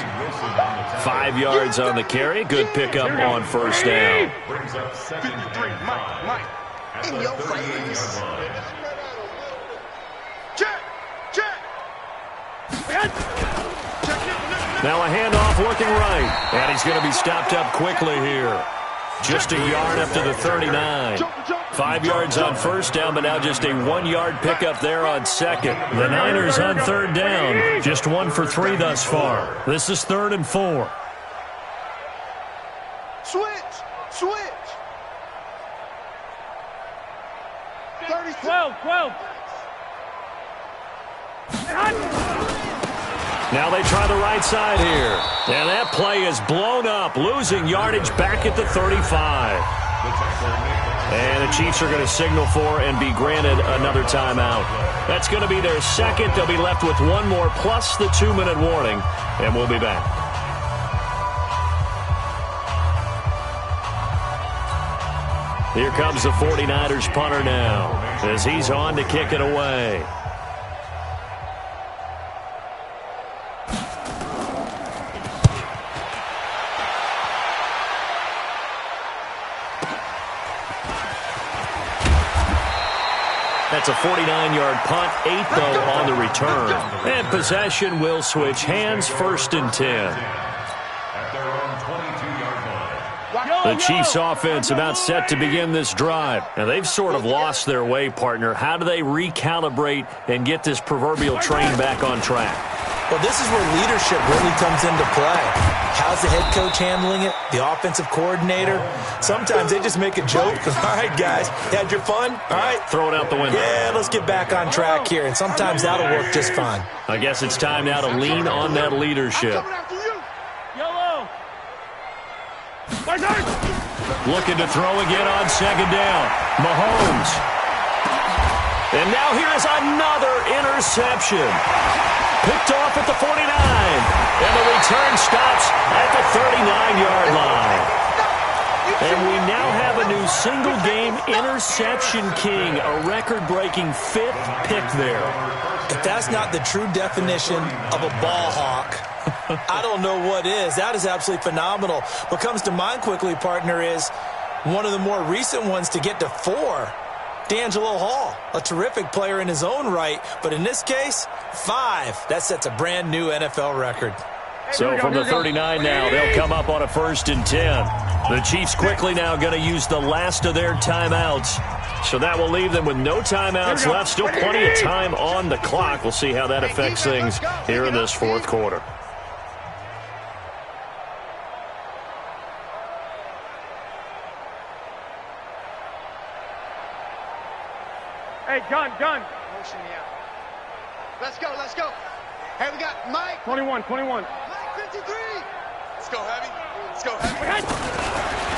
5 yards on the carry, good pickup on first down. Brings up 53, Mike. in your face. Check! Now a handoff looking right. And he's going to be stopped up quickly here. Just a yard up to the 39. 5 yards on first down, but now just a 1 yard pickup there on second. The Niners on third down. Just 1 for 3 thus far. This is 3rd and 4. Switch! 12. Now they try the right side here. And that play is blown up, losing yardage back at the 35. And the Chiefs are going to signal for and be granted another timeout. That's going to be their second. They'll be left with 1 more plus the 2-minute warning. And we'll be back. Here comes the 49ers punter now as he's on to kick it away. That's a 49-yard punt, 8 though on the return. And possession will switch hands, 1st and 10. The Chiefs offense about set to begin this drive. Now they've sort of lost their way, partner. How do they recalibrate and get this proverbial train back on track? Well, this is where leadership really comes into play. How's the head coach handling it? The offensive coordinator? Sometimes they just make a joke. All right, guys, had your fun? All right. Throw it out the window. Yeah, let's get back on track here. And sometimes that'll work just fine. I guess it's time now to lean on that leadership. Looking to throw again on second down. Mahomes. And now here is another interception. Picked off at the 49. And the return stops at the 39-yard line. And we now have a new single-game interception king, a record-breaking 5th pick there. If that's not the true definition of a ball hawk, I don't know what is. That is absolutely phenomenal. What comes to mind quickly, partner, is one of the more recent ones to get to 4. D'Angelo Hall, a terrific player in his own right, but in this case, 5. That sets a brand new NFL record. So from the 39 now, they'll come up on a 1st and 10. The Chiefs quickly now going to use the last of their timeouts. So that will leave them with no timeouts left. Still plenty of time on the clock. We'll see how that affects things here in this 4th quarter. Hey, gun. Motion me out. Let's go. Hey, we got Mike. 21. Mike 53. Let's go, Heavy.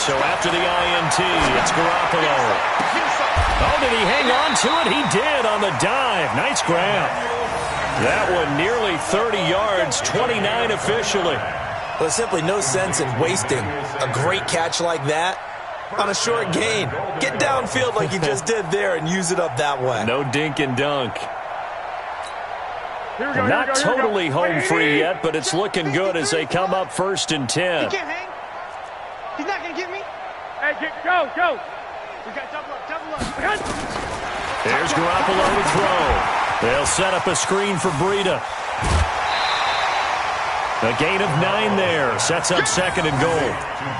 So after the INT, it's Garoppolo. Oh, did he hang on to it? He did on the dive. Nice grab. That one nearly 30 yards, 29 officially. Well, there's simply no sense in wasting a great catch like that on a short gain. Get downfield like you just did there and use it up that way. No dink and dunk. Not totally home free yet, but it's looking good as they come up 1st and 10. He can't hang. He's not going to get me. Hey, go. We got double up. There's Garoppolo to throw. They'll set up a screen for Breida. A gain of 9 there. Sets up 2nd and goal.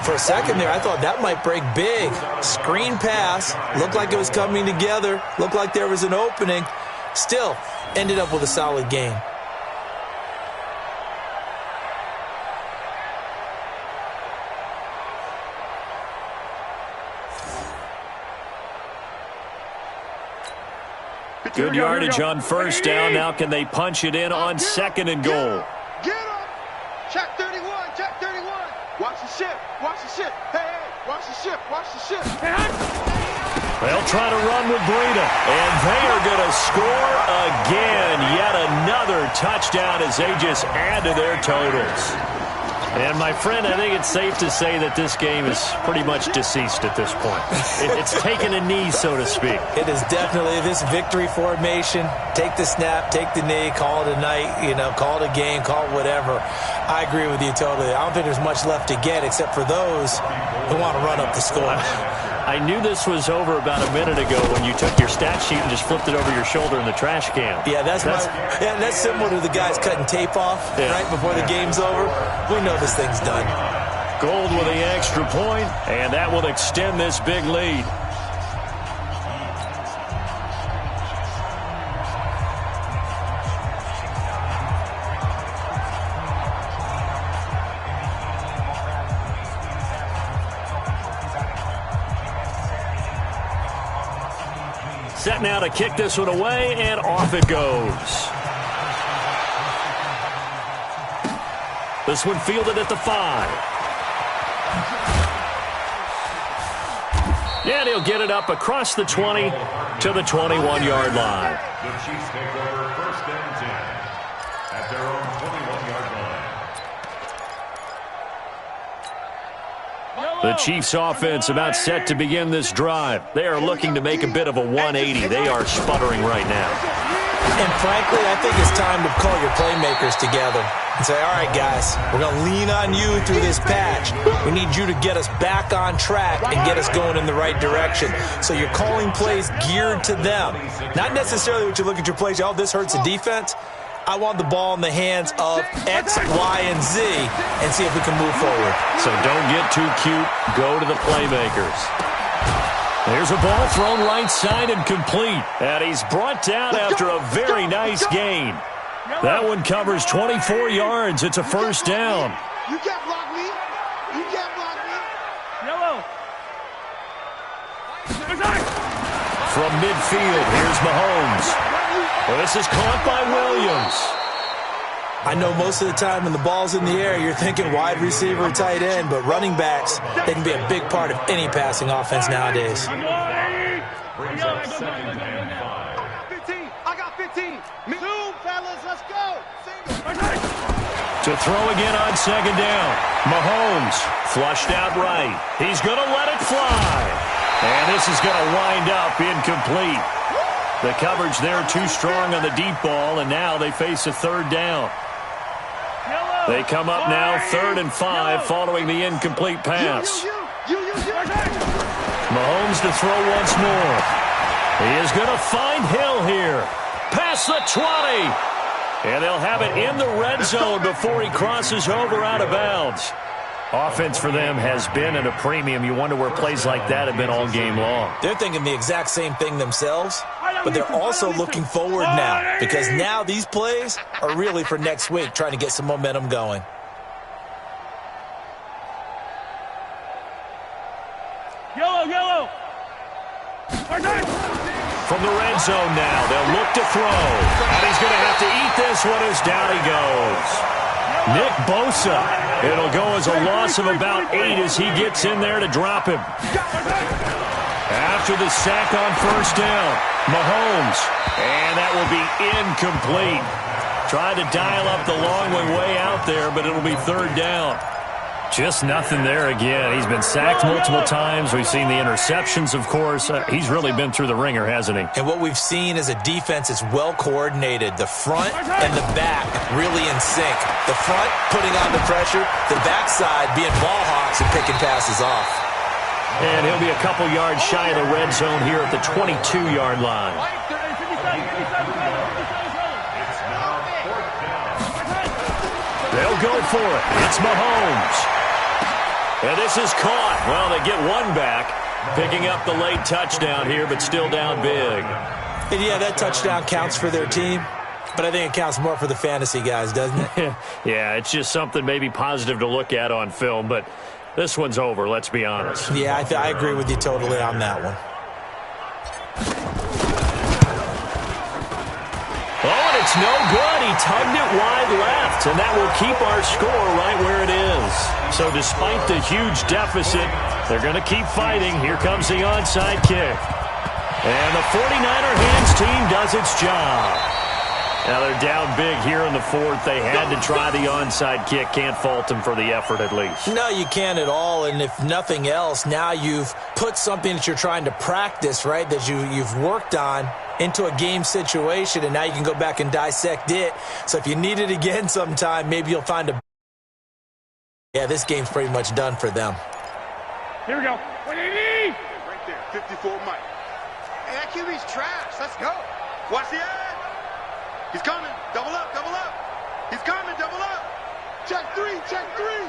For a second there, I thought that might break big. Screen pass. Looked like it was coming together. Looked like there was an opening. Still, ended up with a solid gain. Good yardage on 1st down. Now can they punch it in on 2nd and goal? Get him! Check 31. Watch the ship. Hey, watch the ship. They'll try to run with Breida, and they are going to score again. Yet another touchdown as they just add to their totals. And, my friend, I think it's safe to say that this game is pretty much deceased at this point. It's taken a knee, so to speak. It is definitely this victory formation. Take the snap, take the knee, call it a night, call it a game, call it whatever. I agree with you totally. I don't think there's much left to get except for those who want to run up the score. I knew this was over about a minute ago when you took your stat sheet and just flipped it over your shoulder in the trash can. Yeah, that's similar to the guys cutting tape off right before the game's over. We know this thing's done. Gold with the extra point, and that will extend this big lead. Set now to kick this one away, and off it goes. This one fielded at the 5. And he'll get it up across the 20 to the 21-yard line. The Chiefs take over 1st and 10 at their own 21-yard line. The Chiefs offense about set to begin this drive. They are looking to make a bit of a 180. They are sputtering right now. And frankly, I think it's time to call your playmakers together and say, all right, guys, we're going to lean on you through this patch. We need you to get us back on track and get us going in the right direction. So you're calling plays geared to them. Not necessarily what you look at your plays, oh, this hurts the defense. I want the ball in the hands of X, Y, and Z and see if we can move forward. So don't get too cute. Go to the playmakers. There's a ball thrown right side and complete. And he's brought down after a very nice gain. That one covers 24 yards. It's a first down. You can't block me. You can't block me. Yellow. From midfield, here's Mahomes. Well, this is caught by Williams. I know most of the time when the ball's in the air, you're thinking wide receiver, tight end, but running backs, they can be a big part of any passing offense nowadays. Brings up 2nd and 5. 15. I got 15. Me too, fellas. Let's go. To throw again on 2nd down. Mahomes flushed out right. He's going to let it fly. And this is going to wind up incomplete. The coverage there too strong on the deep ball, and now they face a 3rd down. They come up now 3rd and 5 following the incomplete pass. Mahomes to throw once more. He is going to find Hill here. Past the 20. And they'll have it in the red zone before he crosses over out of bounds. Offense for them has been at a premium. You wonder where plays like that have been all game long. They're thinking the exact same thing themselves, but they're also looking forward now because now these plays are really for next week, trying to get some momentum going. Yellow. From the red zone now, they'll look to throw. And he's going to have to eat this one as down he goes. Nick Bosa. It'll go as a loss of about 8 as he gets in there to drop him. After the sack on 1st down, Mahomes. And that will be incomplete. Tried to dial up the long way out there, but it'll be 3rd down. Just nothing there again. He's been sacked multiple times. We've seen the interceptions, of course. He's really been through the ringer, hasn't he? And what we've seen is a defense that's well coordinated. The front and the back really in sync. The front putting on the pressure, the backside being ball hawks and picking passes off. And he'll be a couple yards shy of the red zone here at the 22-yard line. They'll go for it. It's Mahomes. And this is caught. Well, they get one back, picking up the late touchdown here, but still down big. And yeah, that touchdown counts for their team, but I think it counts more for the fantasy guys, doesn't it? Yeah, it's just something maybe positive to look at on film, but this one's over, let's be honest. Yeah, I agree with you totally on that one. Oh, and it's no good. He tugged it wide left, and that will keep our score right where it is. So despite the huge deficit, they're going to keep fighting. Here comes the onside kick. And the 49er hands team does its job. Now they're down big here in the 4th. They had to try the onside kick. Can't fault them for the effort at least. No, you can't at all. And if nothing else, now you've put something that you're trying to practice, right, that you've worked on into a game situation, and now you can go back and dissect it. So if you need it again sometime, maybe you'll find a... Yeah, this game's pretty much done for them. Here we go. 54 Mike. Hey, that QB's trash. Let's go. Watch the edge. He's coming. Double up, double up. He's coming, double up. Check three, check three.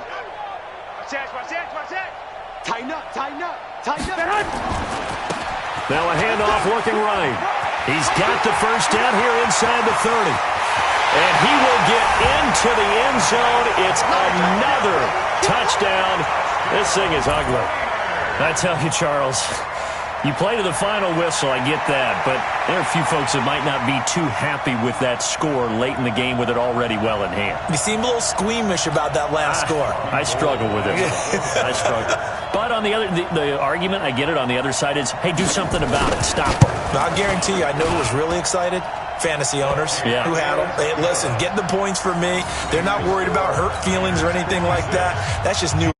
Watch that, watch that, watch that. Tighten up, tighten up, tighten up. Now a handoff looking right. He's got the first down here inside the 30. And he will get into the end zone. It's another touchdown. This thing is ugly. I tell you, Charles, you play to the final whistle, I get that, but there are a few folks that might not be too happy with that score late in the game with it already well in hand. You seem a little squeamish about that last score. I struggle with it. I struggle. But on the other, the argument, I get it, on the other side is, hey, do something about it. Stop them. I'll guarantee you, I know who was really excited. Fantasy owners who had them. Hey, listen, get the points for me. They're not worried about hurt feelings or anything like that. That's just new